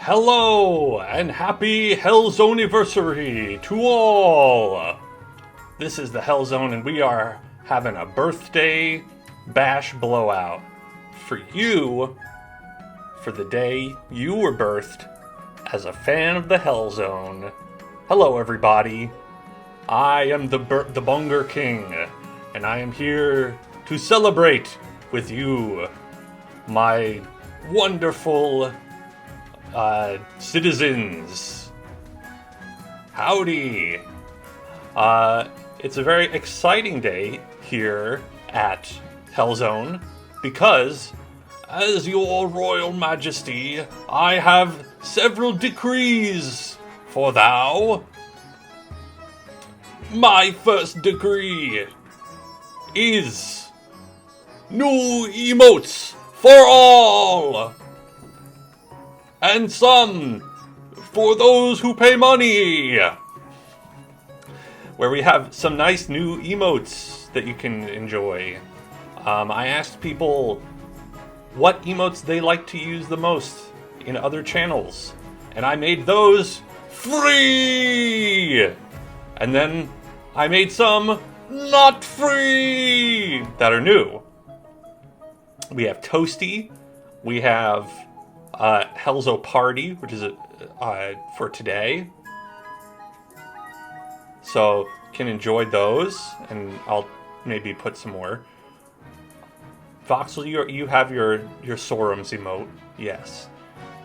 Hello and happy HELLZONEiversary to all! This is the HELLZONE and we are having a birthday bash blowout for you for the day you were birthed as a fan of the HELLZONE. Hello everybody, I am the Bunger King and I am here to celebrate with you, my wonderful citizens. Howdy! It's a very exciting day here at HELLZONE because, as your royal majesty, I have several decrees for thou. My first decree is new emotes for all! And some for those who pay money, where we have some nice new emotes that you can enjoy. I asked people what emotes they like to use the most in other channels, and I made those free! And then I made some not free that are new. We have Toasty, we have Hellzo Party, which is for today. So can enjoy those, and I'll maybe put some more. Voxel, you have your Sorums emote, yes.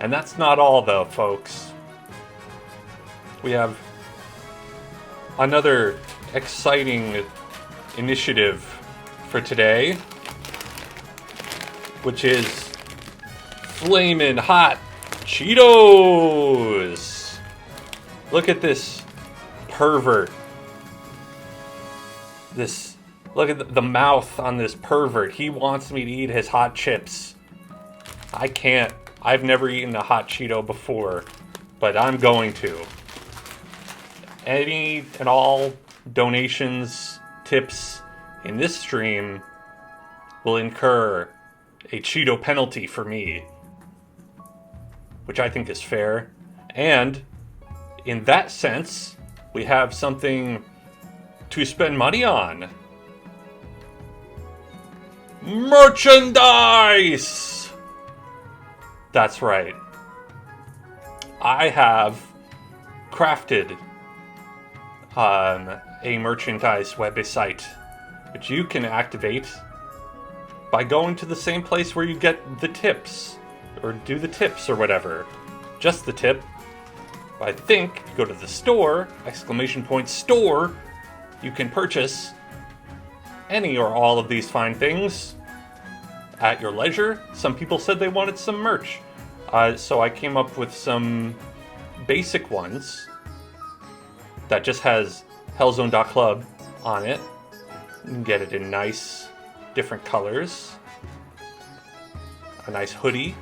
And that's not all though, folks. We have another exciting initiative for today, which is Flamin' Hot Cheetos! Look at this pervert. Look at the mouth on this pervert. He wants me to eat his hot chips. I can't. I've never eaten a hot Cheeto before, but I'm going to. Any and all donations, tips in this stream will incur a Cheeto penalty for me, which I think is fair. And in that sense, we have something to spend money on. Merchandise! That's right. I have crafted a merchandise website, which you can activate by going to the same place where you get the tips, or do the tips or whatever. Just the tip. I think, go to the store, ! Store, you can purchase any or all of these fine things at your leisure. Some people said they wanted some merch. So I came up with some basic ones that just has HELLZONE.club on it. You can get it in nice, different colors. A nice hoodie.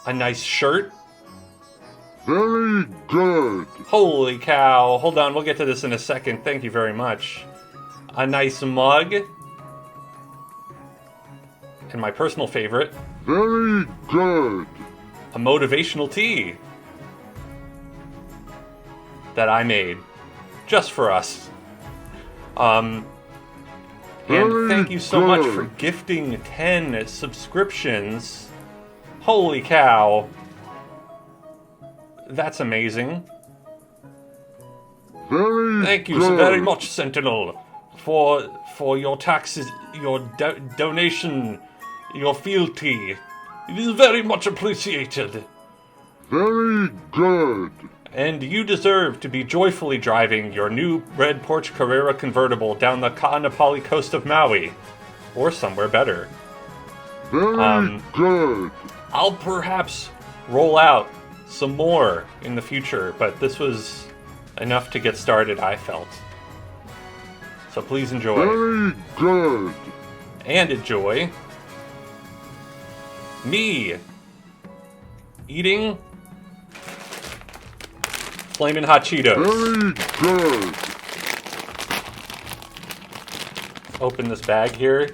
A nice shirt. Very good. Holy cow. Hold on, we'll get to this in a second. Thank you very much. A nice mug. And my personal favorite. Very good. A motivational tee that I made just for us. And thank you so much for gifting 10 subscriptions. Holy cow. That's amazing. Thank you so very much, Sentinel, for your taxes, your donation, your fealty. It is very much appreciated. Very good. And you deserve to be joyfully driving your new Red Porsche Carrera convertible down the Ka'anapali coast of Maui. Or somewhere better. Very good. I'll perhaps roll out some more in the future, but this was enough to get started, I felt. So please enjoy. Very good. And enjoy me eating Flamin' Hot Cheetos. Very good. Open this bag here.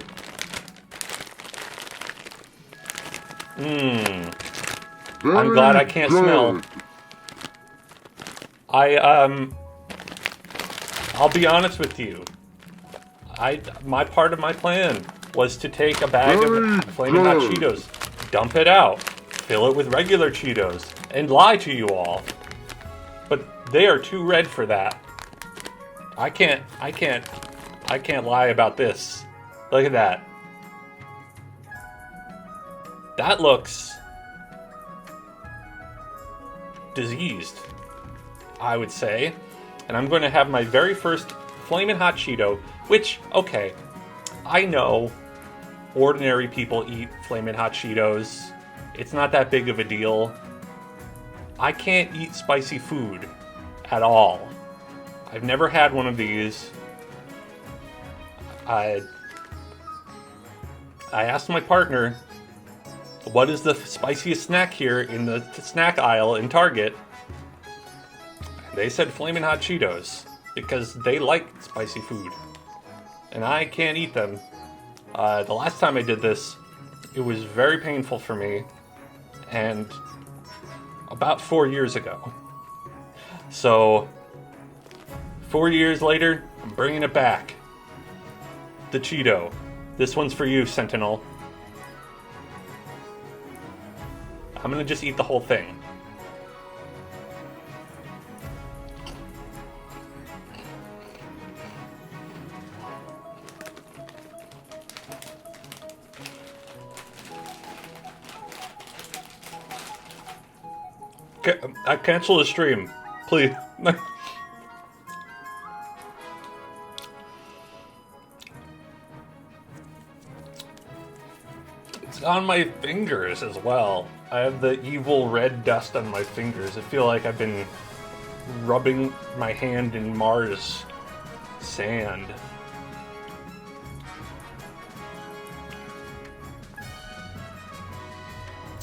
I'm glad I can't smell. I'll be honest with you. My part of my plan was to take a bag of Flamin' Hot Cheetos, dump it out, fill it with regular Cheetos, and lie to you all. But they are too red for that. I can't lie about this. Look at that. That looks diseased, I would say. And I'm going to have my very first Flamin' Hot Cheeto, which, okay, I know ordinary people eat Flamin' Hot Cheetos. It's not that big of a deal. I can't eat spicy food at all. I've never had one of these. I asked my partner, what is the spiciest snack here in the snack aisle in Target? They said Flamin' Hot Cheetos, because they like spicy food. And I can't eat them. The last time I did this, it was very painful for me, and about 4 years ago. So, 4 years later, I'm bringing it back. The Cheeto. This one's for you, Sentinel. I'm gonna just eat the whole thing. I cancel the stream, please. It's on my fingers as well. I have the evil red dust on my fingers. I feel like I've been rubbing my hand in Mars sand.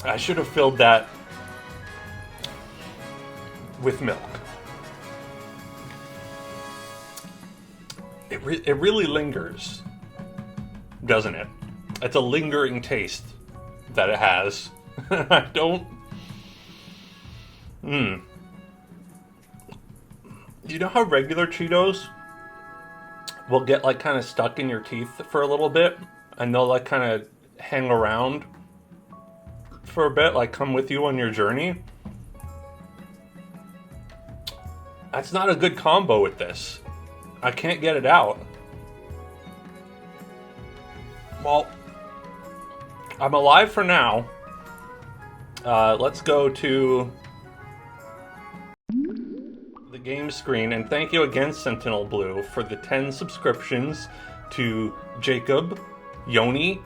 I should have filled that with milk. It really lingers, doesn't it? It's a lingering taste that it has. I don't... You know how regular Cheetos will get like kind of stuck in your teeth for a little bit? And they'll like kind of hang around for a bit, like come with you on your journey? That's not a good combo with this. I can't get it out. Well, I'm alive for now. Let's go to the game screen, and thank you again, Sentinel Blue, for the 10 subscriptions to Jacob, Yoni,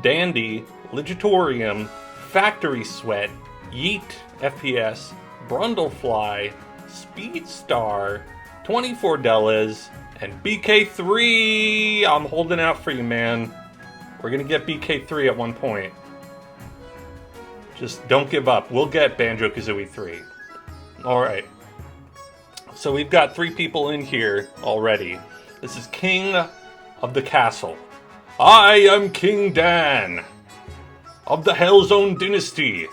Dandy, Ligitorium, Factory Sweat, Yeet FPS, Brundlefly, Speedstar, 24 Dellas, and BK3. I'm holding out for you, man. We're gonna get BK3 at one point. Just don't give up. We'll get Banjo-Kazooie 3. Alright. So we've got 3 people in here already. This is King of the Castle. I am King Dan of the Hellzone Dynasty.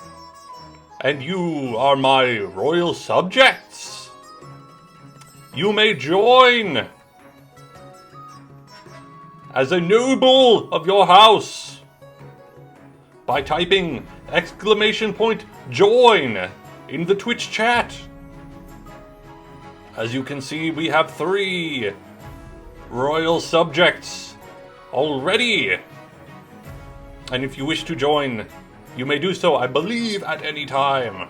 And you are my royal subjects. You may join as a noble of your house by typing !join in the Twitch chat. As you can see, we have 3 royal subjects already. And if you wish to join, you may do so, I believe, at any time.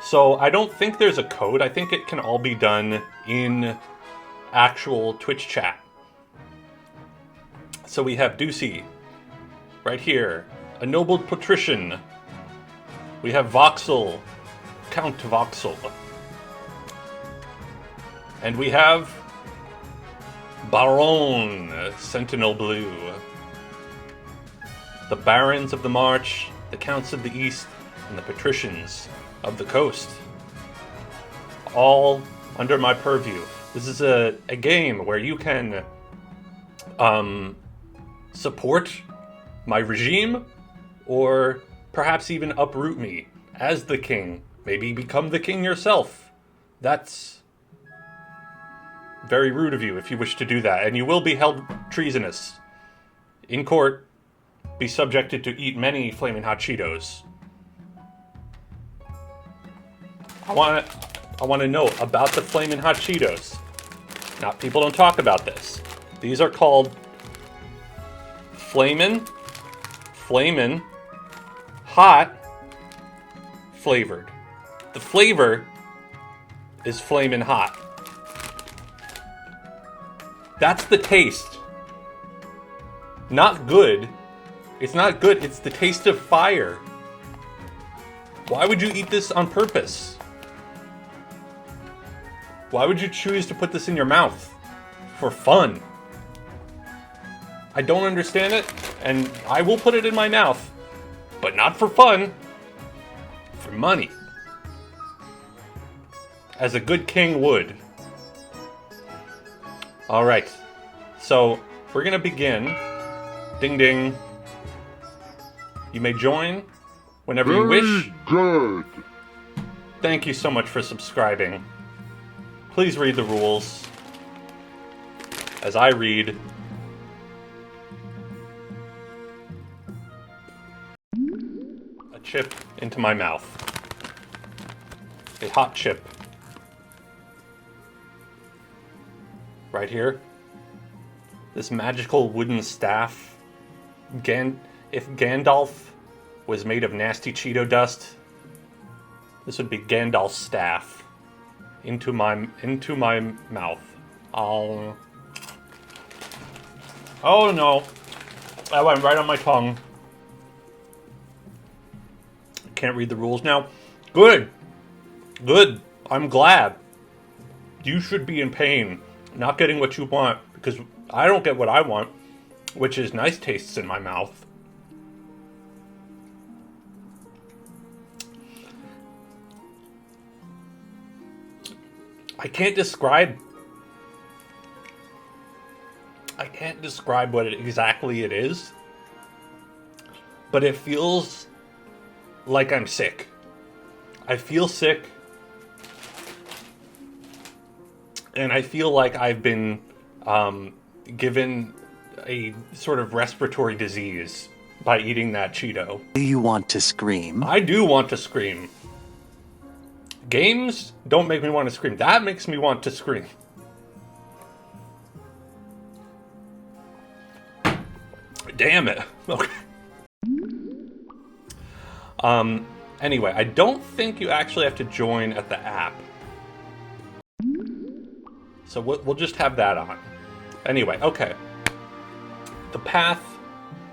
So I don't think there's a code. I think it can all be done in actual Twitch chat. So we have Ducey right here, a noble patrician. We have Voxel, Count Voxel. And we have Baron, Sentinel Blue. The Barons of the March, the Counts of the East, and the Patricians of the Coast. All under my purview. This is a game where you can support my regime, or perhaps even uproot me as the king. Maybe become the king yourself. That's very rude of you if you wish to do that, and you will be held treasonous. In court, be subjected to eat many flaming hot Cheetos. I want to know about the flaming hot Cheetos. Now, people don't talk about this. These are called flamin' hot flavored. The flavor is flamin' hot. That's the taste. Not good. It's not good. It's the taste of fire. Why would you eat this on purpose? Why would you choose to put this in your mouth? For fun. I don't understand it, and I will put it in my mouth. But not for fun. For money. As a good king would. Alright. So, we're gonna begin. Ding ding. You may join whenever you wish. Good. Thank you so much for subscribing. Please read the rules as I read. A chip into my mouth. A hot chip. Right here. This magical wooden staff. If Gandalf was made of nasty Cheeto dust, this would be Gandalf's staff. Into my mouth. Oh no. That went right on my tongue. Can't read the rules now. Good. Good. I'm glad. You should be in pain, not getting what you want, because I don't get what I want, which is nice tastes in my mouth. I can't describe what exactly it is, but it feels like I'm sick. I feel sick, and I feel like I've been given a sort of respiratory disease by eating that Cheeto. Do you want to scream? I do want to scream. Games don't make me want to scream. That makes me want to scream. Damn it. Okay. Anyway, I don't think you actually have to join at the app. So we'll just have that on. Anyway, okay. The path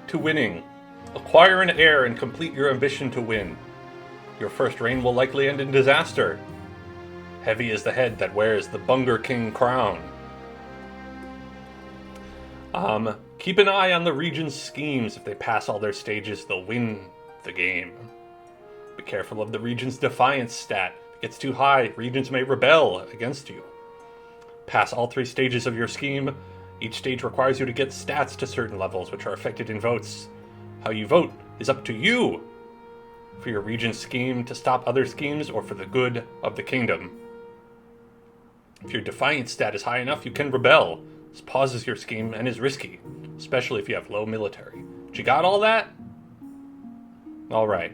to winning. Acquire an heir and complete your ambition to win. Your first reign will likely end in disaster. Heavy is the head that wears the Bunger King crown. Keep an eye on the region's schemes. If they pass all their stages, they'll win the game. Be careful of the region's defiance stat. If it gets too high, regions may rebel against you. Pass all 3 stages of your scheme. Each stage requires you to get stats to certain levels, which are affected in votes. How you vote is up to you. For your region's scheme to stop other schemes, or for the good of the kingdom. If your defiance stat is high enough, you can rebel. This pauses your scheme and is risky, especially if you have low military. But you got all that? Alright.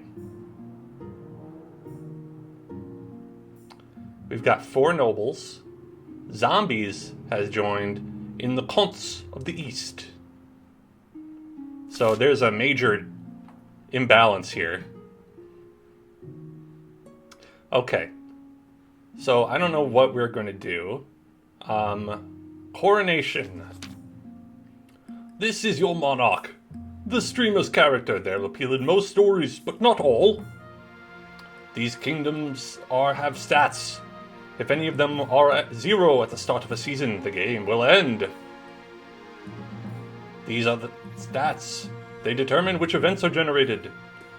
We've got 4 nobles. Zombies has joined in the Counts of the East. So there's a major imbalance here. Okay, so I don't know what we're going to do. Coronation. This is your monarch. The streamer's character. They'll appeal in most stories, but not all. These kingdoms have stats. If any of them are at 0 at the start of a season, the game will end. These are the stats. They determine which events are generated.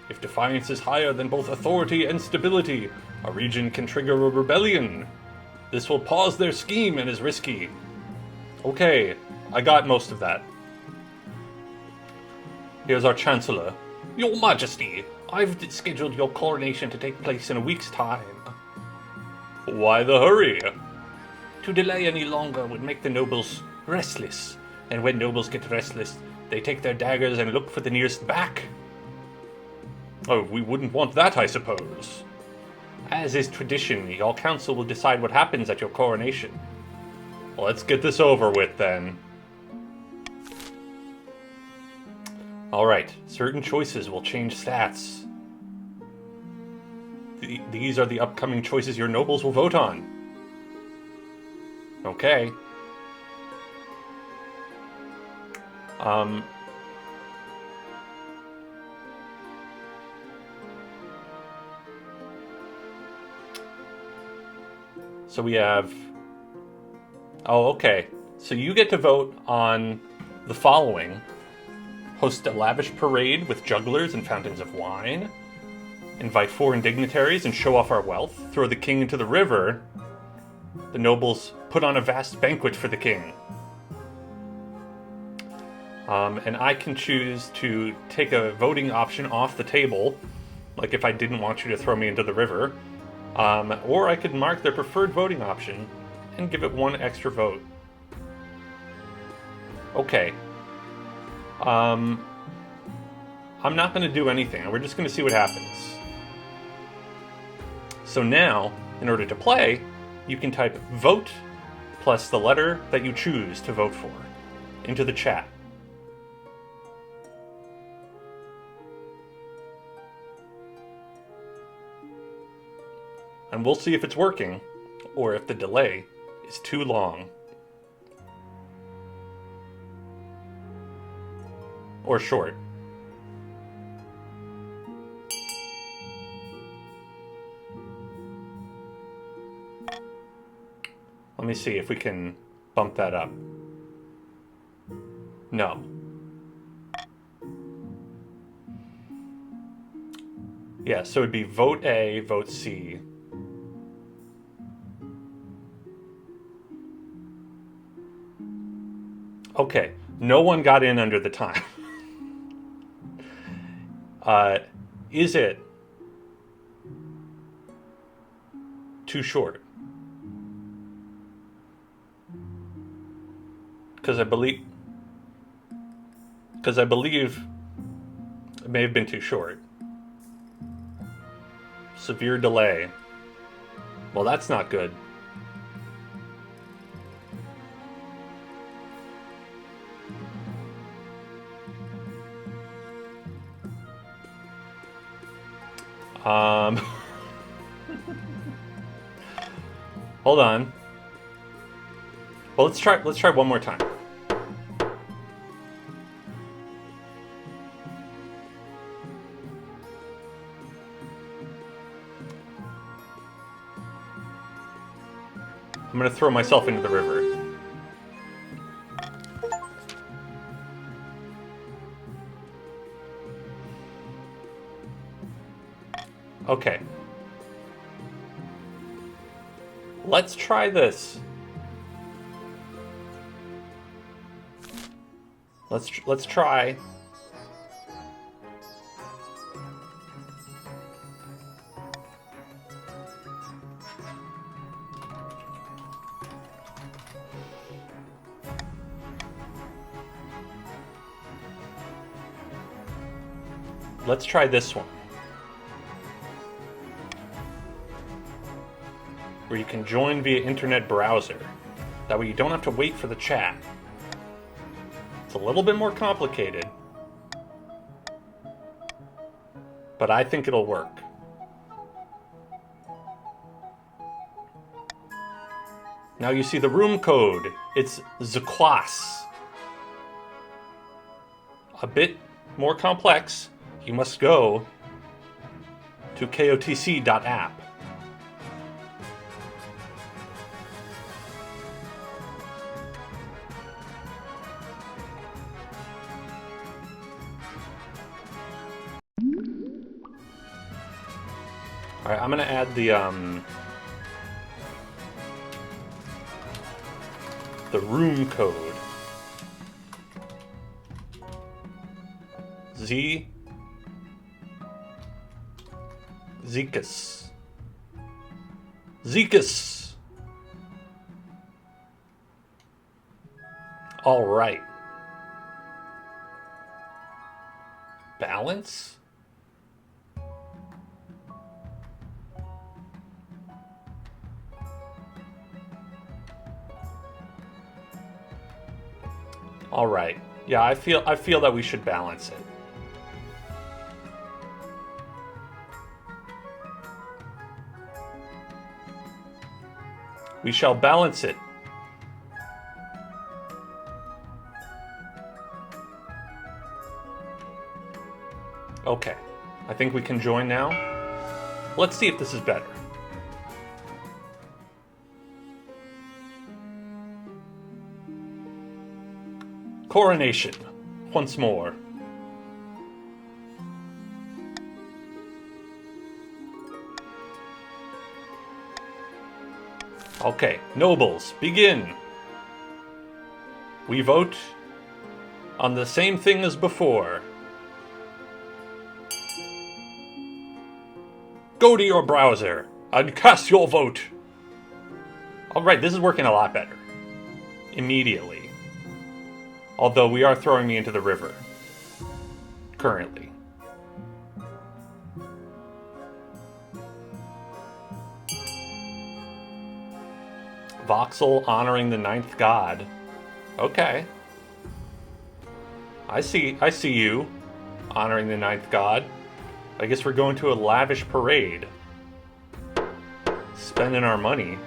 If defiance is higher than both authority and stability, a region can trigger a rebellion. This will pause their scheme and is risky. Okay, I got most of that. Here's our Chancellor. Your Majesty, I've scheduled your coronation to take place in a week's time. Why the hurry? To delay any longer would make the nobles restless. And when nobles get restless, they take their daggers and look for the nearest back. Oh, we wouldn't want that, I suppose. As is tradition, your council will decide what happens at your coronation. Well, let's get this over with, then. Alright, certain choices will change stats. These are the upcoming choices your nobles will vote on. Okay. So we have... Oh, okay. So you get to vote on the following. Host a lavish parade with jugglers and fountains of wine. Invite foreign dignitaries and show off our wealth. Throw the king into the river. The nobles put on a vast banquet for the king. And I can choose to take a voting option off the table, like if I didn't want you to throw me into the river. Or I could mark their preferred voting option and give it one extra vote. Okay. I'm not going to do anything. We're just going to see what happens. So now, in order to play, you can type vote plus the letter that you choose to vote for into the chat. And we'll see if it's working, or if the delay is too long. Or short. Let me see if we can bump that up. No. Yeah, so it'd be vote A, vote C. Okay, no one got in under the time. Is it too short? Because I believe it may have been too short. Severe delay. Well, that's not good. Hold on. Well, let's try one more time. I'm gonna throw myself into the river. Okay. Let's try this. Let's try. Let's try this one. Where you can join via internet browser. That way you don't have to wait for the chat. It's a little bit more complicated, but I think it'll work. Now you see the room code. It's Zakwas. A bit more complex. You must go to kotc.app. Alright, I'm gonna add the The room code. Zekus. All right. Balance? All right. Yeah, I feel that we should balance it. We shall balance it. Okay. I think we can join now. Let's see if this is better. Coronation. Once more. Okay, nobles, begin. We vote on the same thing as before. Go to your browser and cast your vote. Alright, this is working a lot better. Immediately. Although we are throwing me into the river. Currently. Voxel honoring the ninth god. Okay. I see you honoring the ninth god. I guess we're going to a lavish parade. Spending our money.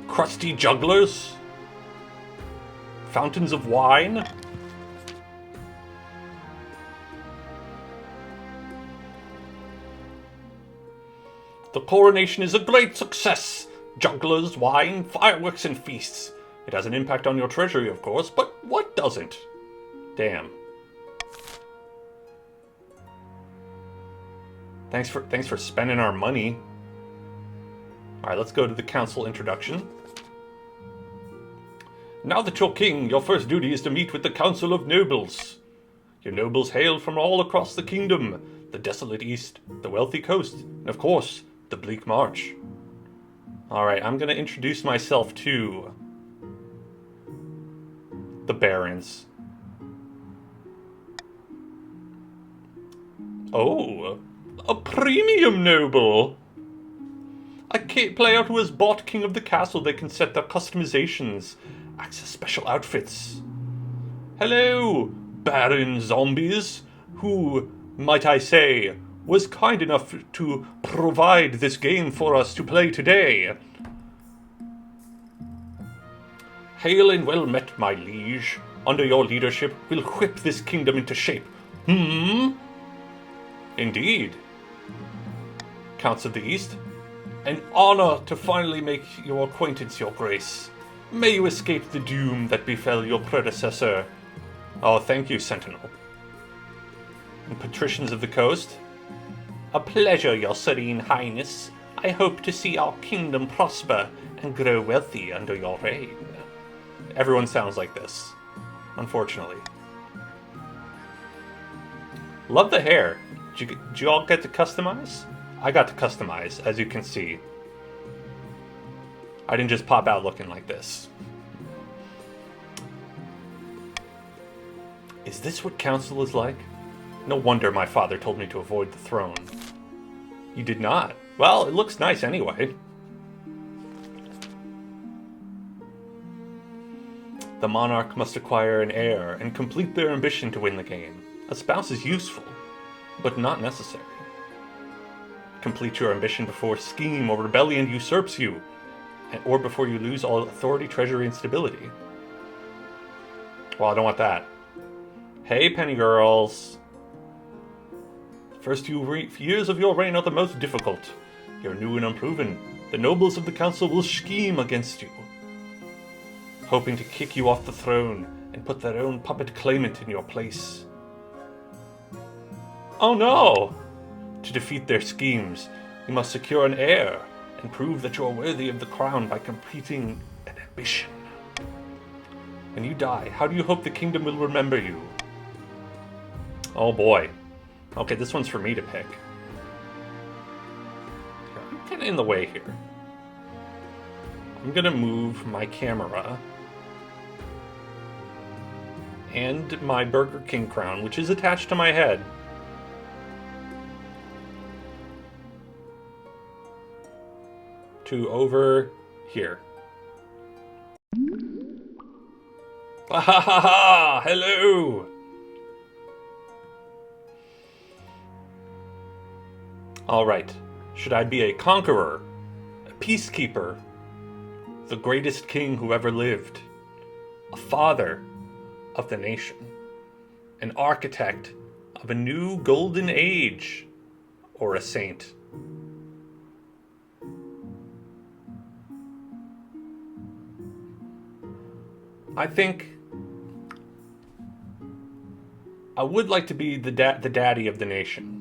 Crusty jugglers? Fountains of wine? The coronation is a great success. Jugglers, wine, fireworks, and feasts. It has an impact on your treasury, of course, but what doesn't? Damn. Thanks for spending our money. Alright, let's go to the council introduction. Now that you're king, your first duty is to meet with the Council of Nobles. Your nobles hail from all across the kingdom, the desolate east, the wealthy coast, and of course, the bleak march. Alright, I'm gonna introduce myself to the barons. Oh, a premium noble! A player who has bought King of the Castle, they can set their customizations, access special outfits. Hello, Baron Zombies, who, might I say, was kind enough to provide this game for us to play today. Hail and well met, my liege. Under your leadership, we'll whip this kingdom into shape. Indeed. Counts of the East, an honor to finally make your acquaintance, your grace. May you escape the doom that befell your predecessor. Oh, thank you, Sentinel. And patricians of the coast, a pleasure, your serene highness. I hope to see our kingdom prosper and grow wealthy under your reign. Everyone sounds like this, unfortunately. Love the hair. Did you all get to customize? I got to customize, as you can see. I didn't just pop out looking like this. Is this what council is like? No wonder my father told me to avoid the throne. You did not? Well, it looks nice anyway. The monarch must acquire an heir and complete their ambition to win the game. A spouse is useful, but not necessary. Complete your ambition before scheme or rebellion usurps you, or before you lose all authority, treasury, and stability. Well, I don't want that. Hey, penny girls. First few years of your reign are the most difficult. You're new and unproven. The nobles of the council will scheme against you, hoping to kick you off the throne and put their own puppet claimant in your place. Oh no! To defeat their schemes, you must secure an heir and prove that you're worthy of the crown by completing an ambition. When you die, how do you hope the kingdom will remember you? Oh boy. Okay, this one's for me to pick. I'm kind of in the way here. I'm gonna move my camera and my Burger King crown, which is attached to my head, to over here. Ha ha ha! Hello! Alright. Should I be a conqueror, a peacekeeper, the greatest king who ever lived, a father of the nation, an architect of a new golden age, or a saint? I think I would like to be the daddy of the nation.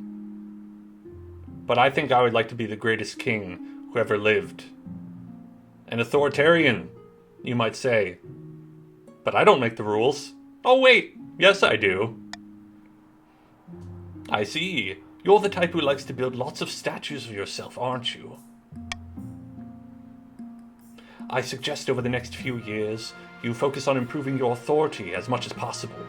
But I think I would like to be the greatest king who ever lived. An authoritarian, you might say. But I don't make the rules. Oh wait, yes I do. I see. You're the type who likes to build lots of statues of yourself, aren't you? I suggest over the next few years, you focus on improving your authority as much as possible.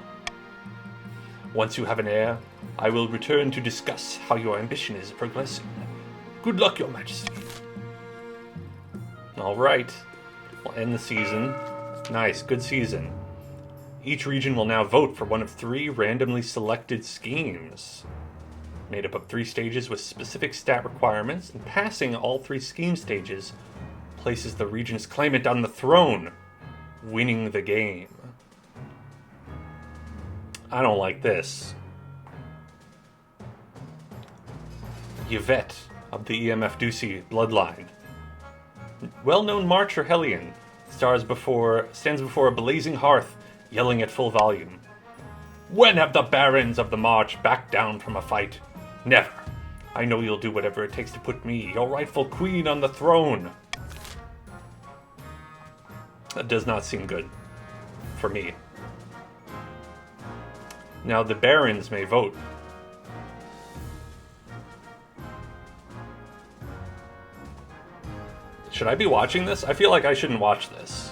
Once you have an heir, I will return to discuss how your ambition is progressing. Good luck, Your Majesty. Alright, we'll end the season. Nice, good season. Each region will now vote for one of 3 randomly selected schemes, made up of 3 stages with specific stat requirements, and passing all 3 scheme stages places the region's claimant on the throne, winning the game. I don't like this. Yvette of the EMF Ducey bloodline. Well-known marcher Hellion stands before a blazing hearth, yelling at full volume. When have the barons of the march backed down from a fight? Never. I know you'll do whatever it takes to put me, your rightful queen, on the throne. That does not seem good for me. Now the barons may vote. Should I be watching this? I feel like I shouldn't watch this.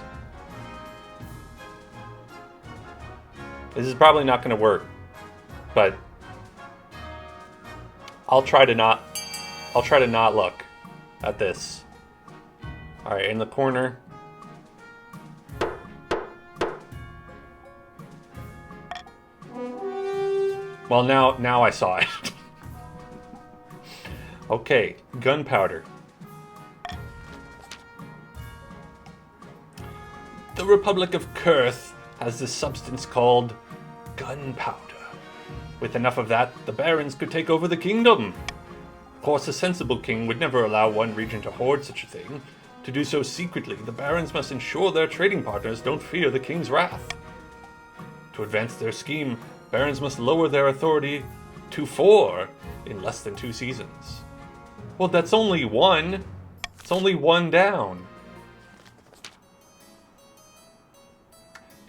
This is probably not going to work, but I'll try to not look at this. All right, in the corner. Well, now I saw it. Okay, gunpowder. The Republic of Kurth has this substance called gunpowder. With enough of that, the barons could take over the kingdom. Of course, a sensible king would never allow one region to hoard such a thing. To do so secretly, the barons must ensure their trading partners don't fear the king's wrath. To advance their scheme, barons must lower their authority to 4 in less than 2 seasons. Well, that's only 1. It's only 1 down.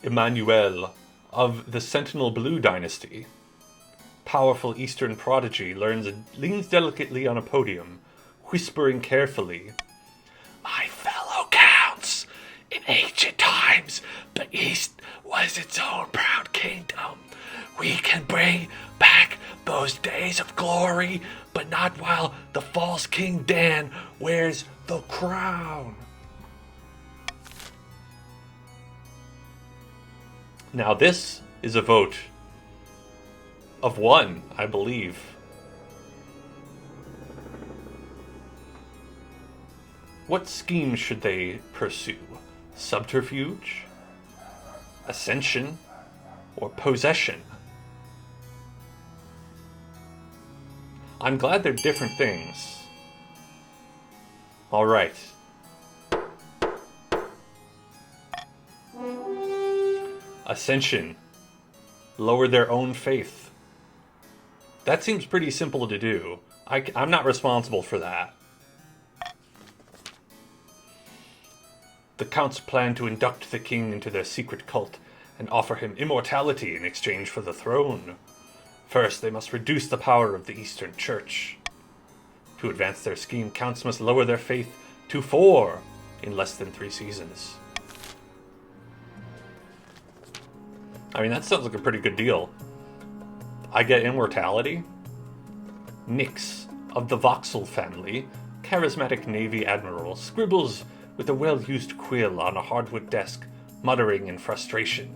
Emmanuel of the Sentinel Blue dynasty, powerful Eastern prodigy, leans delicately on a podium, whispering carefully, My fellow counts, in ancient times, the East was its own proud kingdom. We can bring back those days of glory, but not while the false King Dan wears the crown. Now this is a vote of 1, I believe. What scheme should they pursue? Subterfuge? Ascension? Or possession? I'm glad they're different things. All right. Ascension. Lower their own faith. That seems pretty simple to do. I'm not responsible for that. The counts plan to induct the king into their secret cult and offer him immortality in exchange for the throne. First, they must reduce the power of the Eastern Church. To advance their scheme, counts must lower their faith to 4 in less than 3 seasons. I mean, that sounds like a pretty good deal. I get immortality. Nix, of the Voxel family, charismatic Navy admiral, scribbles with a well-used quill on a hardwood desk, muttering in frustration.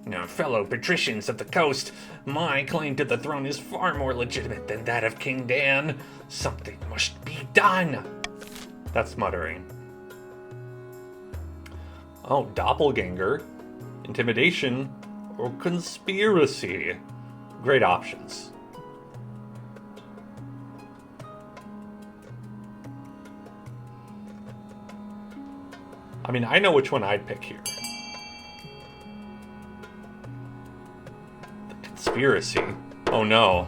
Now, fellow patricians of the coast, my claim to the throne is far more legitimate than that of King Dan. Something must be done. That's muttering. Oh, doppelganger, intimidation, or conspiracy. Great options. I mean, I know which one I'd pick here. The conspiracy. Oh no.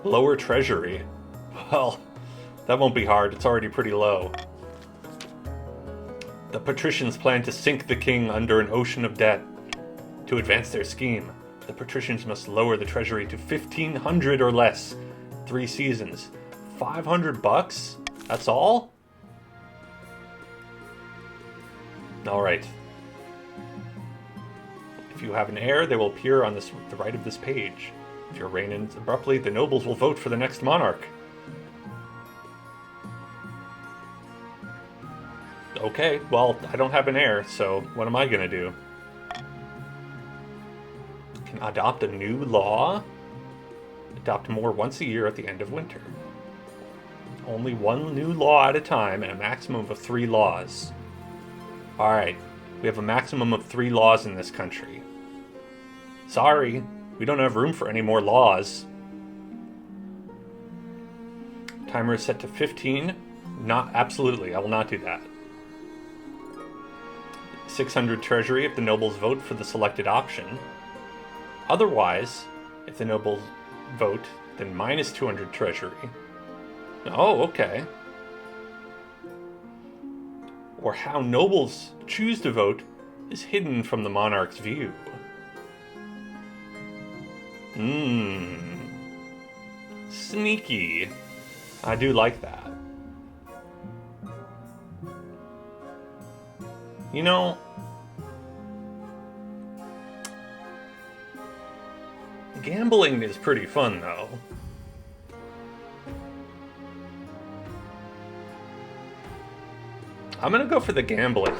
Lower treasury. Well, that won't be hard. It's already pretty low. The patricians plan to sink the king under an ocean of debt. To advance their scheme, the patricians must lower the treasury to 1,500 or less. 3 seasons. $500? That's all? Alright. If you have an heir, they will appear on the right of this page. If your reign ends abruptly, the nobles will vote for the next monarch. Okay, well, I don't have an heir, so what am I gonna do? Can adopt a new law? Adopt more once a year at the end of winter. Only 1 new law at a time and a maximum of 3 laws. Alright, we have a maximum of 3 laws in this country. Sorry, we don't have room for any more laws. Timer is set to 15. Absolutely, I will not do that. 600 treasury if the nobles vote for the selected option. Otherwise, if the nobles vote, then minus 200 treasury. Oh, okay. Or how nobles choose to vote is hidden from the monarch's view. Sneaky. I do like that. You know, gambling is pretty fun, though. I'm gonna go for the gambling.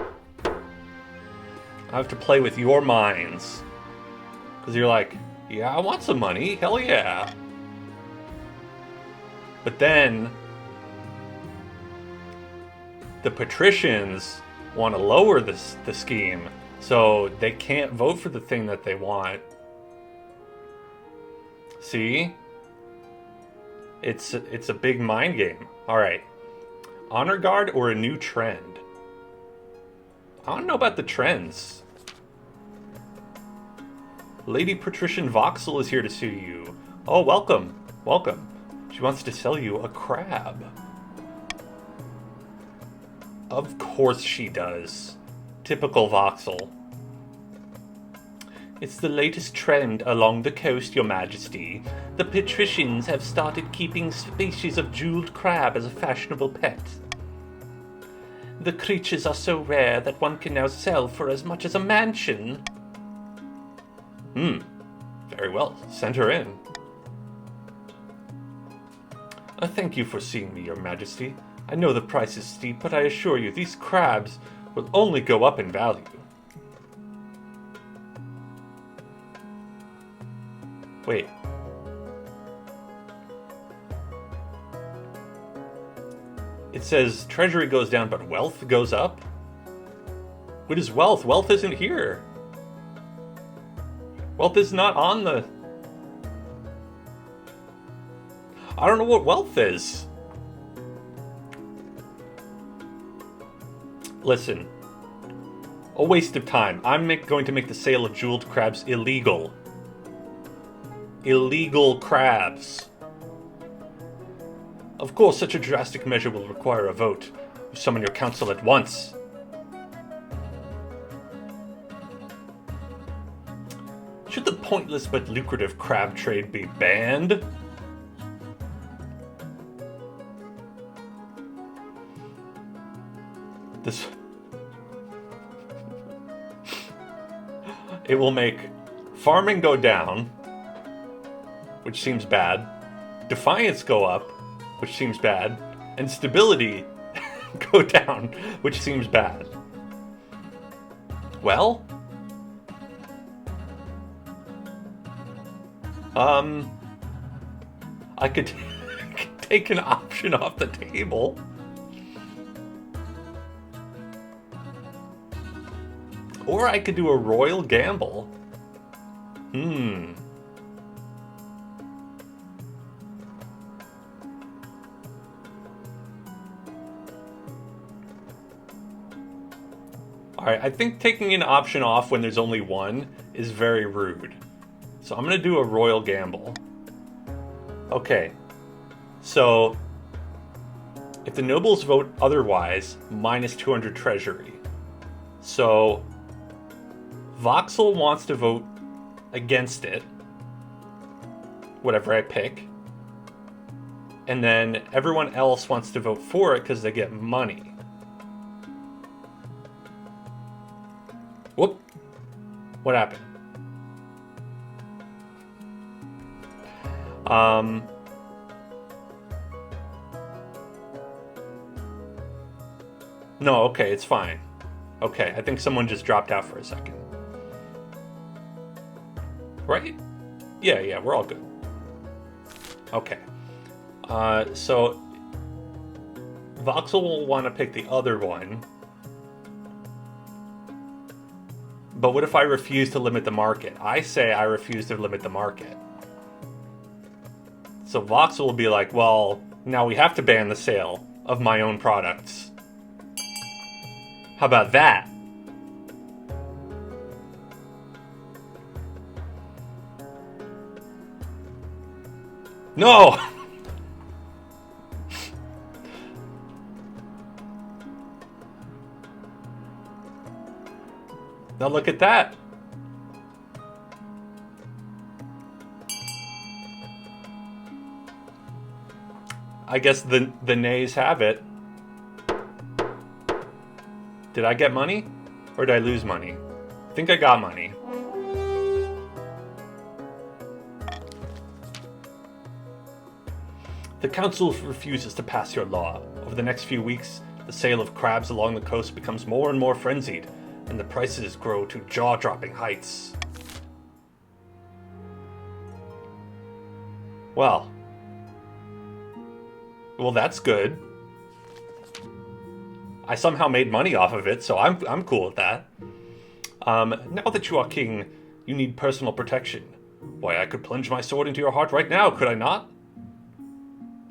I have to play with your minds. Because you're like, yeah, I want some money. Hell yeah. But then, the patricians want to lower the scheme. So they can't vote for the thing that they want. See? It's a big mind game. Alright. Honor Guard or a new trend? I don't know about the trends. Lady Patrician Voxel is here to sue you. Oh, welcome. Welcome. She wants to sell you a crab. Of course she does. Typical Voxel. It's the latest trend along the coast, Your Majesty. The patricians have started keeping species of jeweled crab as a fashionable pet. The creatures are so rare that one can now sell for as much as a mansion. Very well. Send her in. Thank you for seeing me, Your Majesty. I know the price is steep, but I assure you these crabs will only go up in value. Wait. It says treasury goes down, but wealth goes up? What is wealth? Wealth isn't here. Wealth is not on the... I don't know what wealth is. Listen. A waste of time. I'm going to make the sale of jeweled crabs illegal. Illegal crabs. Of course, such a drastic measure will require a vote. You summon your council at once. Should the pointless but lucrative crab trade be banned? This... It will make farming go down, which seems bad, defiance go up, which seems bad, and stability go down, which seems bad. Well, I could take an option off the table. Or I could do a royal gamble. Alright, I think taking an option off when there's only one is very rude. So I'm going to do a royal gamble. Okay. So, if the nobles vote otherwise, minus 200 treasury. So, Voxel wants to vote against it, whatever I pick, and then everyone else wants to vote for it because they get money. Whoop! What happened? No, okay, it's fine. Okay, I think someone just dropped out for a second. Right? Yeah, we're all good. Okay. So Voxel will want to pick the other one. But what if I refuse to limit the market? I say I refuse to limit the market. So Voxel will be like, well, now we have to ban the sale of my own products. How about that? No! Now look at that. I guess the nays have it. Did I get money? Or did I lose money? I think I got money. The council refuses to pass your law. Over the next few weeks, the sale of crabs along the coast becomes more and more frenzied, and the prices grow to jaw-dropping heights. Well, that's good. I somehow made money off of it, so I'm cool with that. Now that you are king, you need personal protection. Why, I could plunge my sword into your heart right now, could I not?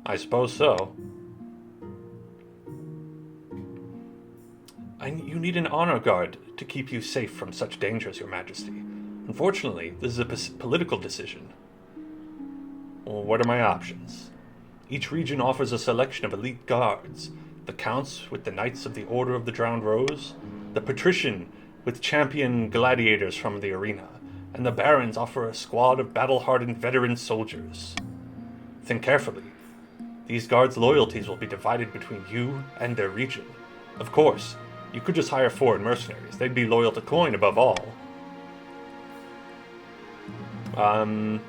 I suppose so. You need an honor guard to keep you safe from such dangers, Your Majesty. Unfortunately, this is a political decision. Well, what are my options? Each region offers a selection of elite guards. The counts with the Knights of the Order of the Drowned Rose, the patrician with champion gladiators from the arena, and the barons offer a squad of battle-hardened veteran soldiers. Think carefully. These guards' loyalties will be divided between you and their region. Of course, you could just hire foreign mercenaries. They'd be loyal to coin above all. Well,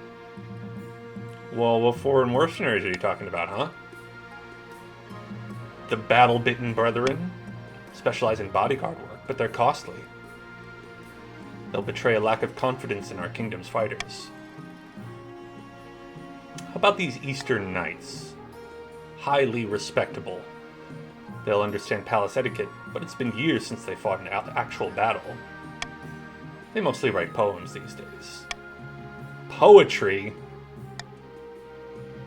what foreign mercenaries are you talking about, huh? The battle-bitten brethren specialize in bodyguard work, but they're costly. They'll betray a lack of confidence in our kingdom's fighters. How about these Eastern Knights? Highly respectable. They'll understand palace etiquette, but it's been years since they fought an actual battle. They mostly write poems these days. Poetry?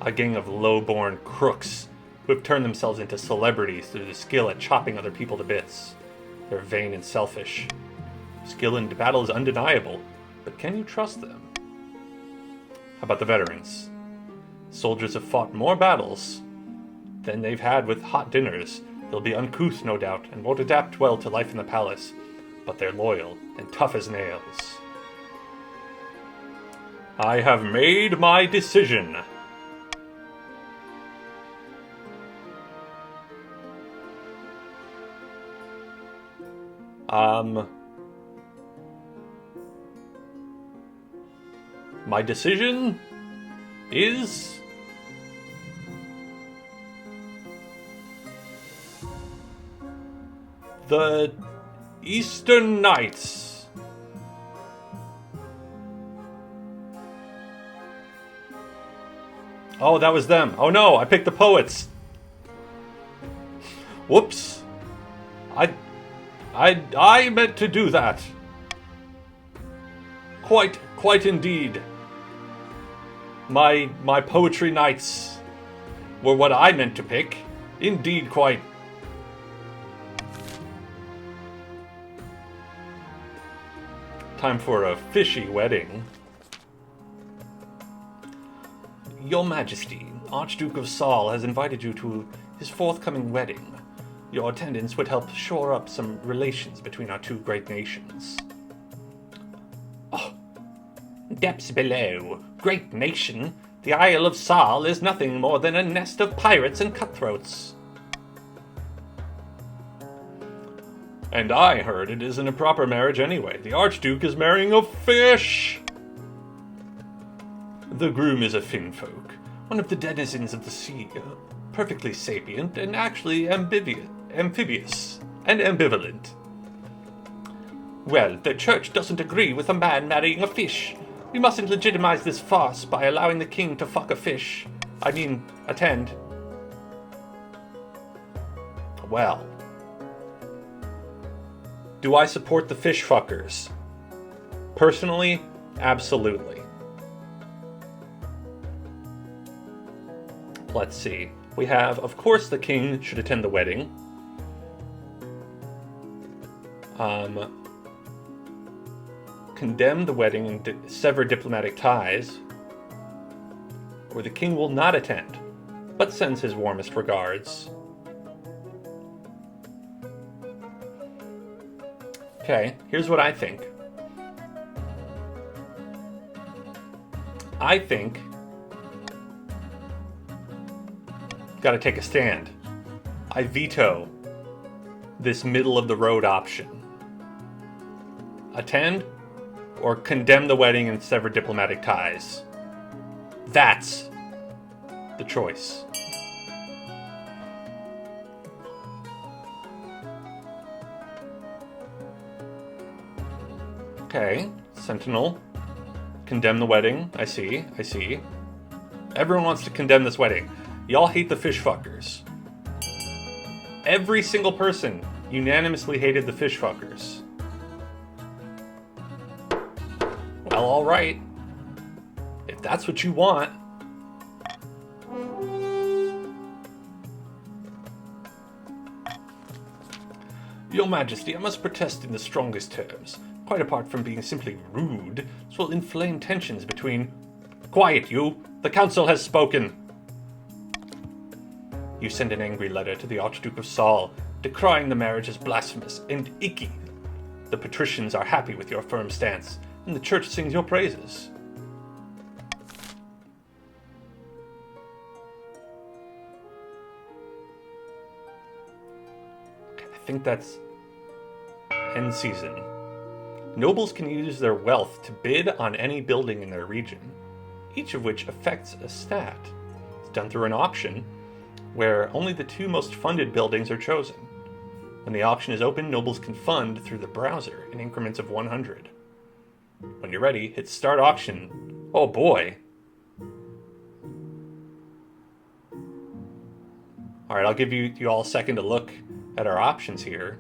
A gang of low-born crooks who have turned themselves into celebrities through the skill at chopping other people to bits. They're vain and selfish. Skill in battle is undeniable, but can you trust them? How about the veterans? Soldiers have fought more battles, than they've had with hot dinners. They'll be uncouth, no doubt, and won't adapt well to life in the palace. But they're loyal and tough as nails. I have made my decision. My decision is the Eastern Knights. Oh, that was them. Oh no, I picked the poets. Whoops. I meant to do that. Quite indeed. My poetry knights were what I meant to pick. Indeed, quite. Time for a fishy wedding. Your Majesty, Archduke of Saul has invited you to his forthcoming wedding. Your attendance would help shore up some relations between our two great nations. Oh, depths below. Great nation. The Isle of Saul is nothing more than a nest of pirates and cutthroats. And I heard it isn't a proper marriage anyway. The Archduke is marrying a fish! The groom is a finfolk, one of the denizens of the sea, perfectly sapient and actually amphibious and ambivalent. Well, the church doesn't agree with a man marrying a fish. We mustn't legitimize this farce by allowing the king to fuck a fish. I mean, attend. Well, do I support the fish fuckers? Personally, absolutely. Let's see. We have, of course, the king should attend the wedding. Condemn the wedding and sever diplomatic ties. Or the king will not attend, but sends his warmest regards. Okay, here's what I think. I think gotta take a stand. I veto this middle-of-the-road option. Attend or condemn the wedding and sever diplomatic ties. That's the choice. Okay, Sentinel. Condemn the wedding. I see. Everyone wants to condemn this wedding. Y'all hate the fish fuckers. Every single person unanimously hated the fish fuckers. Well, alright. If that's what you want. Your Majesty, I must protest in the strongest terms. Quite apart from being simply rude, this will inflame tensions between... Quiet, you! The council has spoken! You send an angry letter to the Archduke of Saul, decrying the marriage as blasphemous and icky. The patricians are happy with your firm stance, and the church sings your praises. Okay, I think that's end season. Nobles can use their wealth to bid on any building in their region, each of which affects a stat. It's done through an auction, where only the two most funded buildings are chosen. When the auction is open, nobles can fund through the browser in increments of 100. When you're ready, hit Start Auction. Oh boy! Alright, I'll give you all a second to look at our options here.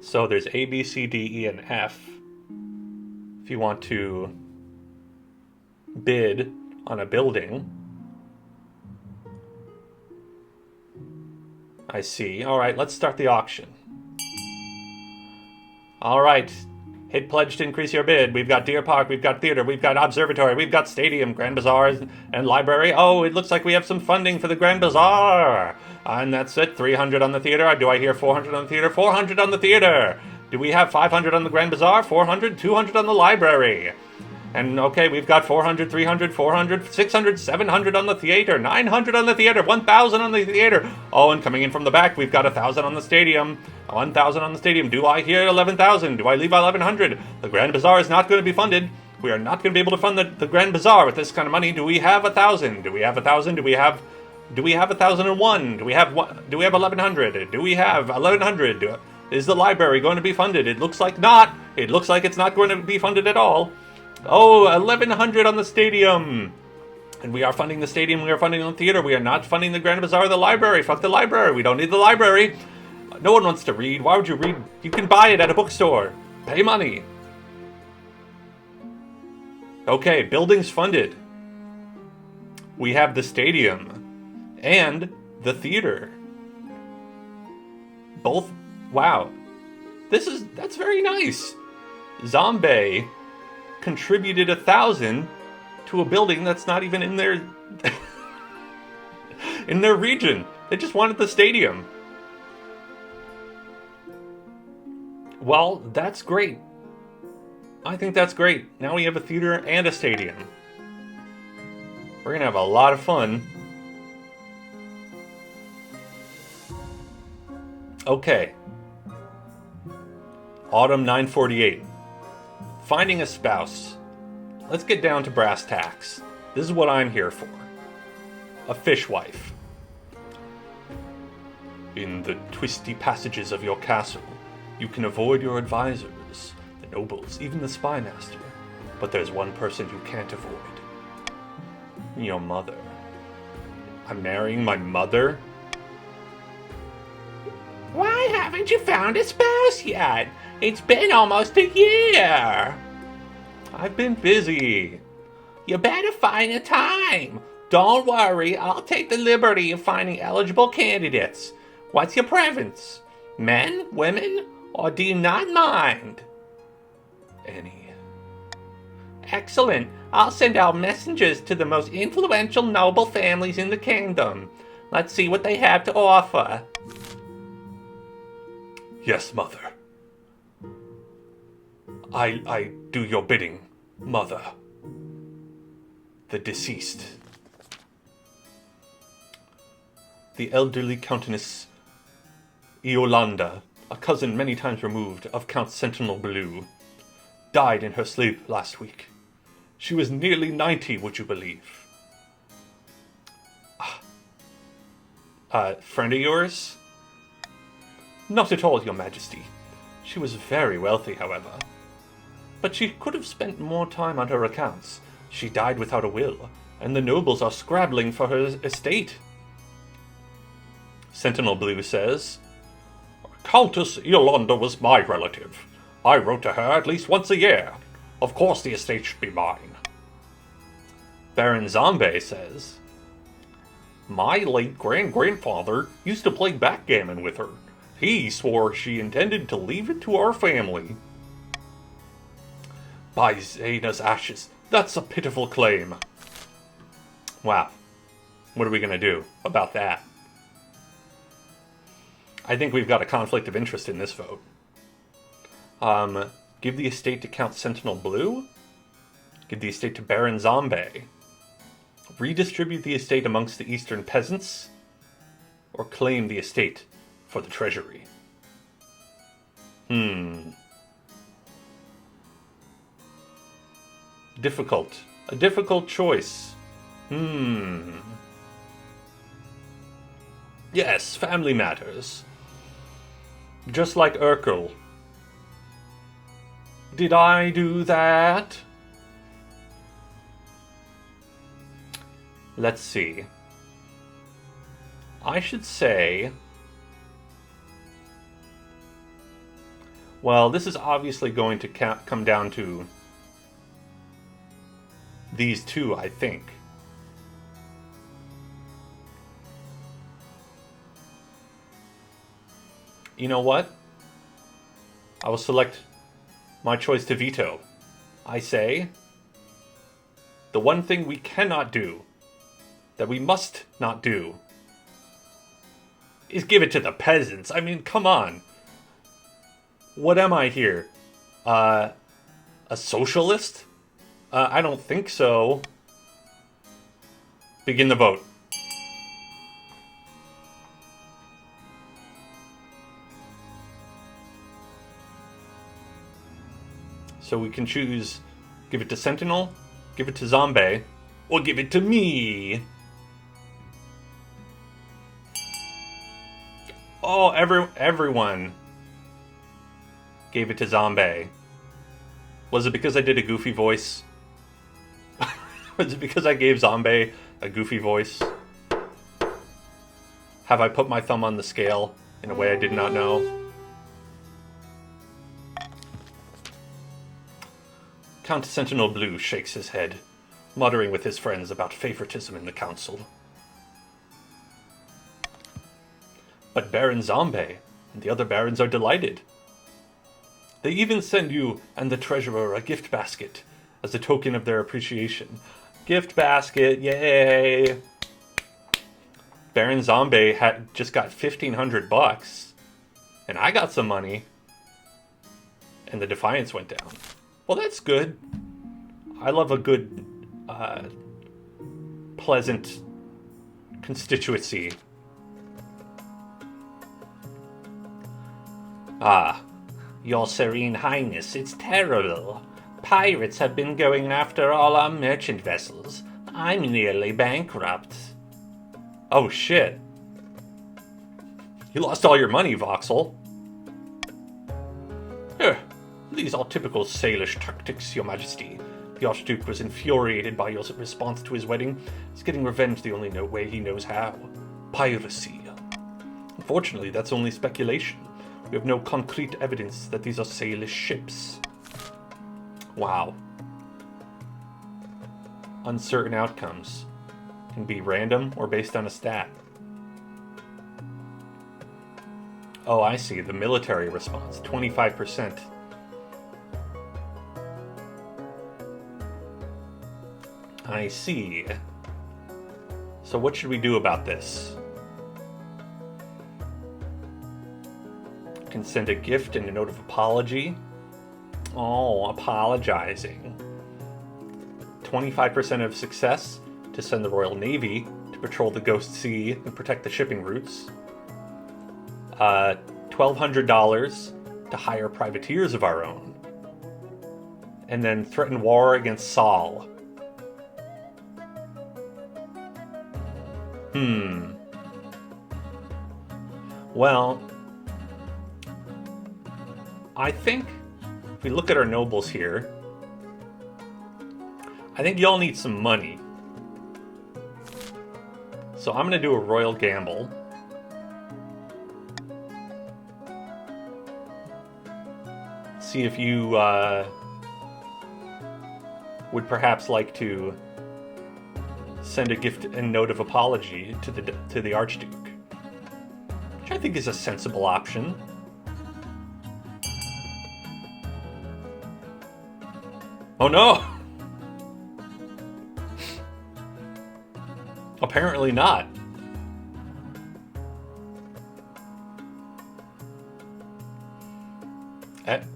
So there's A, B, C, D, E, and F. If you want to bid on a building. I see. Alright, let's start the auction. Alright, Hit pledge to increase your bid. We've got Deer Park, we've got theater, we've got observatory, we've got stadium, Grand Bazaar, and library. Oh, it looks like we have some funding for the Grand Bazaar. And that's it. 300 on the theater. Do I hear 400 on the theater? 400 on the theater. Do we have 500 on the Grand Bazaar? 400, 200 on the library. And okay, we've got 400, 300, 400, 600, 700 on the theater, 900 on the theater, 1,000 on the theater. Oh, and coming in from the back, we've got 1,000 on the stadium, 1,000 on the stadium. Do I hear 11,000? Do I leave 1,100? The Grand Bazaar is not going to be funded. We are not going to be able to fund the Grand Bazaar with this kind of money. Do we have 1,000? Do we have 1,000? Do we have 1,001? Do we have 1,100? Do we have 1,100? Is the library going to be funded? It looks like not. It looks like it's not going to be funded at all. Oh, 1,100 on the stadium. And we are funding the stadium, we are funding the theater, we are not funding the Grand Bazaar or the library. Fuck the library, we don't need the library. No one wants to read. Why would you read? You can buy it at a bookstore. Pay money. Okay, buildings funded. We have the stadium and the theater. Both, wow. That's very nice. Zombie contributed 1,000 to a building that's not even in their in their region. They just wanted the stadium. Well, that's great. I think that's great. Now we have a theater and a stadium. We're gonna have a lot of fun. Okay. Autumn 948. Finding a spouse. Let's get down to brass tacks. This is what I'm here for. A fishwife. In the twisty passages of your castle, you can avoid your advisors, the nobles, even the spy master. But there's one person you can't avoid. Your mother. I'm marrying my mother? Why haven't you found a spouse yet? It's been almost a year. I've been busy. You better find a time. Don't worry, I'll take the liberty of finding eligible candidates. What's your preference? Men, women, or do you not mind? Any. Excellent. I'll send out messengers to the most influential noble families in the kingdom. Let's see what they have to offer. Yes, mother. I do your bidding, mother. The deceased. The elderly Countess Iolanda, a cousin many times removed of Count Sentinel Blue, died in her sleep last week. She was nearly 90, would you believe? Friend of yours? Not at all, your majesty. She was very wealthy, however. But she could have spent more time on her accounts. She died without a will, and the nobles are scrabbling for her estate. Sentinel Blue says, Countess Yolanda was my relative. I wrote to her at least once a year. Of course the estate should be mine. Baron Zombie says, my late grand-grandfather used to play backgammon with her. He swore she intended to leave it to our family. By Zena's ashes, that's a pitiful claim. Wow. What are we going to do about that? I think we've got a conflict of interest in this vote. Give the estate to Count Sentinel Blue? Give the estate to Baron Zombie? Redistribute the estate amongst the eastern peasants? Or claim the estate for the treasury? Difficult. A difficult choice. Yes, family matters. Just like Urkel. Did I do that? Let's see. I should say... Well, this is obviously going to come down to these two, I think. You know what? I will select my choice to veto. I say, the one thing we cannot do, that we must not do, is give it to the peasants. I mean, come on. What am I here? A socialist? I don't think so. Begin the vote. So we can choose, give it to Sentinel, give it to Zombie, or give it to me. Oh, everyone gave it to Zombie. Was it because I did a goofy voice? Was it because I gave Zombie a goofy voice? Have I put my thumb on the scale in a way I did not know? Count Sentinel Blue shakes his head, muttering with his friends about favoritism in the council. But Baron Zombie and the other barons are delighted. They even send you and the treasurer a gift basket as a token of their appreciation. Gift basket, yay! Baron Zombie had just got $1,500, and I got some money, and the Defiance went down. Well, that's good. I love a good, pleasant constituency. Ah, Your Serene Highness, it's terrible. Pirates have been going after all our merchant vessels. I'm nearly bankrupt. Oh, shit. You lost all your money, Voxel. These are typical Salish tactics, Your Majesty. The Archduke was infuriated by your response to his wedding. He's getting revenge the only way he knows how. Piracy. Unfortunately, that's only speculation. We have no concrete evidence that these are Salish ships. Wow. Uncertain outcomes. Can be random or based on a stat. Oh, I see. The military response. 25%. I see. So what should we do about this? Can send a gift and a note of apology. Oh, apologizing. 25% of success to send the Royal Navy to patrol the Ghost Sea and protect the shipping routes. $1,200 to hire privateers of our own. And then threaten war against Saul. Well, I think if we look at our nobles here, I think y'all need some money. So I'm going to do a royal gamble. See if you would perhaps like to send a gift and note of apology to the Archduke, which I think is a sensible option. Oh no! Apparently not.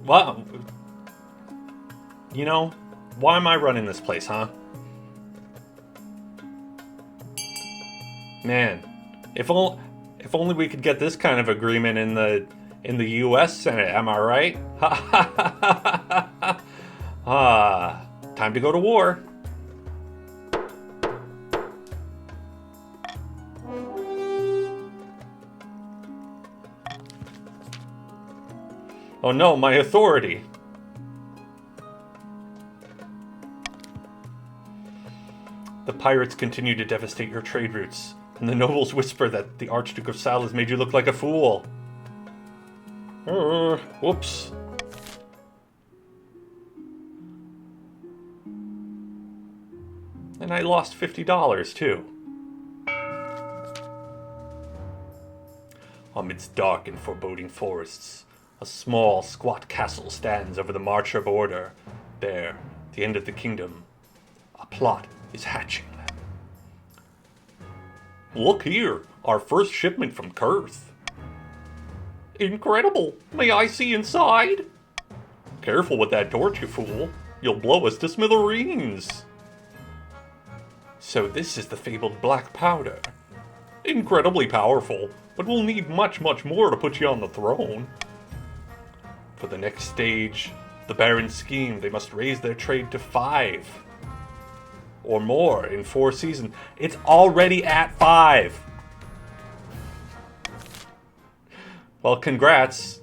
Well, you know, why am I running this place, huh? Man, if only we could get this kind of agreement in the U.S. Senate, am I right? Time to go to war. Oh no, my authority. The pirates continue to devastate your trade routes, and the nobles whisper that the Archduke of Sal has made you look like a fool. Whoops. And I lost $50 too. Amidst dark and foreboding forests, A small, squat castle stands over the Marcher border. There, at the end of the kingdom, a plot is hatching. Look here, our first shipment from Kurth. Incredible! May I see inside? Careful with that torch, you fool. You'll blow us to smithereens. So this is the fabled black powder. Incredibly powerful, but we'll need much, much more to put you on the throne. For the next stage, the Baron's scheme, they must raise their trade to 5. Or more in 4 seasons. It's already at 5! Well, congrats.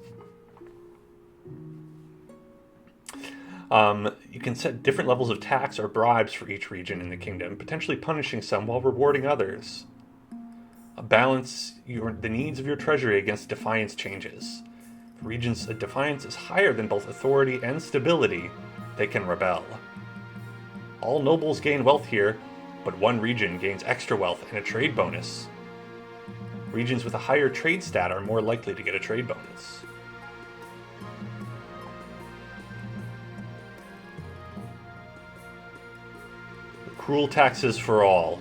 You can set different levels of tax or bribes for each region in the kingdom, potentially punishing some while rewarding others. Balance the needs of your treasury against defiance changes. If regions' defiance is higher than both authority and stability, they can rebel. All nobles gain wealth here, but one region gains extra wealth and a trade bonus. Regions with a higher trade stat are more likely to get a trade bonus. Cruel taxes for all.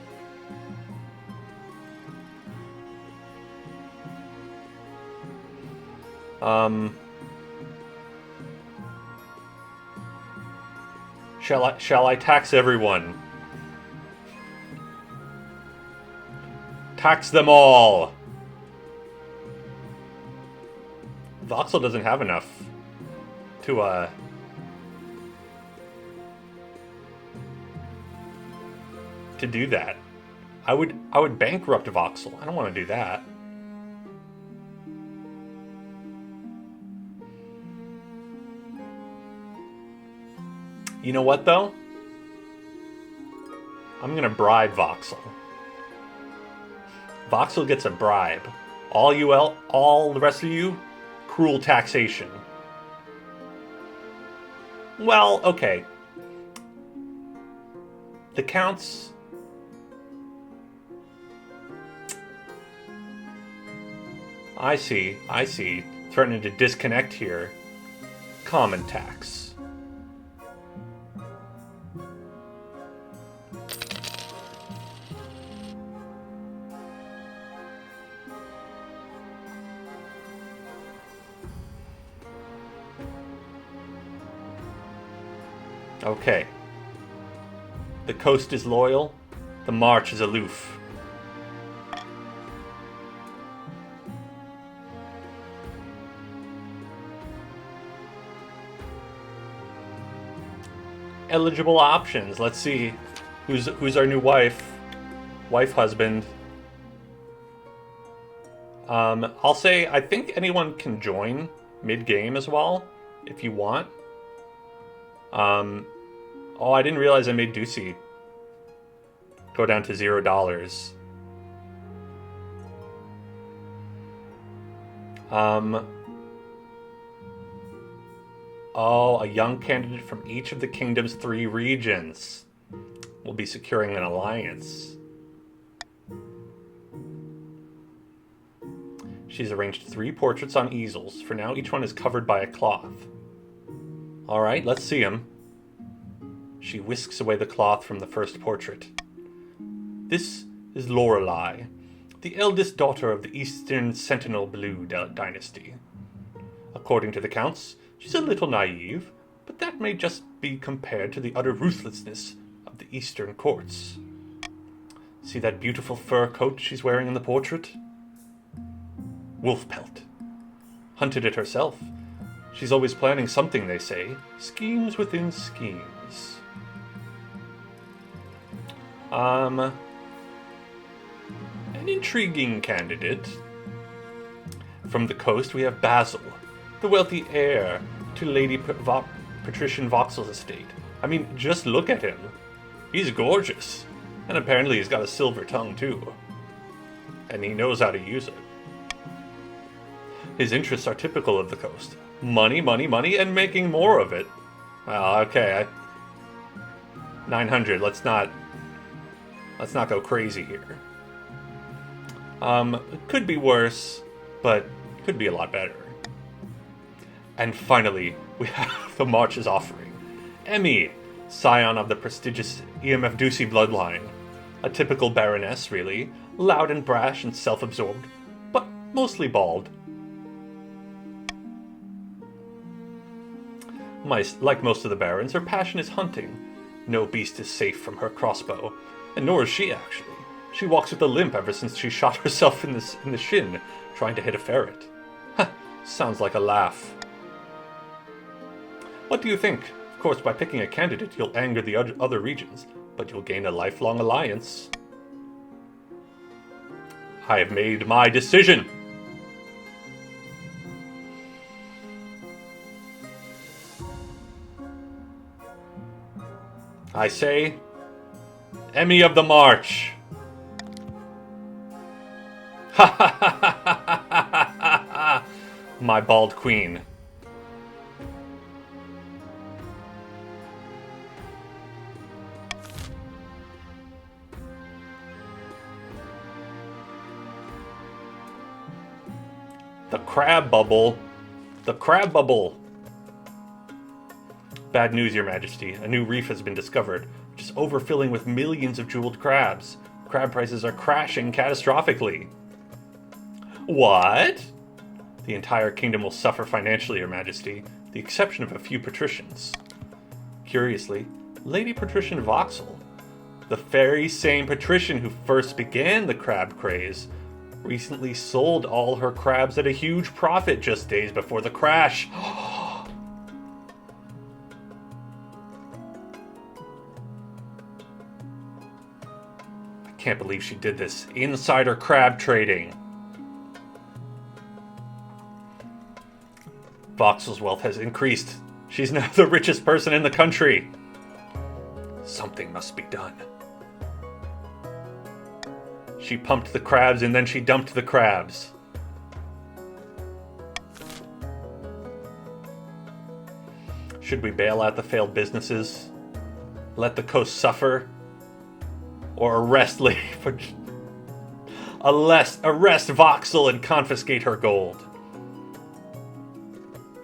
Shall I tax everyone? Tax them all! Voxel doesn't have enough to do that. I would bankrupt Voxel. I don't want to do that. You know what, though? I'm gonna bribe Voxel. Voxel gets a bribe. All the rest of you, cruel taxation. Well, okay. The counts. I see. Threatening to disconnect here. Common tax. Okay. The coast is loyal. The march is aloof. Eligible options. Let's see. Who's our new wife? Husband. I'll say I think anyone can join mid-game as well, if you want. Oh, I didn't realize I made Ducey go down to $0. Oh, a young candidate from each of the kingdom's 3 regions will be securing an alliance. She's arranged 3 portraits on easels. For now, each one is covered by a cloth. Alright, let's see him. She whisks away the cloth from the first portrait. This is Lorelei, the eldest daughter of the Eastern Sentinel Blue dynasty. According to the counts, she's a little naive, but that may just be compared to the utter ruthlessness of the Eastern courts. See that beautiful fur coat she's wearing in the portrait? Wolf pelt. Hunted it herself. She's always planning something, they say. Schemes within schemes. An intriguing candidate. From the coast, we have Basil, the wealthy heir to Lady Patrician Voxel's estate. I mean, just look at him. He's gorgeous. And apparently he's got a silver tongue, too. And he knows how to use it. His interests are typical of the coast. Money, money, money, and making more of it. Well, okay. 900. Let's not go crazy here. It could be worse, but could be a lot better. And finally, we have the March's offering. Emmy, scion of the prestigious EMF Ducey bloodline. A typical baroness, really. Loud and brash and self-absorbed, but mostly bald. Like most of the barons, her passion is hunting. No beast is safe from her crossbow, and nor is she, actually. She walks with a limp ever since she shot herself in the shin, trying to hit a ferret. Ha! Sounds like a laugh. What do you think? Of course, by picking a candidate, you'll anger the other regions, but you'll gain a lifelong alliance. I have made my decision. I say, Emmy of the March. Ha ha ha ha ha ha ha! My bald queen. The crab bubble. The crab bubble. Bad news, Your Majesty. A new reef has been discovered, which is overfilling with millions of jeweled crabs. Crab prices are crashing catastrophically. What? The entire kingdom will suffer financially, Your Majesty, with the exception of a few patricians. Curiously, Lady Patrician Voxel, the very same patrician who first began the crab craze, recently sold all her crabs at a huge profit just days before the crash. I can't believe she did this. Insider crab trading. Voxel's wealth has increased. She's now the richest person in the country. Something must be done. She pumped the crabs and then she dumped the crabs. Should we bail out the failed businesses? Let the coast suffer? Or arrest arrest Voxel and confiscate her gold?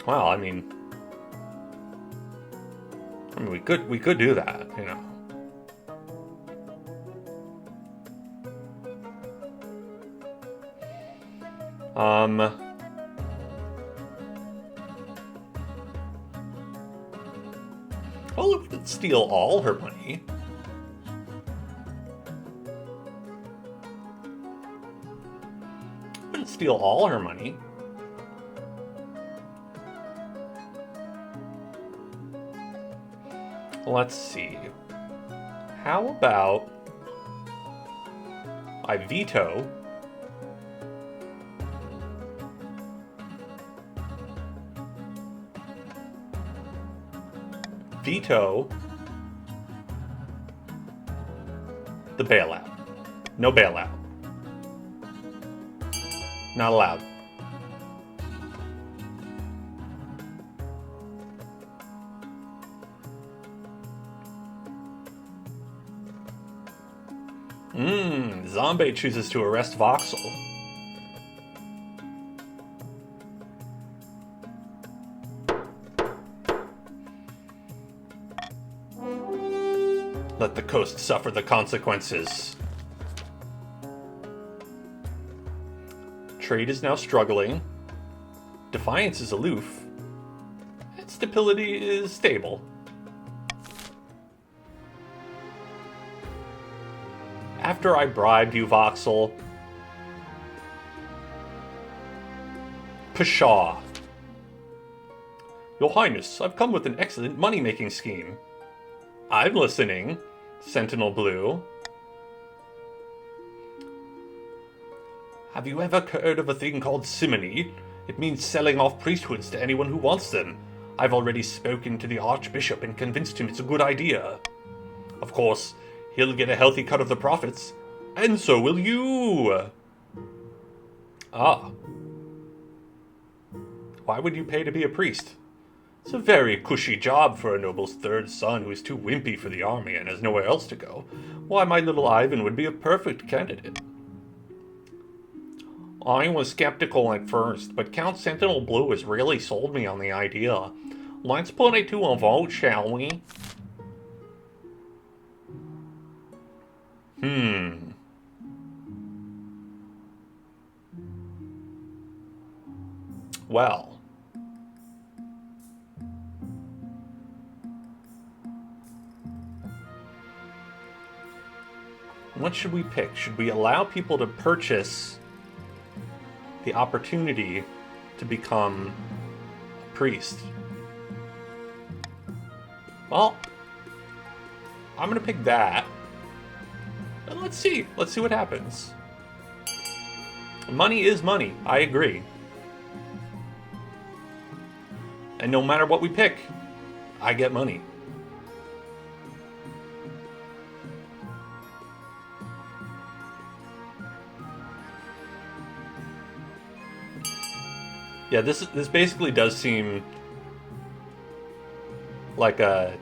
Well, I mean we could do that, you know. Well, we could steal all her money. We wouldn't steal all her money. Let's see. How about I veto the bailout. No bailout. Not allowed. Zombie chooses to arrest Voxel. Let the coast suffer the consequences. Trade is now struggling. Defiance is aloof. And stability is stable. After I bribed you, Voxel. Pshaw. Your Highness, I've come with an excellent money-making scheme. I'm listening, Sentinel Blue. Have you ever heard of a thing called simony? It means selling off priesthoods to anyone who wants them. I've already spoken to the Archbishop and convinced him it's a good idea. Of course, he'll get a healthy cut of the profits, and so will you. Ah. Why would you pay to be a priest? It's a very cushy job for a noble's third son who is too wimpy for the army and has nowhere else to go. Why, my little Ivan would be a perfect candidate. I was skeptical at first, but Count Sentinel Blue has really sold me on the idea. Let's put it to a vote, shall we? Well. What should we pick? Should we allow people to purchase the opportunity to become a priest? Well, I'm gonna pick that. And let's see. Let's see what happens. Money is money. I agree. And no matter what we pick, I get money. Yeah, this basically does seem like a...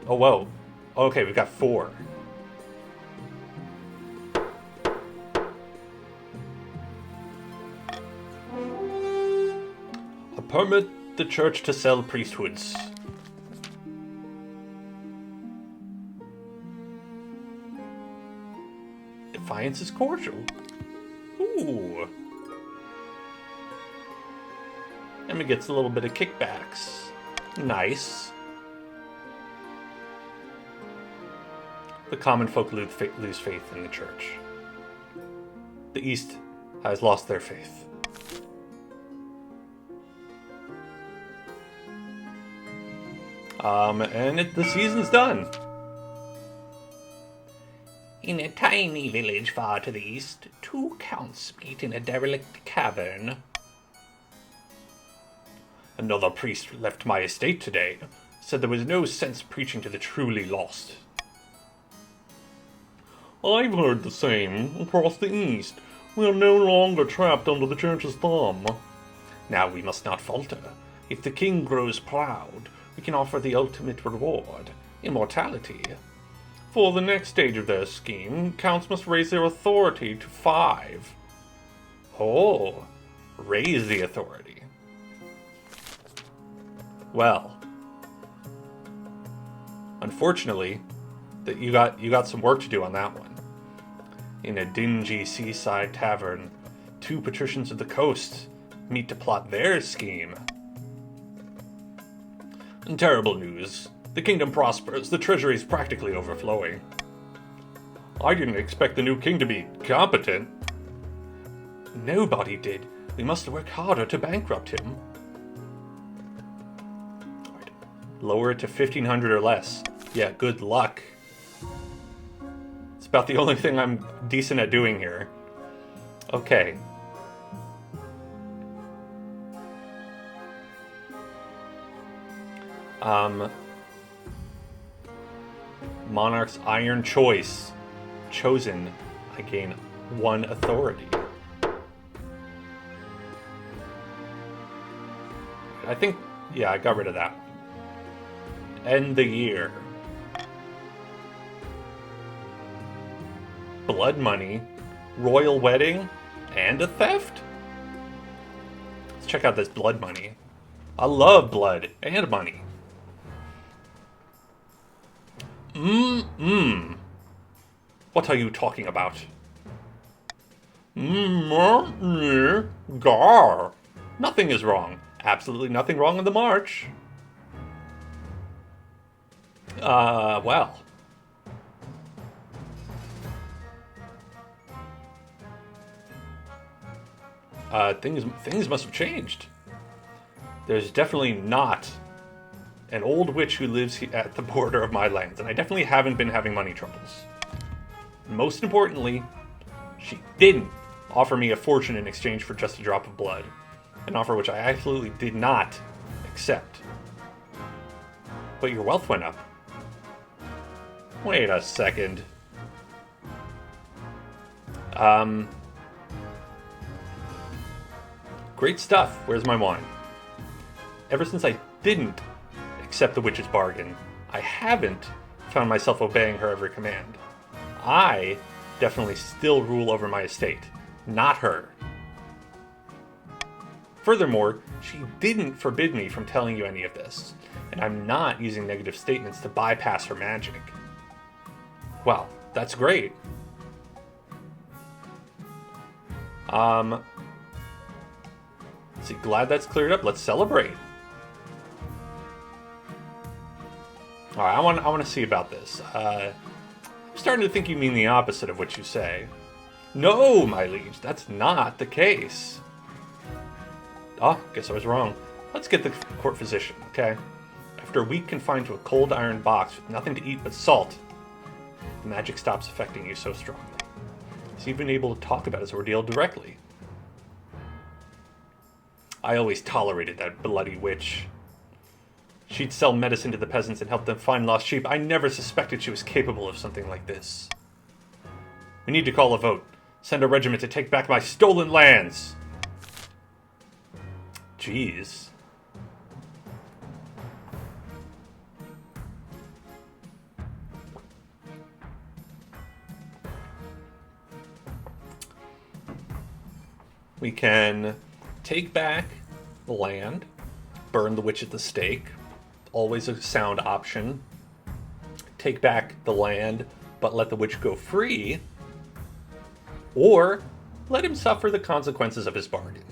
Oh, whoa. Okay, we've got 4. Permit the church to sell priesthoods. Defiance is cordial. Ooh. Emma gets a little bit of kickbacks. Nice. The common folk lose faith in the church. The East has lost their faith. And the season's done. In a tiny village far to the east, 2 counts meet in a derelict cavern. Another priest left my estate today. Said there was no sense preaching to the truly lost. I've heard the same across the east. We are no longer trapped under the church's thumb. Now we must not falter. If the king grows proud, we can offer the ultimate reward, immortality. For the next stage of their scheme, counts must raise their authority to 5. Oh, raise the authority. Well, unfortunately, that you got some work to do on that one. In a dingy seaside tavern, 2 patricians of the coast meet to plot their scheme. And terrible news. The kingdom prospers. The treasury is practically overflowing. I didn't expect the new king to be competent. Nobody did. We must work harder to bankrupt him. Right. Lower it to 1,500 or less. Yeah, good luck. It's about the only thing I'm decent at doing here. Okay. Monarch's Iron Choice. Chosen. I gain 1 authority. I think, yeah, I got rid of that. End the year. Blood money, royal wedding, and a theft? Let's check out this blood money. I love blood and money. What are you talking about? Gar. Nothing is wrong. Absolutely nothing wrong in the march. Well. Things must have changed. There's definitely not an old witch who lives at the border of my lands, and I definitely haven't been having money troubles. Most importantly, she didn't offer me a fortune in exchange for just a drop of blood. An offer which I absolutely did not accept. But your wealth went up. Wait a second. Great stuff. Where's my wine? Ever since I didn't accept the witch's bargain, I haven't found myself obeying her every command. I definitely still rule over my estate, not her. Furthermore, she didn't forbid me from telling you any of this, and I'm not using negative statements to bypass her magic. Well, that's great. See, glad that's cleared up. Let's celebrate. All right, I want to see about this. I'm starting to think you mean the opposite of what you say. No, my liege, that's not the case. Oh, guess I was wrong. Let's get the court physician, okay? After a week confined to a cold iron box with nothing to eat but salt, the magic stops affecting you so strongly. He's even able to talk about his ordeal directly. I always tolerated that bloody witch. She'd sell medicine to the peasants and help them find lost sheep. I never suspected she was capable of something like this. We need to call a vote. Send a regiment to take back my stolen lands. Jeez. We can take back the land, burn the witch at the stake. Always a sound option. Take back the land, but let the witch go free. Or let him suffer the consequences of his bargain.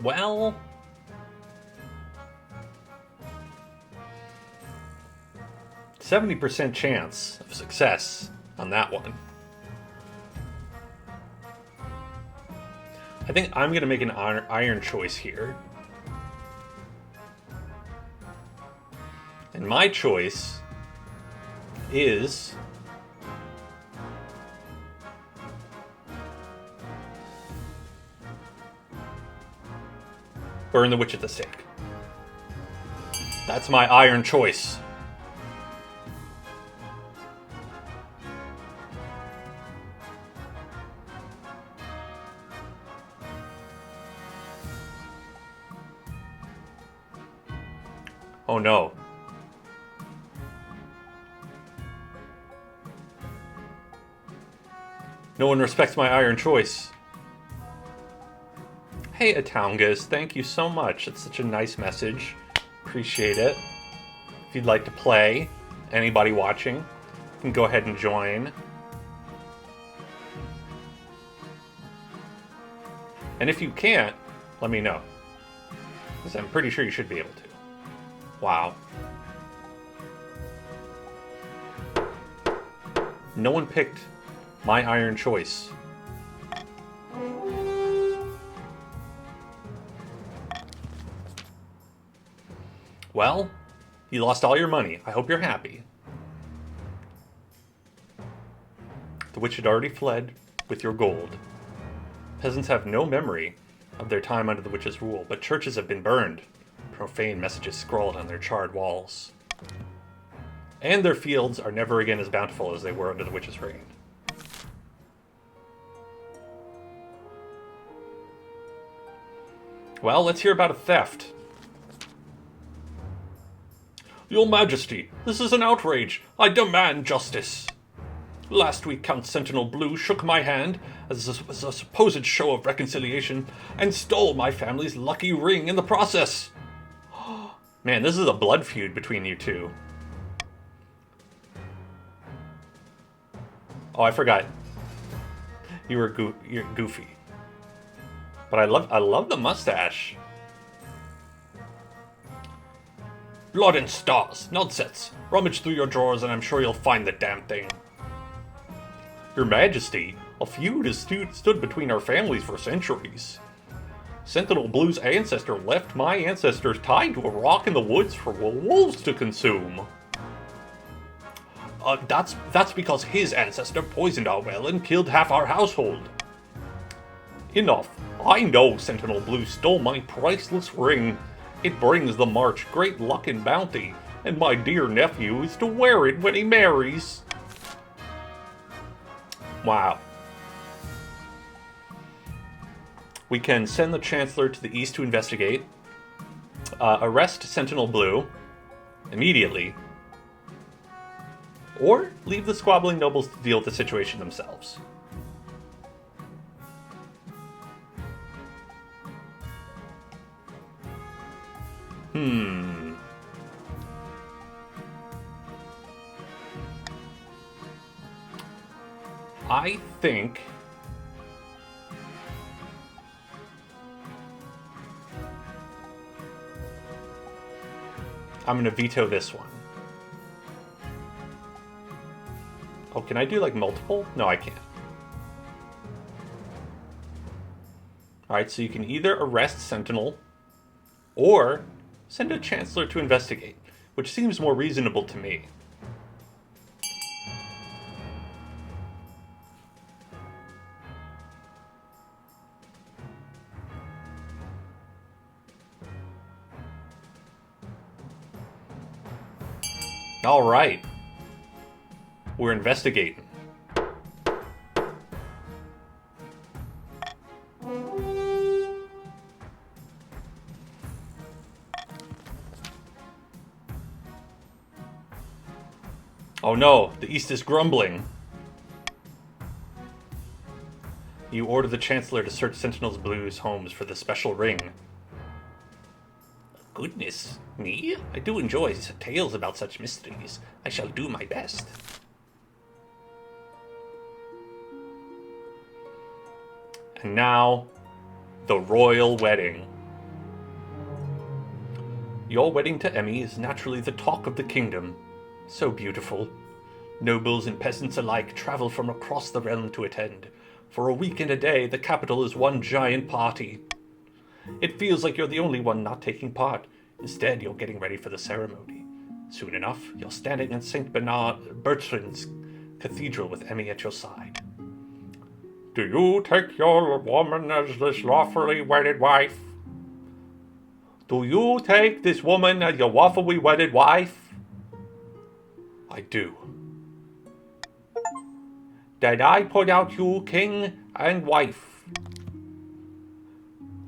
Well, 70% chance of success on that one. I think I'm going to make an iron choice here. And my choice is burn the witch at the stake. That's my iron choice. Oh no. No one respects my iron choice. Hey, Atongas, thank you so much. It's such a nice message. Appreciate it. If you'd like to play, anybody watching, you can go ahead and join. And if you can't, let me know, because I'm pretty sure you should be able to. Wow. No one picked my iron choice. Well, you lost all your money. I hope you're happy. The witch had already fled with your gold. Peasants have no memory of their time under the witch's rule, but churches have been burned. Profane messages scrawled on their charred walls. And their fields are never again as bountiful as they were under the witch's reign. Well, let's hear about a theft. Your Majesty, this is an outrage. I demand justice. Last week, Count Sentinel Blue shook my hand as a supposed show of reconciliation and stole my family's lucky ring in the process. Man, this is a blood feud between you two. Oh, I forgot. You're goofy. But I love the mustache. Blood and stars. Nonsense. Rummage through your drawers and I'm sure you'll find the damn thing. Your Majesty, a feud has stood between our families for centuries. Sentinel Blue's ancestor left my ancestors tied to a rock in the woods for wolves to consume. That's because his ancestor poisoned our well and killed half our household. Enough. I know Sentinel Blue stole my priceless ring. It brings the march great luck and bounty, and my dear nephew is to wear it when he marries. Wow. We can send the Chancellor to the east to investigate. Arrest Sentinel Blue immediately. Or leave the squabbling nobles to deal with the situation themselves. I think I'm gonna veto this one. Oh, can I do like multiple? No, I can't. Alright, so you can either arrest Sentinel or send a Chancellor to investigate, which seems more reasonable to me. Alright. We're investigating. Oh no, the East is grumbling. You order the Chancellor to search Sentinels Blue's homes for the special ring. Goodness me, I do enjoy tales about such mysteries. I shall do my best. And now, the royal wedding. Your wedding to Emmy is naturally the talk of the kingdom. So beautiful. Nobles and peasants alike travel from across the realm to attend. For a week and a day, the capital is one giant party. It feels like you're the only one not taking part. Instead, you're getting ready for the ceremony. Soon enough, you're standing in St. Bertrand's Cathedral with Emmy at your side. Do you take your woman as this lawfully wedded wife? Do you take this woman as your lawfully wedded wife? I do. Then I put out you king and wife.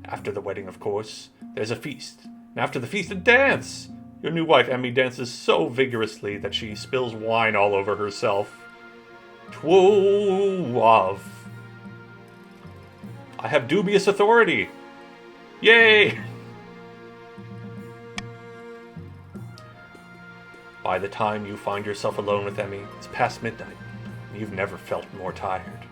After the wedding, of course, there's a feast. And after the feast, a dance! Your new wife, Emmy, dances so vigorously that she spills wine all over herself. True love. I have dubious authority. Yay! By the time you find yourself alone with Emmy, it's past midnight, and you've never felt more tired.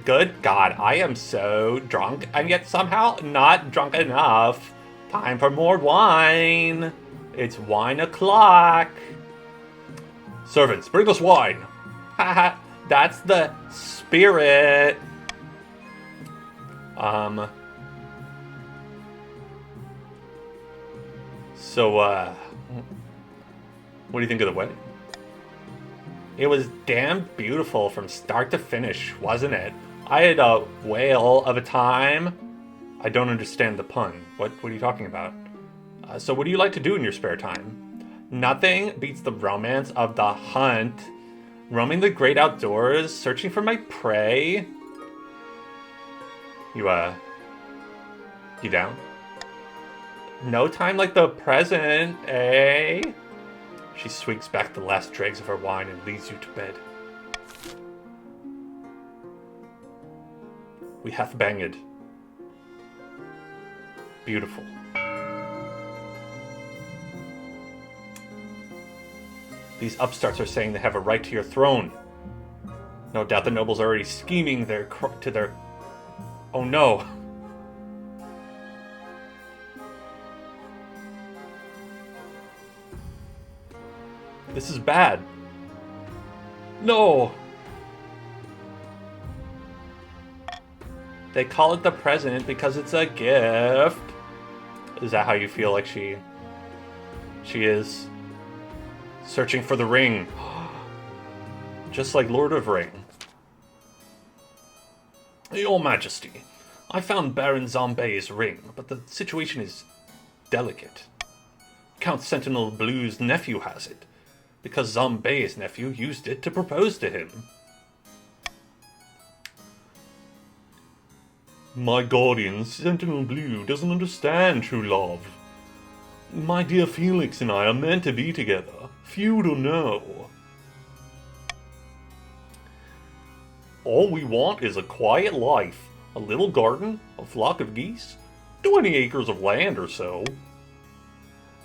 Good God, I am so drunk, and yet somehow not drunk enough. Time for more wine. It's wine o'clock. Servants, bring us wine. Haha, that's the spirit. So, what do you think of the wedding? It was damn beautiful from start to finish, wasn't it? I had a whale of a time. I don't understand the pun. What are you talking about? So what do you like to do in your spare time? Nothing beats the romance of the hunt. Roaming the great outdoors, searching for my prey. You down? No time like the present, eh? She swigs back the last dregs of her wine and leads you to bed. We hath banged. Beautiful. These upstarts are saying they have a right to your throne. No doubt the nobles are already scheming to their... Oh no. This is bad. No. They call it the present because it's a gift. Is that how you feel like she is searching for the ring? Just like Lord of Ring. Your Majesty, I found Baron Zombé's ring, but the situation is delicate. Count Sentinel Blue's nephew has it, because Zombé's nephew used it to propose to him. My guardian, Sentinel Blue, doesn't understand true love. My dear Felix and I are meant to be together. Feud or no. All we want is a quiet life, a little garden, a flock of geese, 20 acres of land or so.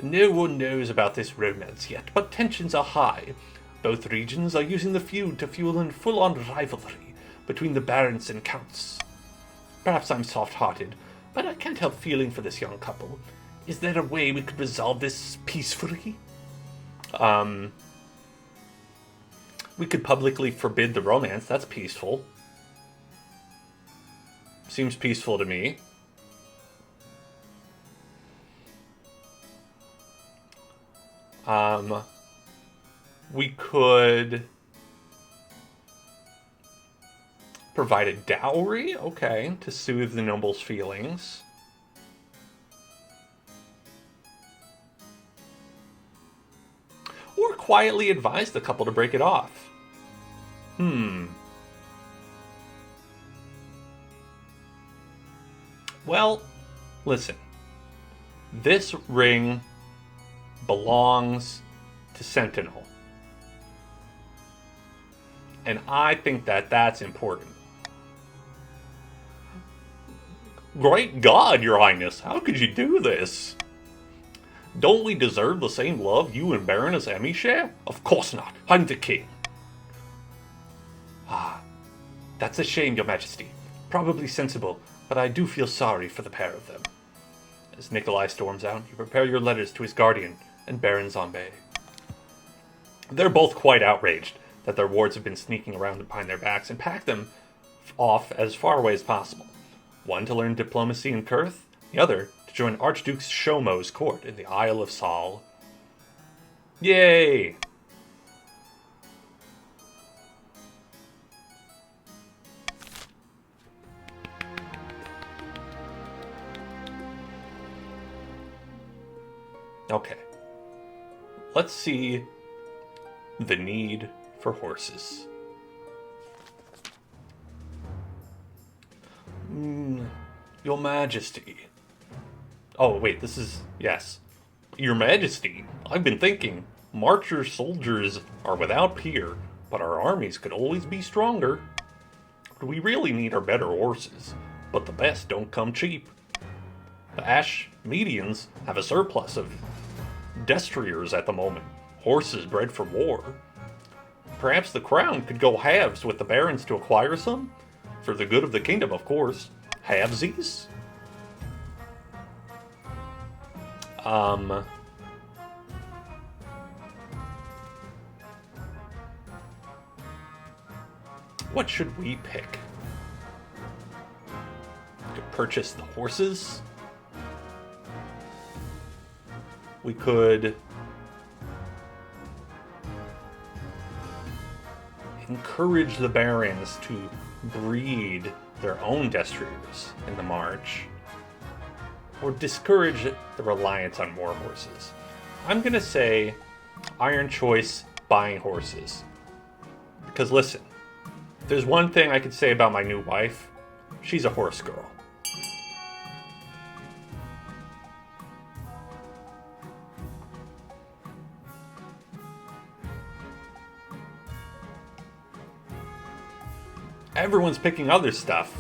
No one knows about this romance yet, but tensions are high. Both regions are using the feud to fuel a full-on rivalry between the barons and counts. Perhaps I'm soft-hearted, but I can't help feeling for this young couple. Is there a way we could resolve this peacefully? We could publicly forbid the romance. That's peaceful. Seems peaceful to me. We could provide a dowry, okay, to soothe the noble's feelings. Or quietly advise the couple to break it off. Well, listen. This ring belongs to Sentinel. And I think that that's important. Great God, Your Highness, how could you do this? Don't we deserve the same love you and Baroness Emmy share? Of course not. I'm the king. That's a shame, Your Majesty. Probably sensible, but I do feel sorry for the pair of them. As Nikolai storms out, you prepare your letters to his guardian and Baron Zombie. They're both quite outraged that their wards have been sneaking around behind their backs and pack them off as far away as possible. One to learn diplomacy in Kurth, the other to join Archduke Shomo's court in the Isle of Saul. Yay! Okay. Let's see the need for horses. Your Majesty. Oh, wait, this is... Yes. Your Majesty, I've been thinking. Marcher soldiers are without peer, but our armies could always be stronger. We really need our better horses, but the best don't come cheap. The Ash Medians have a surplus of destriers at the moment, horses bred for war. Perhaps the crown could go halves with the barons to acquire some? For the good of the kingdom, of course. Halvesies? What should we pick? To purchase the horses? We could encourage the barons to breed their own destriers in the march, or discourage the reliance on more horses. I'm going to say Iron Choice buying horses. Because listen, if there's one thing I could say about my new wife, she's a horse girl. Everyone's picking other stuff.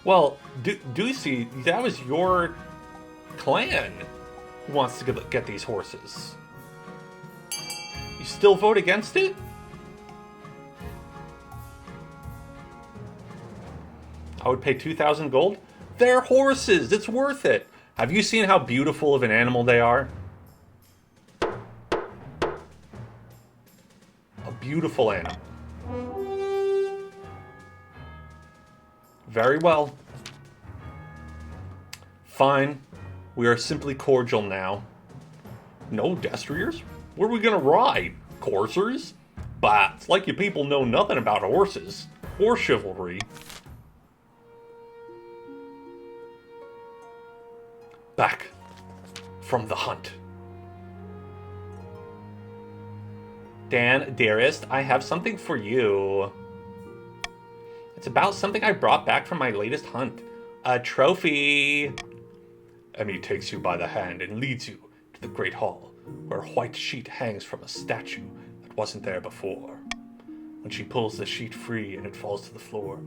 Well, Ducey, that was your clan who wants to get these horses. You still vote against it? I would pay 2,000 gold? They're horses! It's worth it! Have you seen how beautiful of an animal they are? A beautiful animal. Very well. Fine. We are simply cordial now. No destriers? Where are we gonna ride? Coursers? Bah, it's like you people know nothing about horses. Or chivalry. Back from the hunt. Dan, dearest, I have something for you. It's about something I brought back from my latest hunt. A trophy. Emmy takes you by the hand and leads you to the great hall, where a white sheet hangs from a statue that wasn't there before. When she pulls the sheet free and it falls to the floor,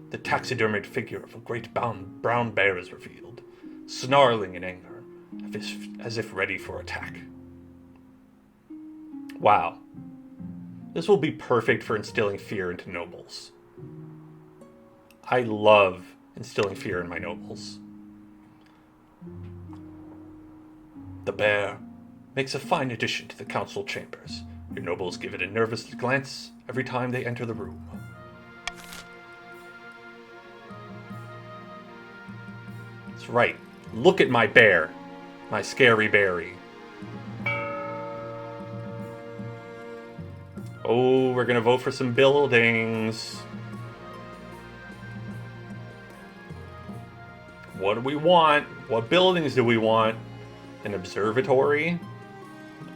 the taxidermied figure of a great brown bear is revealed, snarling in anger, as if ready for attack. Wow. This will be perfect for instilling fear into nobles. I love instilling fear in my nobles. The bear makes a fine addition to the council chambers. Your nobles give it a nervous glance every time they enter the room. That's right. Look at my bear. My scary berry. Oh, we're gonna vote for some buildings. What do we want? What buildings do we want? An observatory?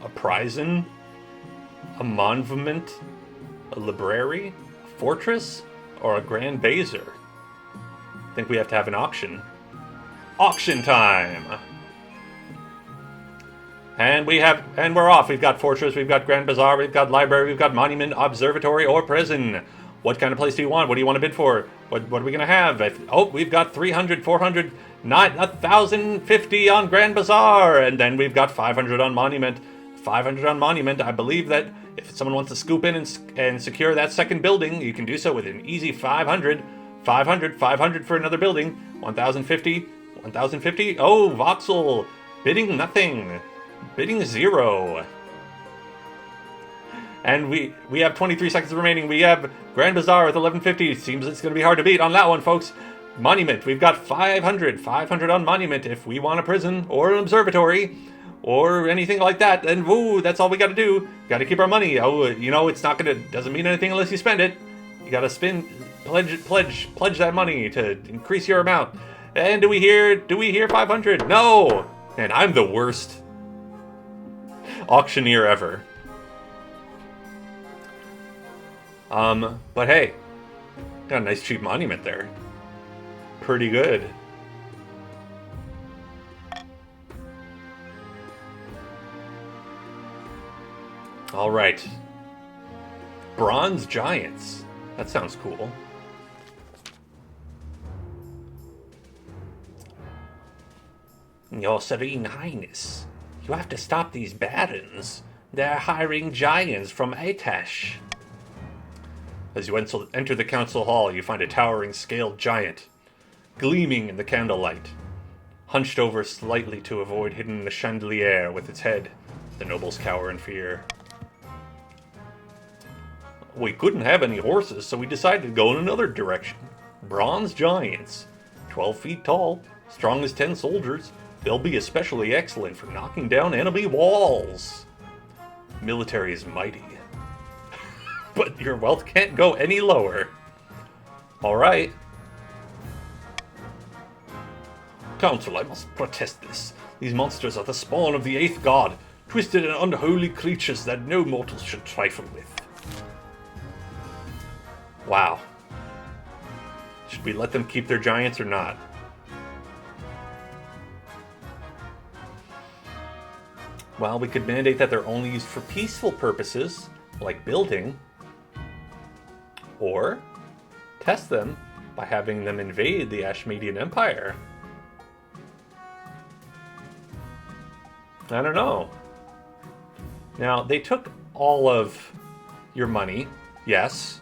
A prison? A monument? A library? A fortress? Or a grand bazaar? I think we have to have an auction. Auction time! And we're off. We've got fortress, we've got grand bazaar, we've got library, we've got monument, observatory, or prison. What kind of place do you want? What do you want to bid for? What are we going to have? We've got 300, 400, 1,050 on Grand Bazaar. And then we've got 500 on Monument. 500 on Monument. I believe that if someone wants to scoop in and secure that second building, you can do so with an easy 500. 500, 500 for another building. 1,050, 1,050. Oh, Voxel. Bidding nothing. Bidding 0. And we have 23 seconds remaining. We have Grand Bazaar with 1150. Seems it's going to be hard to beat on that one, folks. Monument, we've got 500. 500 on Monument if we want a prison or an observatory or anything like that. And woo, that's all we got to do. Got to keep our money. Oh, it's not going to, doesn't mean anything unless you spend it. You got to pledge that money to increase your amount. And do we hear 500? No. And I'm the worst auctioneer ever. But hey, got a nice cheap monument there. Pretty good. All right. Bronze Giants. That sounds cool. Your Serene Highness, you have to stop these barons. They're hiring giants from Atash. As you enter the council hall, you find a towering scaled giant, gleaming in the candlelight, hunched over slightly to avoid hitting the chandelier with its head. The nobles cower in fear. We couldn't have any horses, so we decided to go in another direction. Bronze giants, 12 feet tall, strong as 10 soldiers. They'll be especially excellent for knocking down enemy walls. Military is mighty. But your wealth can't go any lower. Alright. Council, I must protest this. These monsters are the spawn of the 8th god, twisted and unholy creatures that no mortals should trifle with. Wow. Should we let them keep their giants or not? Well, we could mandate that they're only used for peaceful purposes, like building. Or test them by having them invade the Ashmedian Empire. I don't know. Now, they took all of your money, yes.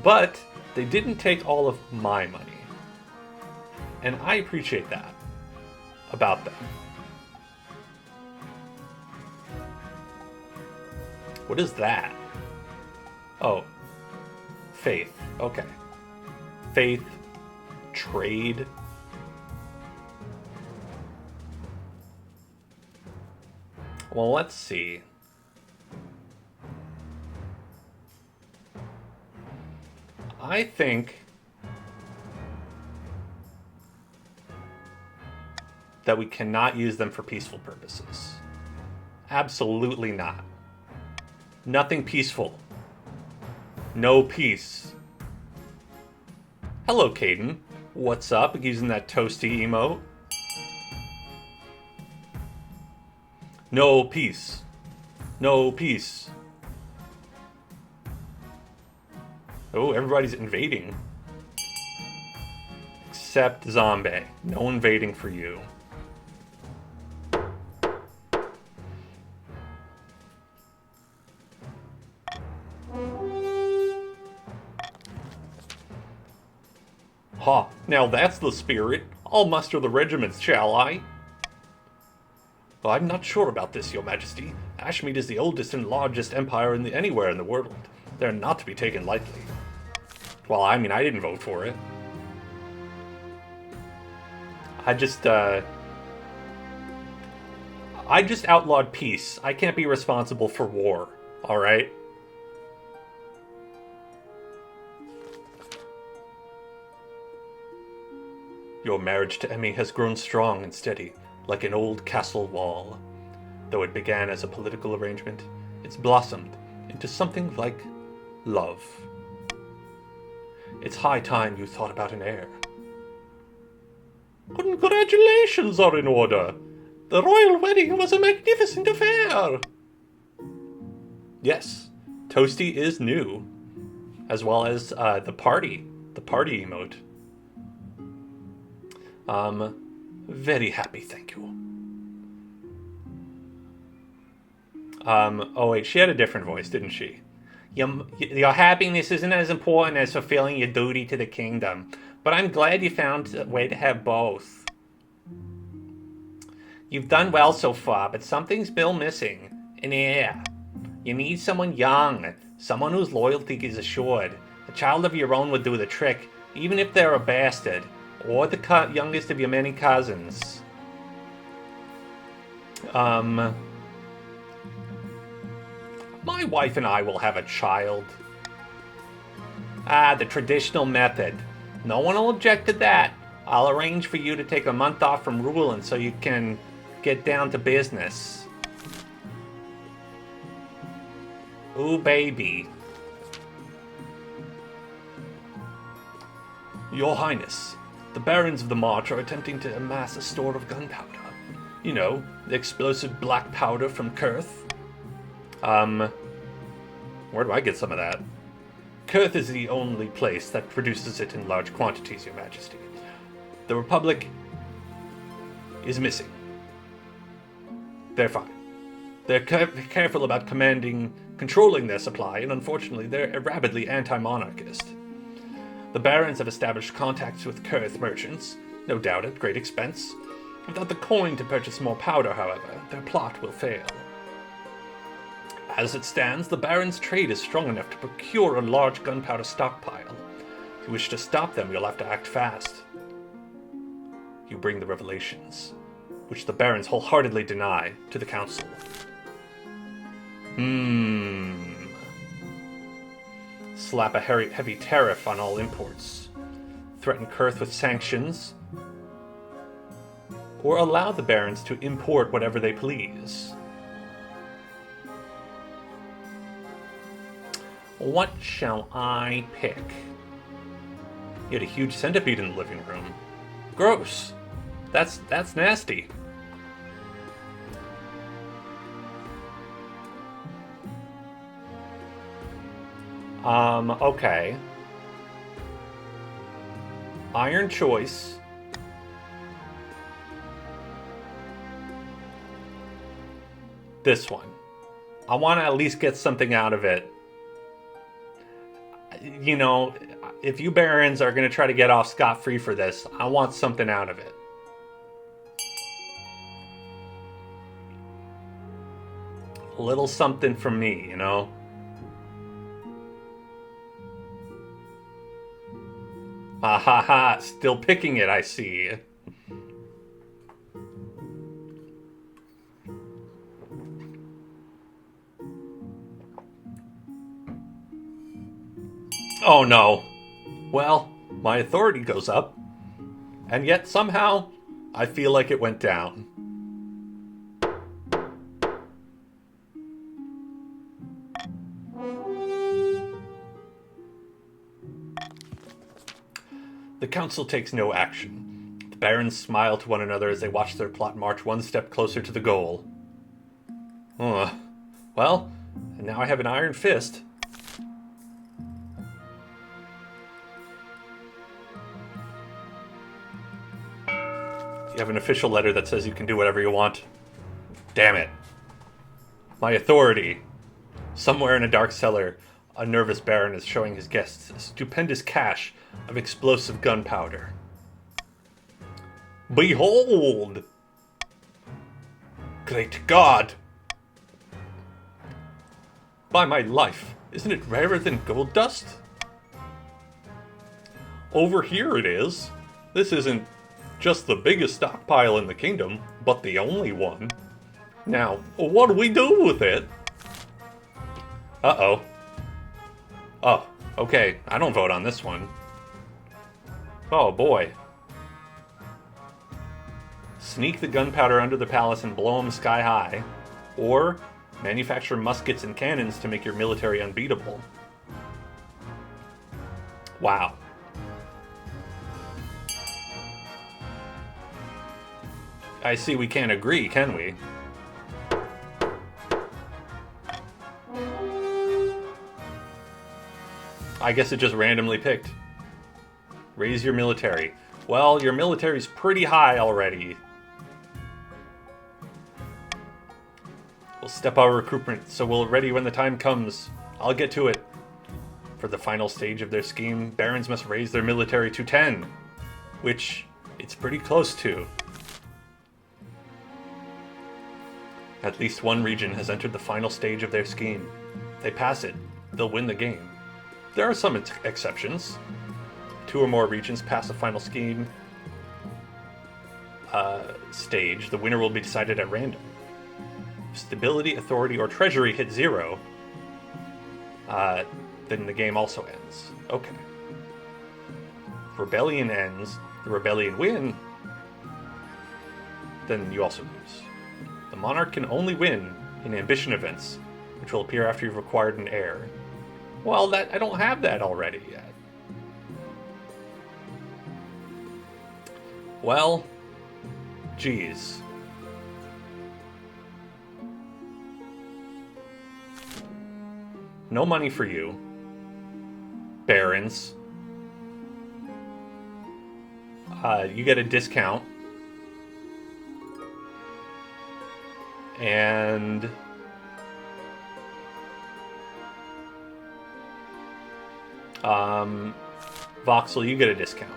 But they didn't take all of my money. And I appreciate that about them. What is that? Oh. Faith. Okay. Faith. Trade. Well, let's see. I think that we cannot use them for peaceful purposes. Absolutely not. Nothing peaceful. No peace. Hello, Caden. What's up? Using that toasty emote. No peace. No peace. Oh, everybody's invading. Except Zombie. No invading for you. Ha, now that's the spirit. I'll muster the regiments, shall I? Well, I'm not sure about this, Your Majesty. Ashmead is the oldest and largest empire anywhere in the world. They're not to be taken lightly. Well, I mean, I didn't vote for it. I just outlawed peace. I can't be responsible for war, alright? Your marriage to Emmy has grown strong and steady, like an old castle wall. Though it began as a political arrangement, it's blossomed into something like love. It's high time you thought about an heir. Congratulations are in order. The royal wedding was a magnificent affair. Yes, Toasty is new, as well as the party emote. Very happy, thank you. Oh wait, she had a different voice, didn't she? Your happiness isn't as important as fulfilling your duty to the kingdom, but I'm glad you found a way to have both. You've done well so far, but something's still missing. An heir. You need someone young, someone whose loyalty is assured. A child of your own would do the trick, even if they're a bastard, or the youngest of your many cousins. My wife and I will have a child. Ah, the traditional method. No one will object to that. I'll arrange for you to take a month off from ruling so you can get down to business. Ooh, baby. Your Highness, the barons of the March are attempting to amass a store of gunpowder. You know, the explosive black powder from Kurth. Where do I get some of that? Kurth is the only place that produces it in large quantities, Your Majesty. The Republic is missing. They're fine. They're careful about controlling their supply, and unfortunately, they're rabidly anti-monarchist. The barons have established contacts with Kurth merchants, no doubt at great expense. Without the coin to purchase more powder, however, their plot will fail. As it stands, the barons' trade is strong enough to procure a large gunpowder stockpile. If you wish to stop them, you'll have to act fast. You bring the revelations, which the barons wholeheartedly deny, to the council. Slap a heavy tariff on all imports. Threaten Kurth with sanctions. Or allow the barons to import whatever they please. What shall I pick? You had a huge centipede in the living room. Gross. That's nasty. Okay. Iron choice. This one. I want to at least get something out of it. You know, if you barons are going to try to get off scot-free for this, I want something out of it. A little something from me, you know? Ha ha ha, still picking it, I see. Oh no. Well, my authority goes up, and yet somehow I feel like it went down. The council takes no action. The barons smile to one another as they watch their plot march one step closer to the goal. Well, and now I have an iron fist. You have an official letter that says you can do whatever you want. Damn it. My authority. Somewhere in a dark cellar, a nervous baron is showing his guests a stupendous cache of explosive gunpowder. Behold! Great God! By my life, isn't it rarer than gold dust? Over here it is. This isn't just the biggest stockpile in the kingdom, but the only one. Now, what do we do with it? Uh-oh. Oh, okay, I don't vote on this one. Oh boy. Sneak the gunpowder under the palace and blow them sky high. Or manufacture muskets and cannons to make your military unbeatable. Wow. I see we can't agree, can we? I guess it just randomly picked. Raise your military. Well, your military's pretty high already. We'll step our recruitment, so we'll ready when the time comes. I'll get to it. For the final stage of their scheme, barons must raise their military to 10. Which, it's pretty close to. At least one region has entered the final stage of their scheme. They pass it, they'll win the game. There are some exceptions. 2 or more regions pass the final scheme stage. The winner will be decided at random. If stability, authority, or treasury hit 0, then the game also ends. Okay. If rebellion ends, the rebellion win, then you also lose. The monarch can only win in ambition events, which will appear after you've acquired an heir. Well, I don't have that already yet. Well, geez. No money for you. Barons. You get a discount. And Voxel, you get a discount.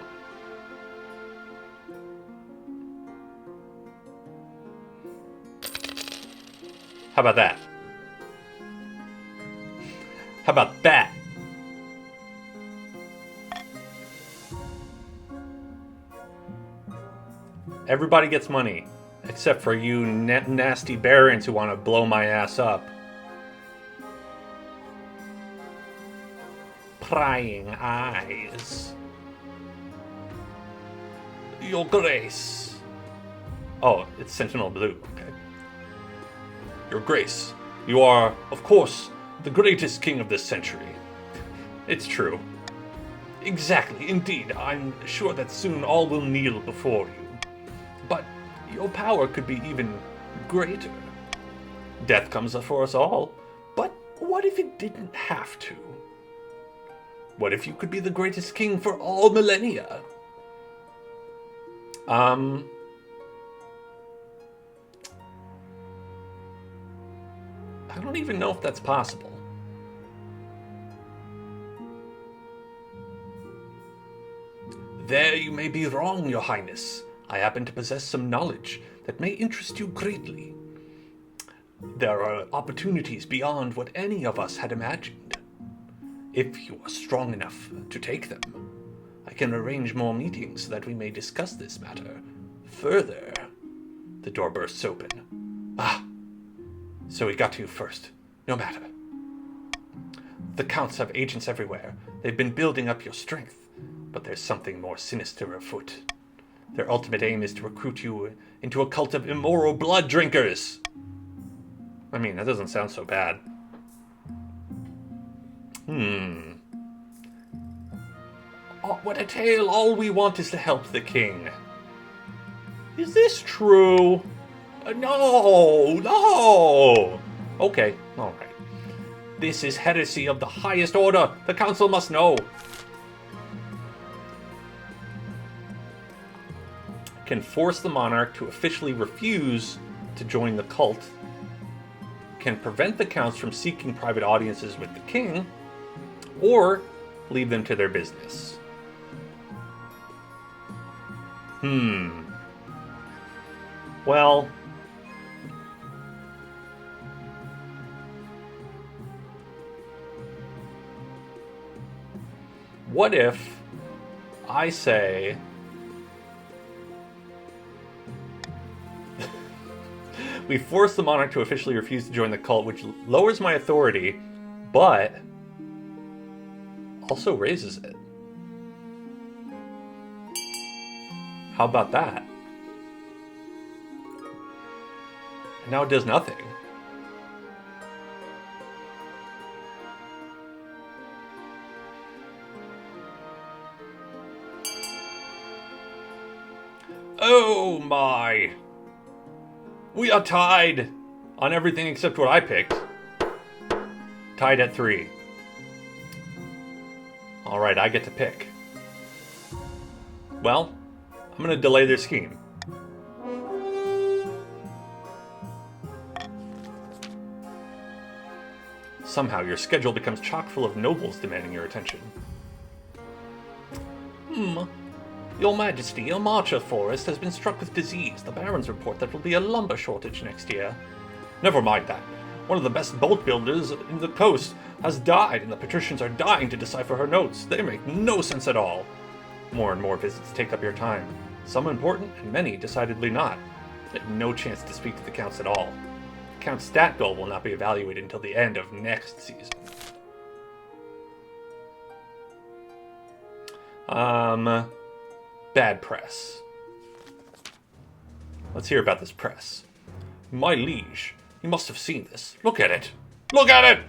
How about that? How about that? Everybody gets money, except for you nasty barons who want to blow my ass up. Prying eyes. Your Grace. Oh, it's Sentinel Blue, okay. Your Grace, you are, of course, the greatest king of this century. It's true. Exactly, indeed. I'm sure that soon all will kneel before you. But your power could be even greater. Death comes for us all, but what if it didn't have to? What if you could be the greatest king for all millennia? I don't even know if that's possible. There you may be wrong, Your Highness. I happen to possess some knowledge that may interest you greatly. There are opportunities beyond what any of us had imagined. If you are strong enough to take them, I can arrange more meetings so that we may discuss this matter further. The door bursts open. Ah, so we got to you first. No matter. The Counts have agents everywhere. They've been building up your strength, but there's something more sinister afoot. Their ultimate aim is to recruit you into a cult of immoral blood drinkers. I mean, that doesn't sound so bad. Oh, what a tale. All we want is to help the king. Is this true? No. Okay, alright. This is heresy of the highest order. The council must know. Can force the monarch to officially refuse to join the cult. Can prevent the counts from seeking private audiences with the king. Or leave them to their business. Well, what if I say we force the monarch to officially refuse to join the cult, which lowers my authority, but also raises it? How about that? And now it does nothing. Oh my! We are tied on everything except what I picked. Tied at 3. Alright, I get to pick. Well, I'm gonna delay their scheme. Somehow your schedule becomes chock full of nobles demanding your attention. Your Majesty, a marcher forest has been struck with disease. The barons report that there will be a lumber shortage next year. Never mind that. One of the best boat builders in the coast has died, and the patricians are dying to decipher her notes. They make no sense at all. More and more visits take up your time. Some important, and many decidedly not. You have no chance to speak to the counts at all. Count stat goal will not be evaluated until the end of next season. Bad press. Let's hear about this press. My liege, you must have seen this. Look at it. Look at it!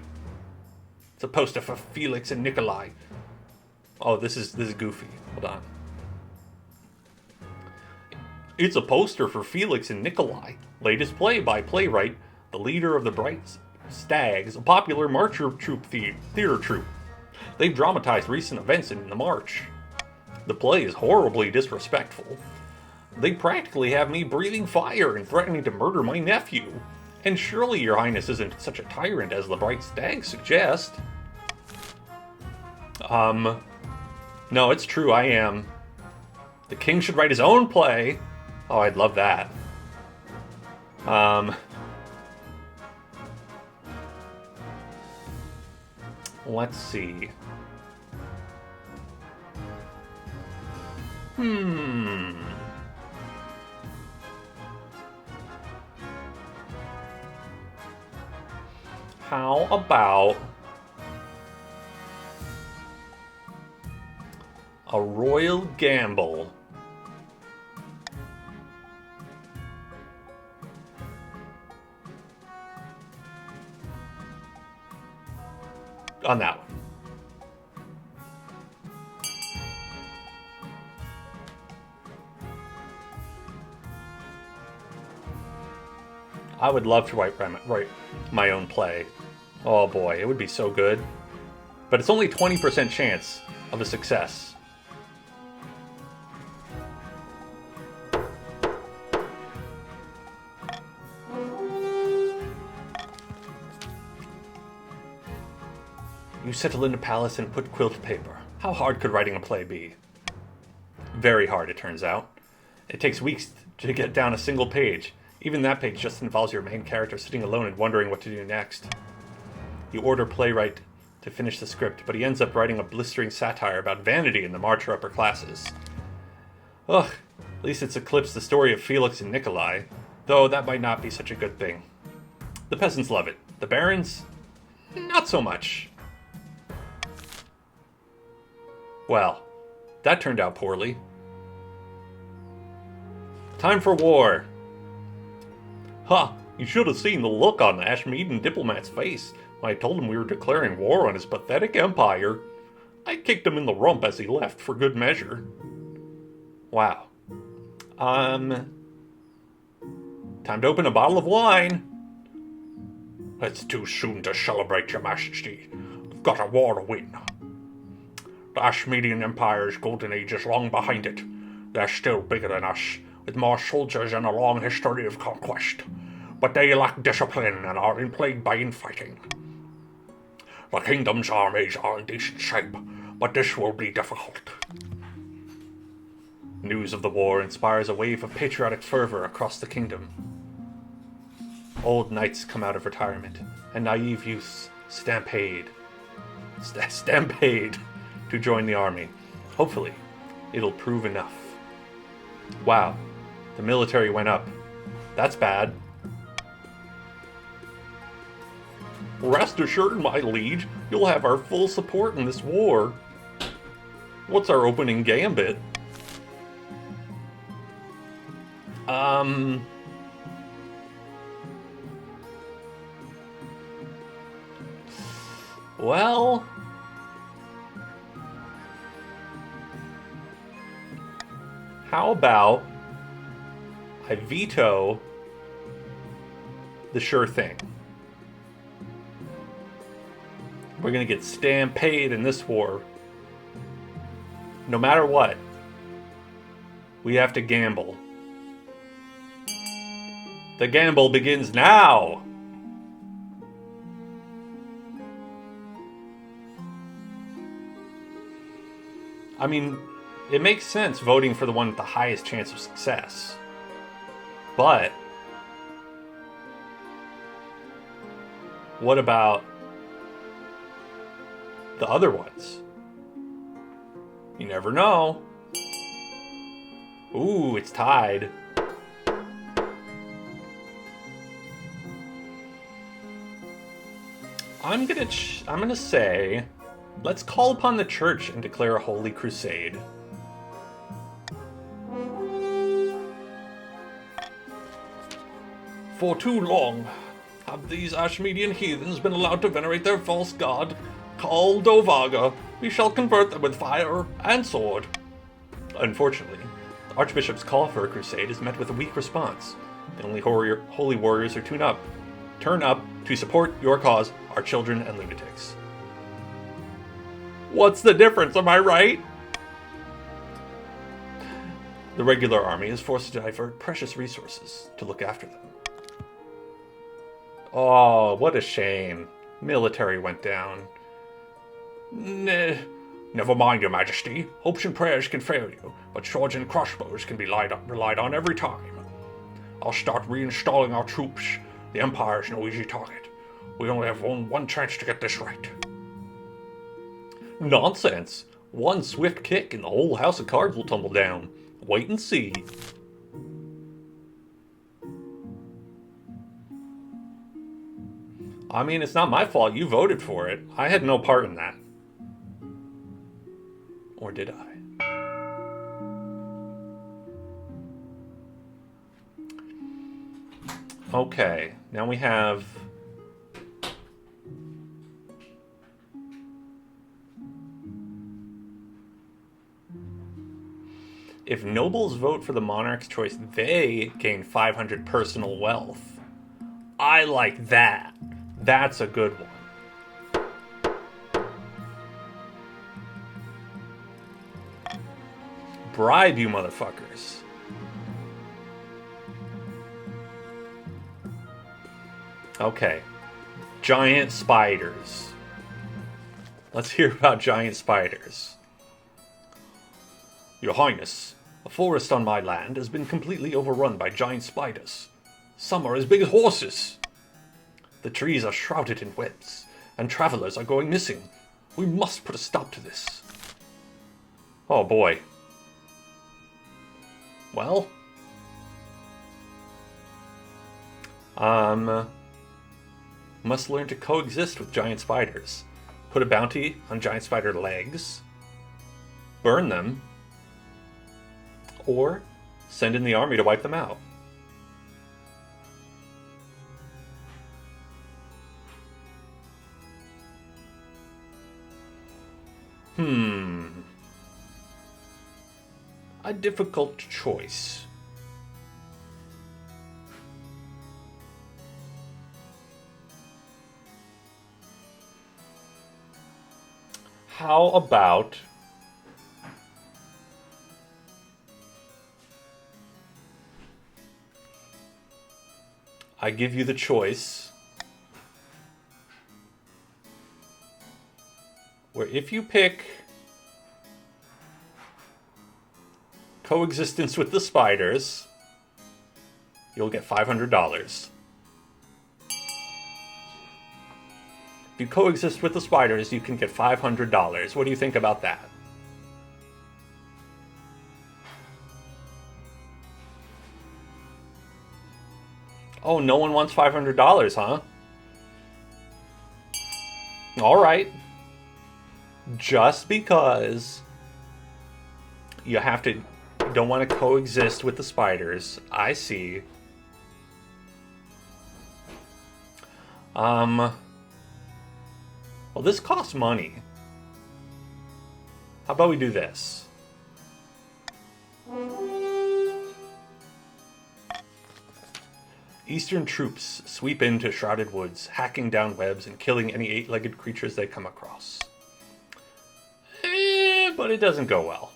It's a poster for Felix and Nikolai. Oh, this is goofy. Hold on. It's a poster for Felix and Nikolai. Latest play by playwright, the leader of the Bright Stags, a popular marcher troupe theater troupe. They've dramatized recent events in the march. The play is horribly disrespectful. They practically have me breathing fire and threatening to murder my nephew. And surely your highness isn't such a tyrant as the Bright Stags suggest. No, it's true, I am. The king should write his own play. Oh, I'd love that. Let's see. How about a royal gamble on that one? I would love to write my own play. Oh boy, it would be so good. But it's only 20% chance of a success. You settle in a palace and put quilt paper. How hard could writing a play be? Very hard, it turns out. It takes weeks to get down a single page. Even that page just involves your main character sitting alone and wondering what to do next. You order playwright to finish the script, but he ends up writing a blistering satire about vanity in the marcher upper classes. Ugh, at least it's eclipsed the story of Felix and Nikolai, though that might not be such a good thing. The peasants love it. The barons? Not so much. Well, that turned out poorly. Time for war. Ha! You should have seen the look on the Ashmedan diplomat's face when I told him we were declaring war on his pathetic empire. I kicked him in the rump as he left for good measure. Wow. Time to open a bottle of wine. It's too soon to celebrate, Your Majesty. We've got a war to win. The Ashmedian Empire's golden age is long behind it. They're still bigger than us, with more soldiers and a long history of conquest. But they lack discipline and are plagued by infighting. The kingdom's armies are in decent shape, but this will be difficult. News of the war inspires a wave of patriotic fervor across the kingdom. Old knights come out of retirement, and naive youths stampede to join the army. Hopefully, it'll prove enough. Wow, the military went up. That's bad. Rest assured, my liege, you'll have our full support in this war. What's our opening gambit? Well, how about I veto the sure thing? We're gonna get stampede in this war. No matter what, we have to gamble. The gamble begins now! I mean, it makes sense voting for the one with the highest chance of success. But what about the other ones? You never know. Ooh, it's tied. I'm gonna say, let's call upon the church and declare a holy crusade. For too long have these Ashmedian heathens been allowed to venerate their false god, called Dovaga. We shall convert them with fire and sword. Unfortunately, the Archbishop's call for a crusade is met with a weak response. The only holy warriors who turn up to support your cause are children and lunatics. What's the difference, am I right? The regular army is forced to divert precious resources to look after them. Oh, what a shame. Military went down. Never mind, Your Majesty. Hopes and prayers can fail you, but swords and crossbows can be relied on every time. I'll start reinstalling our troops. The Empire's no easy target. We only have one chance to get this right. Nonsense. One swift kick and the whole house of cards will tumble down. Wait and see. I mean, it's not my fault you voted for it. I had no part in that. Or did I? Okay, now we have... If nobles vote for the monarch's choice, they gain 500 personal wealth. I like that. That's a good one. Bribe, you motherfuckers. Okay. Giant spiders. Let's hear about giant spiders. Your Highness, a forest on my land has been completely overrun by giant spiders. Some are as big as horses. The trees are shrouded in webs, and travelers are going missing. We must put a stop to this. Oh boy. Well, must learn to coexist with giant spiders. Put a bounty on giant spider legs. Burn them. Or Send in the army to wipe them out. A difficult choice. How about I give you the choice where if you pick coexistence with the spiders, you'll get $500. If you coexist with the spiders, you can get $500. What do you think about that? Oh, no one wants $500, huh? All right. Just because you don't want to coexist with the spiders. I see. Well, this costs money. How about we do this? Eastern troops sweep into shrouded woods, hacking down webs and killing any eight-legged creatures they come across. But it doesn't go well.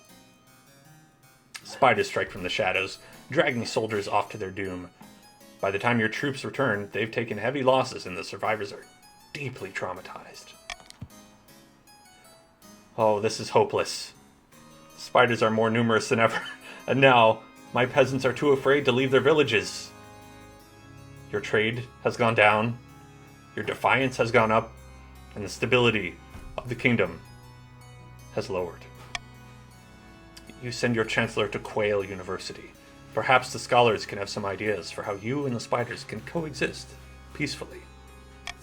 Spiders strike from the shadows, dragging soldiers off to their doom. By the time your troops return, they've taken heavy losses and the survivors are deeply traumatized. Oh, this is hopeless. Spiders are more numerous than ever, and now my peasants are too afraid to leave their villages. Your trade has gone down, your defiance has gone up, and the stability of the kingdom has lowered. You send your chancellor to Quail University. Perhaps the scholars can have some ideas for how you and the spiders can coexist peacefully.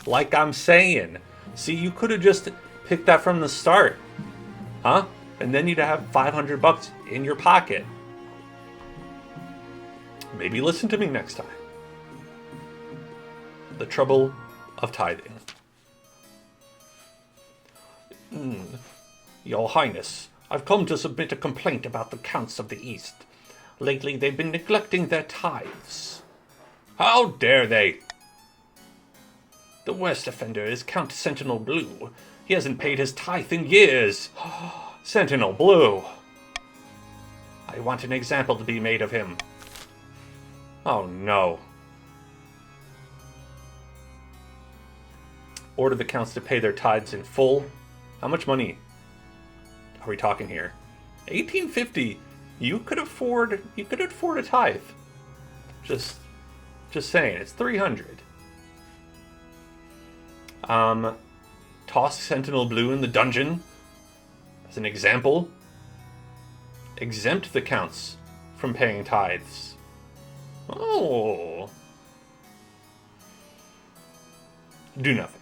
Like I'm saying. See, you could have just picked that from the start. Huh? And then you'd have $500 in your pocket. Maybe listen to me next time. The trouble of tithing. Your Highness, I've come to submit a complaint about the Counts of the East. Lately, they've been neglecting their tithes. How dare they? The worst offender is Count Sentinel Blue. He hasn't paid his tithe in years. Sentinel Blue. I want an example to be made of him. Oh no. Order the counts to pay their tithes in full. How much money are we talking here? 1850. You could afford a tithe. Just saying, it's 300. Toss Sentinel Blue in the dungeon as an example. Exempt the counts from paying tithes. Oh. Do nothing.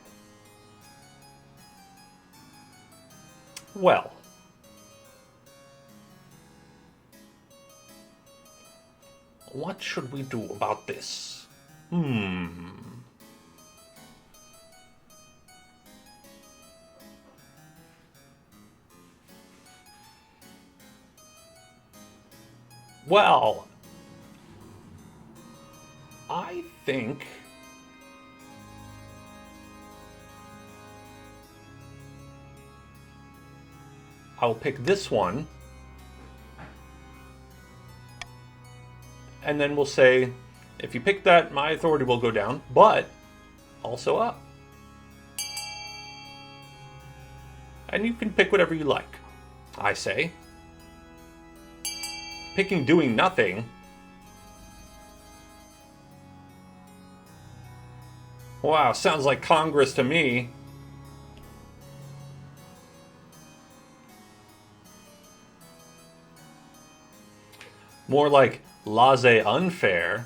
Well. What should we do about this? Well, I think I'll pick this one, and then we'll say, if you pick that, my authority will go down, but also up. And you can pick whatever you like, I say. Picking doing nothing. Wow, sounds like Congress to me. More like laissez-unfair.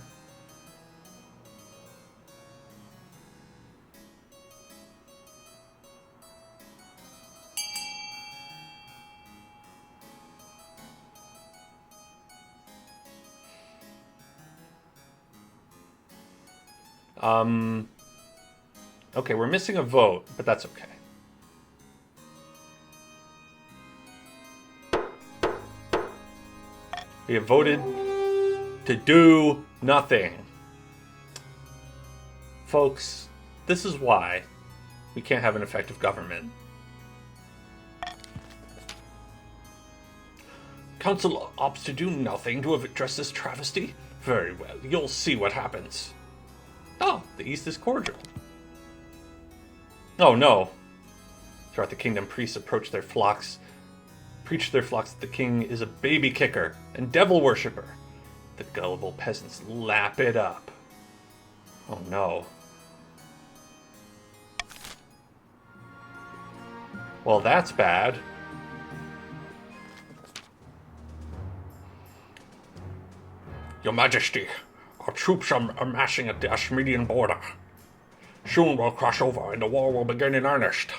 Okay, we're missing a vote, but that's okay. We have voted to do nothing. Folks, this is why we can't have an effective government. Council opts to do nothing to address this travesty? Very well, you'll see what happens. Oh, the East is cordial. Oh no. Throughout the kingdom, priests preach to their flocks that the king is a baby kicker and devil worshipper. The gullible peasants lap it up. Oh no. Well, that's bad. Your Majesty, our troops are amassing at the Ashmedian border. Soon we'll cross over and the war will begin in earnest.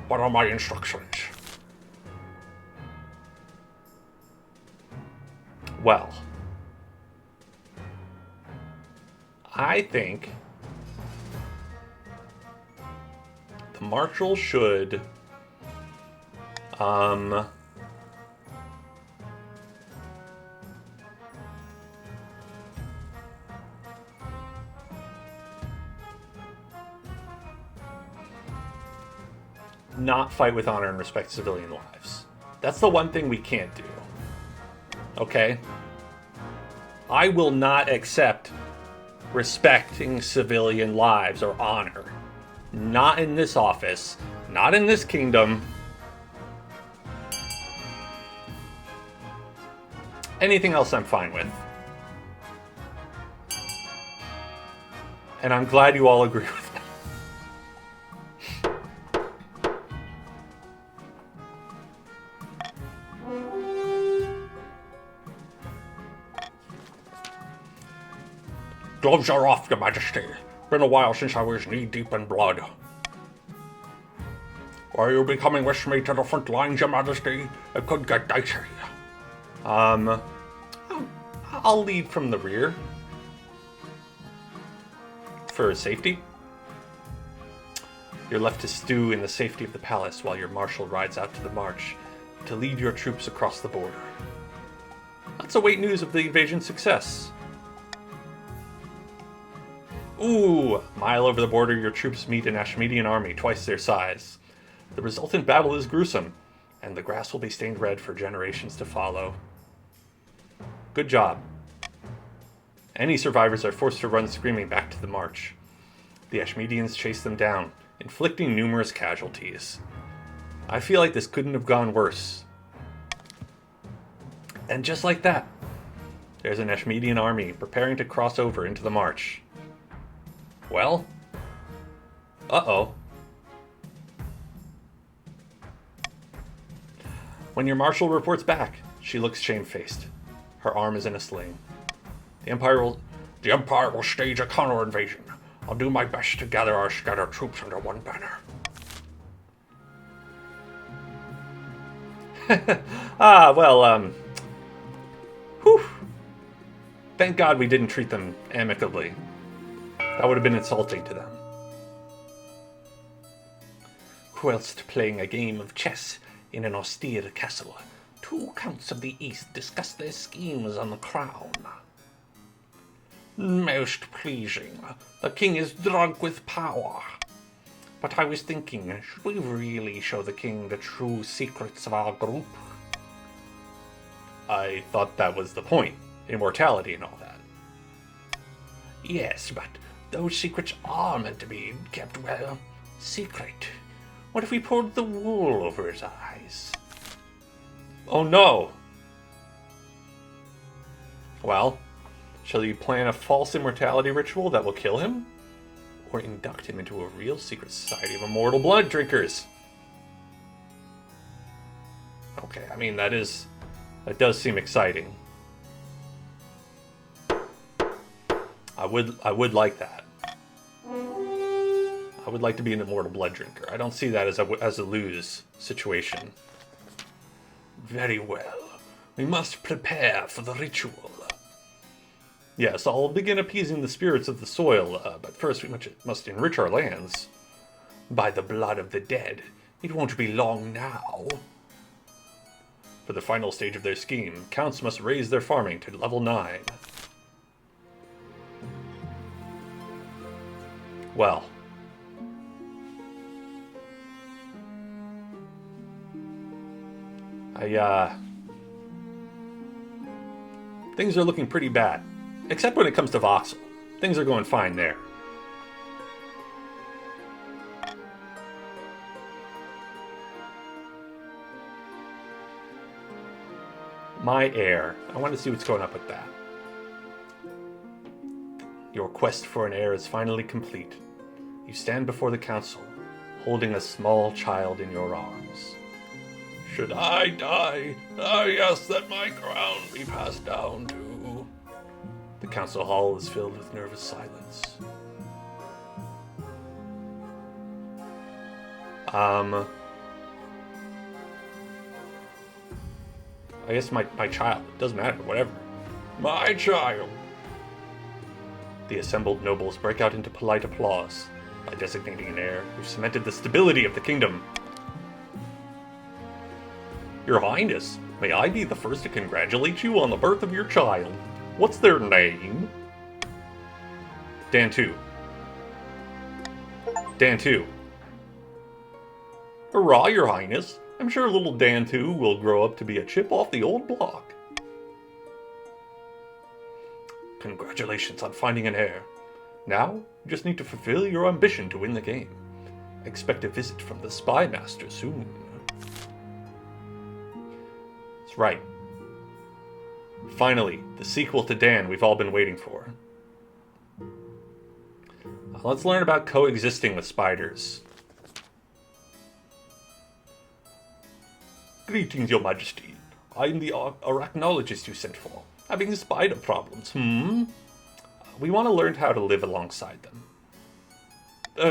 What are my instructions? Well, I think the marshal should not fight with honor and respect civilian lives. That's the one thing we can't do. Okay? I will not accept respecting civilian lives or honor. Not in this office. Not in this kingdom. Anything else I'm fine with. And I'm glad you all agree with that. Gloves are off, Your Majesty. Been a while since I was knee-deep in blood. Will you be coming with me to the front lines, Your Majesty? It could get dicey. I'll lead from the rear. For safety. You're left to stew in the safety of the palace while your marshal rides out to the march to lead your troops across the border. Let's await news of the invasion's success. Ooh, a mile over the border, your troops meet an Ashmedian army twice their size. The resultant battle is gruesome, and the grass will be stained red for generations to follow. Good job. Any survivors are forced to run screaming back to the march. The Ashmedians chase them down, inflicting numerous casualties. I feel like this couldn't have gone worse. And just like that, there's an Ashmedian army preparing to cross over into the march. Well, uh-oh. When your marshal reports back, she looks shamefaced. Her arm is in a sling. The Empire will stage a counter invasion. I'll do my best to gather our scattered troops under one banner. Whew. Thank God we didn't treat them amicably. That would have been insulting to them. Whilst playing a game of chess in an austere castle, two counts of the East discuss their schemes on the crown. Most pleasing. The king is drunk with power. But I was thinking, should we really show the king the true secrets of our group? I thought that was the point. Immortality and all that. Yes, but those secrets are meant to be kept, well, secret. What if we poured the wool over his eyes? Oh no! Well, shall you plan a false immortality ritual that will kill him? Or induct him into a real secret society of immortal blood drinkers? Okay, I mean, that does seem exciting. I would like that. I would like to be an immortal blood drinker. I don't see that as a lose situation. Very well. We must prepare for the ritual. Yes, I'll begin appeasing the spirits of the soil, but first we must enrich our lands. By the blood of the dead, it won't be long now. For the final stage of their scheme, counts must raise their farming to level 9. Well. Things are looking pretty bad. Except when it comes to Voxel. Things are going fine there. My heir. I want to see what's going up with that. Your quest for an heir is finally complete. You stand before the council, holding a small child in your arms. Should I die, I ask that my crown be passed down to... The council hall is filled with nervous silence. I guess my child. It doesn't matter, whatever. My child! The assembled nobles break out into polite applause by designating an heir who cemented the stability of the kingdom. Your Highness, may I be the first to congratulate you on the birth of your child. What's their name? Dan 2. Dan 2. Hurrah, Your Highness. I'm sure little Dan 2 will grow up to be a chip off the old block. Congratulations on finding an heir. Now, you just need to fulfill your ambition to win the game. Expect a visit from the Spy Master soon. That's right. Finally, the sequel to Dan we've all been waiting for. Let's learn about coexisting with spiders. Greetings, Your Majesty. I'm the arachnologist you sent for. Having spider problems, We want to learn how to live alongside them.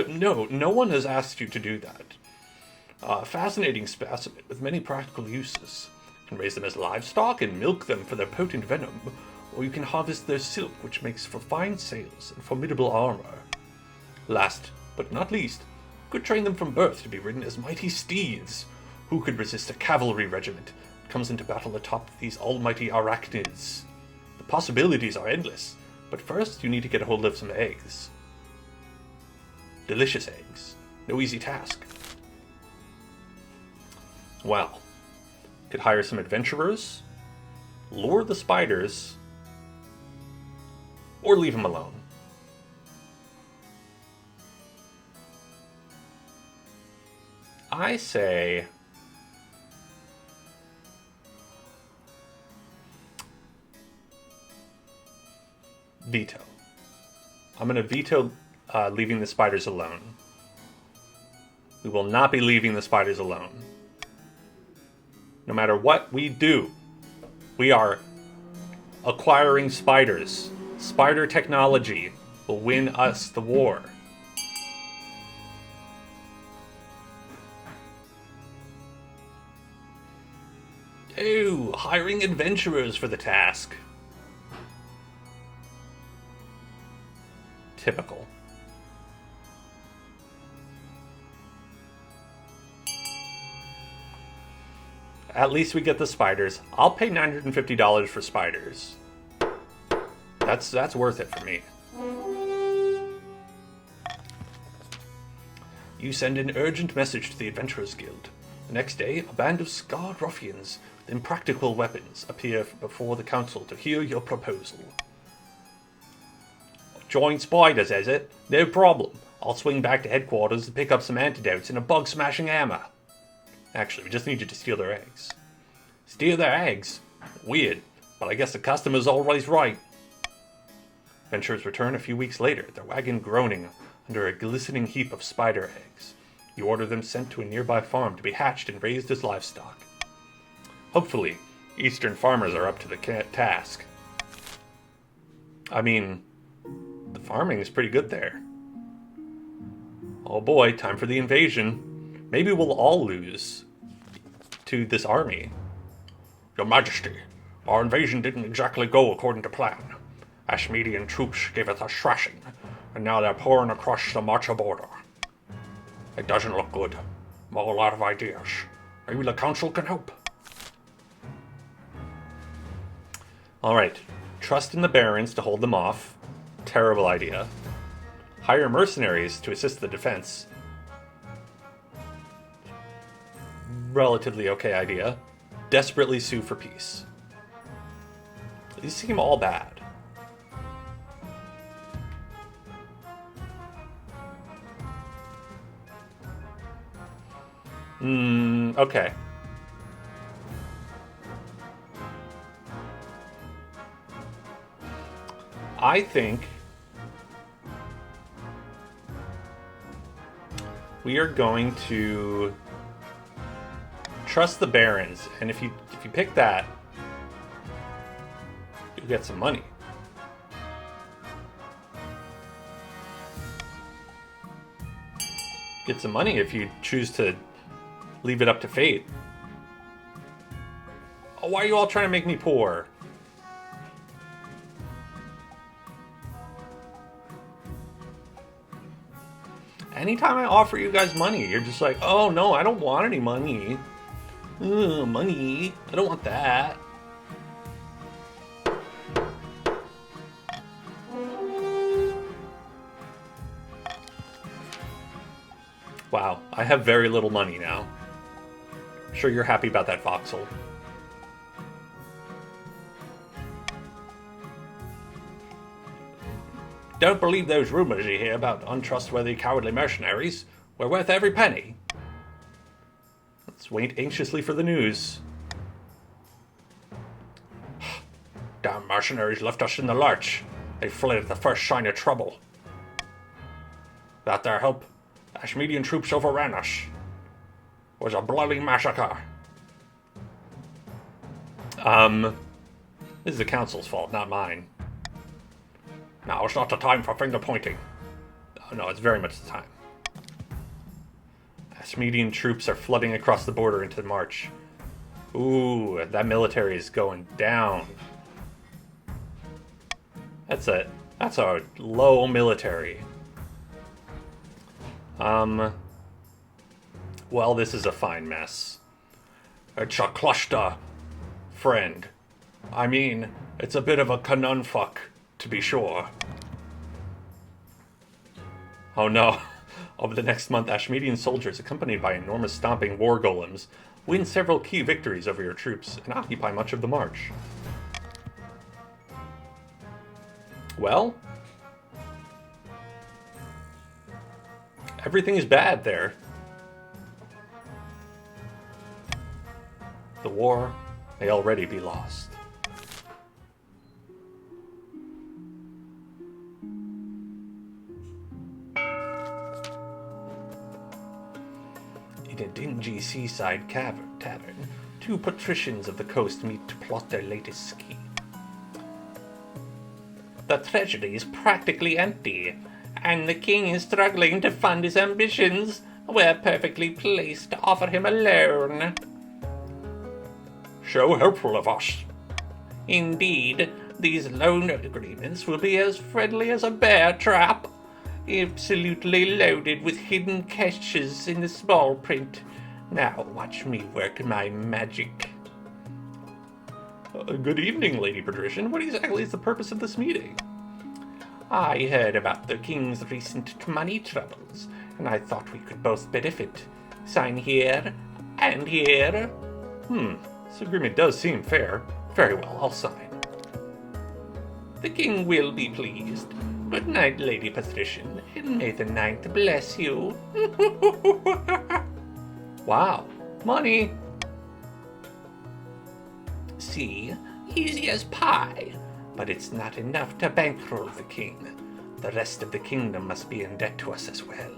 No one has asked you to do that. Fascinating specimen with many practical uses. You can raise them as livestock and milk them for their potent venom, or you can harvest their silk, which makes for fine sails and formidable armor. Last, but not least, you could train them from birth to be ridden as mighty steeds. Who could resist a cavalry regiment that comes into battle atop these almighty arachnids? The possibilities are endless, but first you need to get a hold of some eggs. Delicious eggs. No easy task. Well, could hire some adventurers, lure the spiders, or leave them alone. I say... veto. I'm going to veto leaving the spiders alone. We will not be leaving the spiders alone. No matter what we do, we are acquiring spiders. Spider technology will win us the war. Oh, hiring adventurers for the task. Typical. At least we get the spiders. I'll pay $950 for spiders. That's worth it for me. You send an urgent message to the Adventurers Guild. The next day, a band of scarred ruffians with impractical weapons appear before the council to hear your proposal. Join spiders, is it? No problem. I'll swing back to headquarters to pick up some antidotes and a bug-smashing hammer. Actually, we just need you to steal their eggs. Steal their eggs? Weird, but I guess the customer's always right. Adventurers return a few weeks later, their wagon groaning under a glistening heap of spider eggs. You order them sent to a nearby farm to be hatched and raised as livestock. Hopefully, Eastern farmers are up to the task. I mean, the farming is pretty good there. Oh boy, time for the invasion. Maybe we'll all lose to this army. Your Majesty, our invasion didn't exactly go according to plan. Ashmedian troops gave us a thrashing, and now they're pouring across the Marcher border. It doesn't look good. I'm all out of ideas. Maybe the council can help. Alright. Trust in the barons to hold them off. Terrible idea. Hire mercenaries to assist the defense. Relatively okay idea. Desperately sue for peace. These seem all bad. Okay. I think we are going to trust the barons, and if you pick that, you'll get some money. Get some money if you choose to leave it up to fate. Oh, why are you all trying to make me poor? Anytime I offer you guys money, you're just like, oh no, I don't want any money. Ugh, money. I don't want that. Wow, I have very little money now. I'm sure you're happy about that, Voxel. Don't believe those rumors you hear about untrustworthy, cowardly mercenaries. We're worth every penny. Let's wait anxiously for the news. Damn mercenaries left us in the lurch. They fled at the first sign of trouble. Without their help, Ashmedian troops overran us. It was a bloody massacre. This is the council's fault, not mine. Now it's not the time for finger pointing. Oh no, it's very much the time. Ashmedian troops are flooding across the border into March. Ooh, that military is going down. That's a low military. Well, this is a fine mess. It's a cluster, friend. I mean, it's a bit of a canunfuck, to be sure. Oh no. Over the next month, Ashmedian soldiers, accompanied by enormous stomping war golems, win several key victories over your troops and occupy much of the march. Well, everything is bad there. The war may already be lost. In a dingy seaside tavern, two patricians of the coast meet to plot their latest scheme. The treasury is practically empty, and the king is struggling to fund his ambitions. We're perfectly placed to offer him a loan. So helpful of us. Indeed, these loan agreements will be as friendly as a bear trap. Absolutely loaded with hidden catches in the small print. Now watch me work my magic. Good evening, Lady Patrician. What exactly is the purpose of this meeting? I heard about the king's recent money troubles, and I thought we could both benefit. Sign here and here. This agreement does seem fair. Very well, I'll sign. The king will be pleased. Good night, Lady Patrician, and may the ninth bless you. Wow, money. See, easy as pie, but it's not enough to bankroll the king. The rest of the kingdom must be in debt to us as well.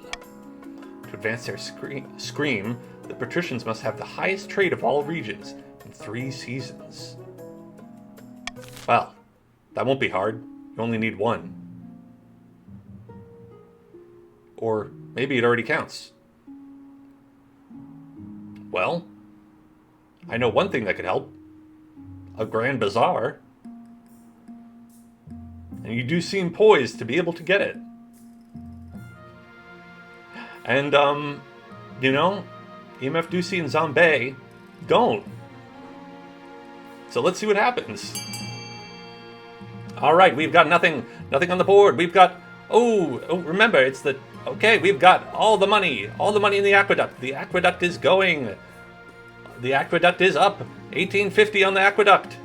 To advance their scream, the patricians must have the highest trade of all regions in 3 seasons. Well, that won't be hard. You only need 1. Or maybe it already counts. Well, I know one thing that could help. A grand bazaar. And you do seem poised to be able to get it. And, you know, EMF Ducey and Zombie don't. So let's see what happens. Alright, we've got nothing on the board. We've got, remember, it's the, okay, we've got all the money in the aqueduct. The aqueduct is going. The aqueduct is up. 1850 on the aqueduct.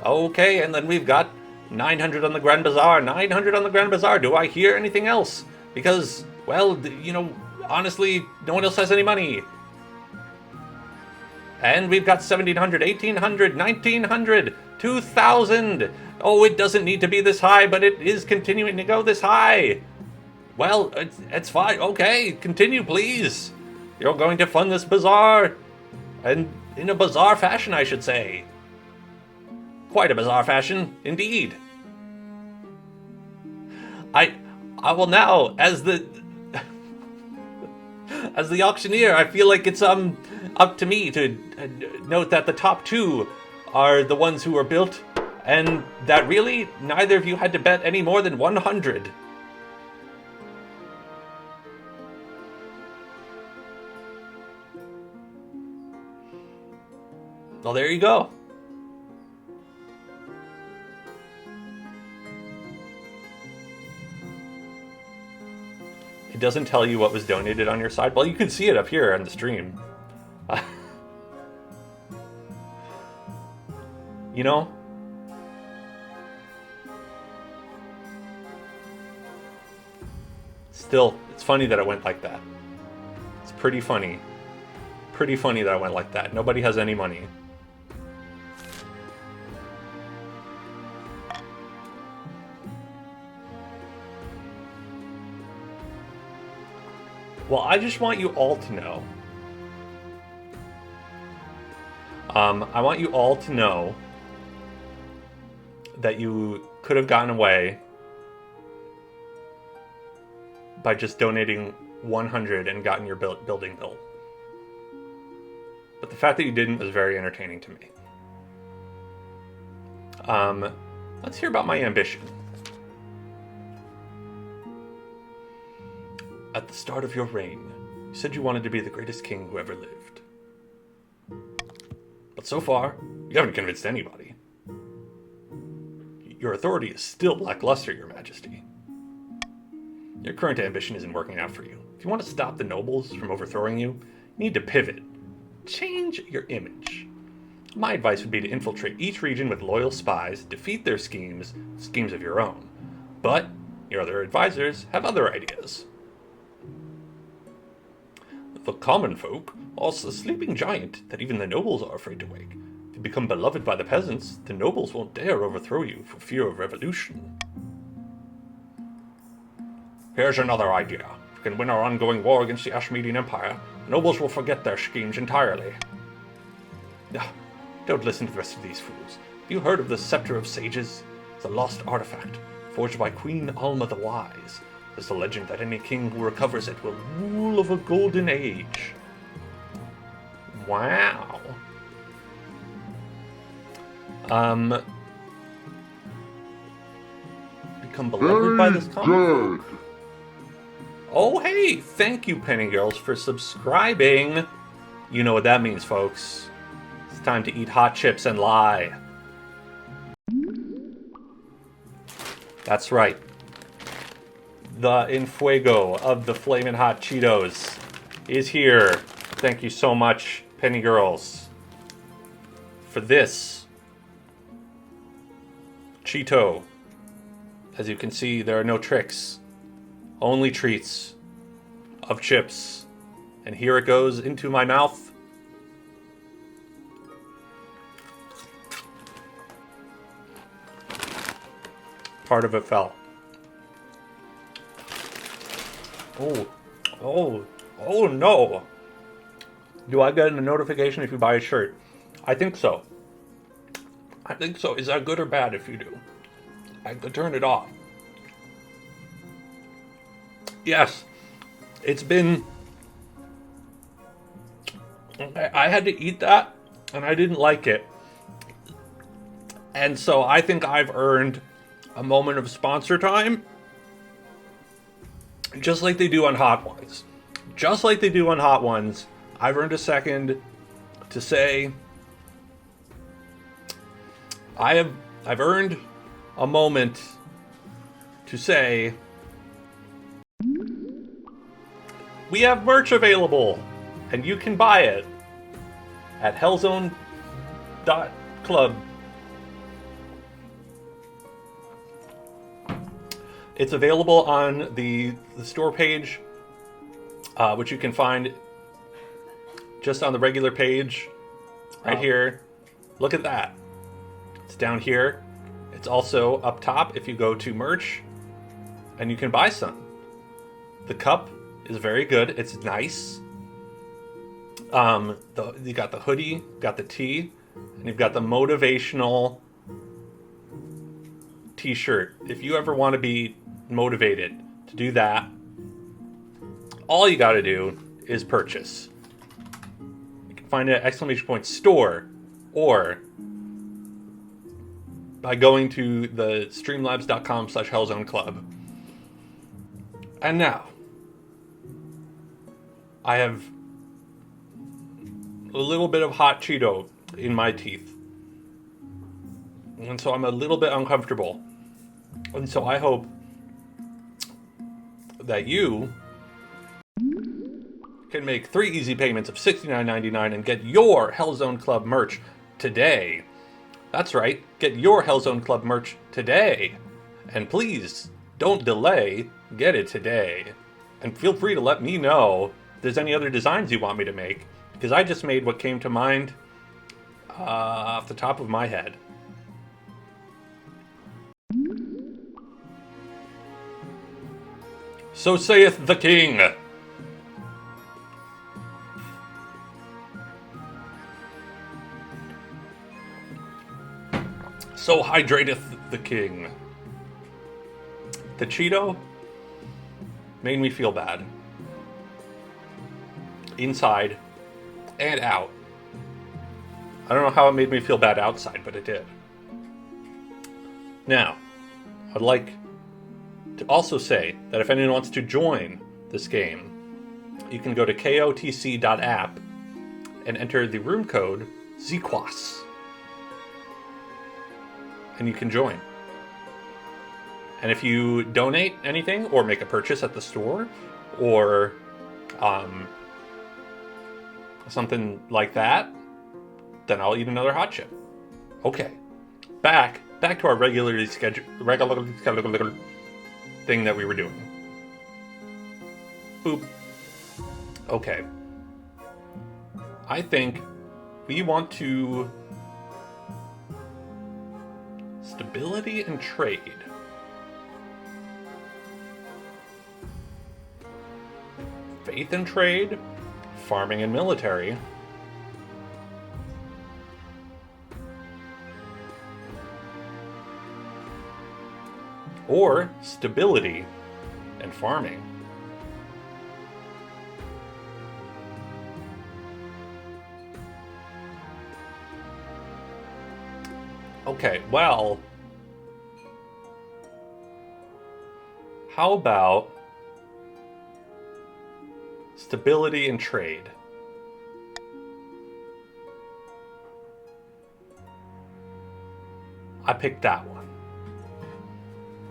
Okay, and then we've got 900 on the Grand Bazaar. 900 on the Grand Bazaar. Do I hear anything else? Because, well, you know, honestly, no one else has any money. And we've got 1700, 1800, 1900, 2000. Oh, it doesn't need to be this high, but it is continuing to go this high. Well, it's fine. Okay, continue, please. You're going to fund this bazaar. And in a bizarre fashion, I should say. Quite a bizarre fashion, indeed. I will now, as the auctioneer, I feel like it's up to me to note that the top two are the ones who were built, and that really neither of you had to bet any more than 100. Well, there you go. It doesn't tell you what was donated on your side. Well, you can see it up here on the stream. You know? Still, it's funny that it went like that. It's pretty funny. Pretty funny that I went like that. Nobody has any money. Well, I just want you all to know. I want you all to know that you could have gotten away by just donating 100 and gotten your building built. But the fact that you didn't was very entertaining to me. Let's hear about my ambition. At the start of your reign, you said you wanted to be the greatest king who ever lived. But so far, you haven't convinced anybody. Your authority is still lackluster, Your Majesty. Your current ambition isn't working out for you. If you want to stop the nobles from overthrowing you, you need to pivot. Change your image. My advice would be to infiltrate each region with loyal spies, defeat their schemes of your own. But your other advisors have other ideas. The common folk are a sleeping giant that even the nobles are afraid to wake. If you become beloved by the peasants, the nobles won't dare overthrow you for fear of revolution. Here's another idea. If we can win our ongoing war against the Ashmedian Empire, the nobles will forget their schemes entirely. Don't listen to the rest of these fools. Have you heard of the Scepter of Sages? It's a lost artifact, forged by Queen Alma the Wise. There's a legend that any king who recovers it will rule over a golden age. Wow. Become beloved by this comic? Good. Oh, hey! Thank you, Penny Girls, for subscribing. You know what that means, folks. It's time to eat hot chips and lie. That's right. The Infuego of the Flamin' Hot Cheetos is here. Thank you so much, Penny Girls, for this Cheeto. As you can see, there are no tricks, only treats of chips. And here it goes into my mouth. Part of it fell. Oh no! Do I get a notification if you buy a shirt? I think so. Is that good or bad if you do? I could turn it off. Yes. It's been... I had to eat that, and I didn't like it. And so I think I've earned a moment of sponsor time. Just like they do on Hot Ones. Just like they do on Hot Ones, I've earned a second to say I've earned a moment to say we have merch available and you can buy it at HELLZONE.club. It's available on the store page, which you can find just on the regular page right here. Look at that. It's down here. It's also up top if you go to merch, and you can buy some. The cup is very good. It's nice. You got the hoodie, got the tee, and you've got the motivational t-shirt. If you ever want to be motivated to do that, all you got to do is purchase. You can find it at !store or by going to the streamlabs.com/HELLZONECLUB. And now, I have a little bit of hot Cheeto in my teeth. And so I'm a little bit uncomfortable. And so I hope that you can make 3 easy payments of $69.99 and get your Hellzone Club merch today. That's right, get your Hellzone Club merch today. And please, don't delay, get it today. And feel free to let me know if there's any other designs you want me to make, because I just made what came to mind off the top of my head. So saith the king. So hydrateth the king. The Cheeto made me feel bad. Inside and out. I don't know how it made me feel bad outside, but it did. Now, I'd like to also say that if anyone wants to join this game, you can go to kotc.app and enter the room code ZQUAS. And you can join. And if you donate anything or make a purchase at the store or something like that, then I'll eat another hot chip. Okay, back to our regular thing that we were doing. Boop. Okay. I think we want to stability and trade. Faith and trade, farming and military, or stability and farming. Okay, well, how about stability and trade? I picked that one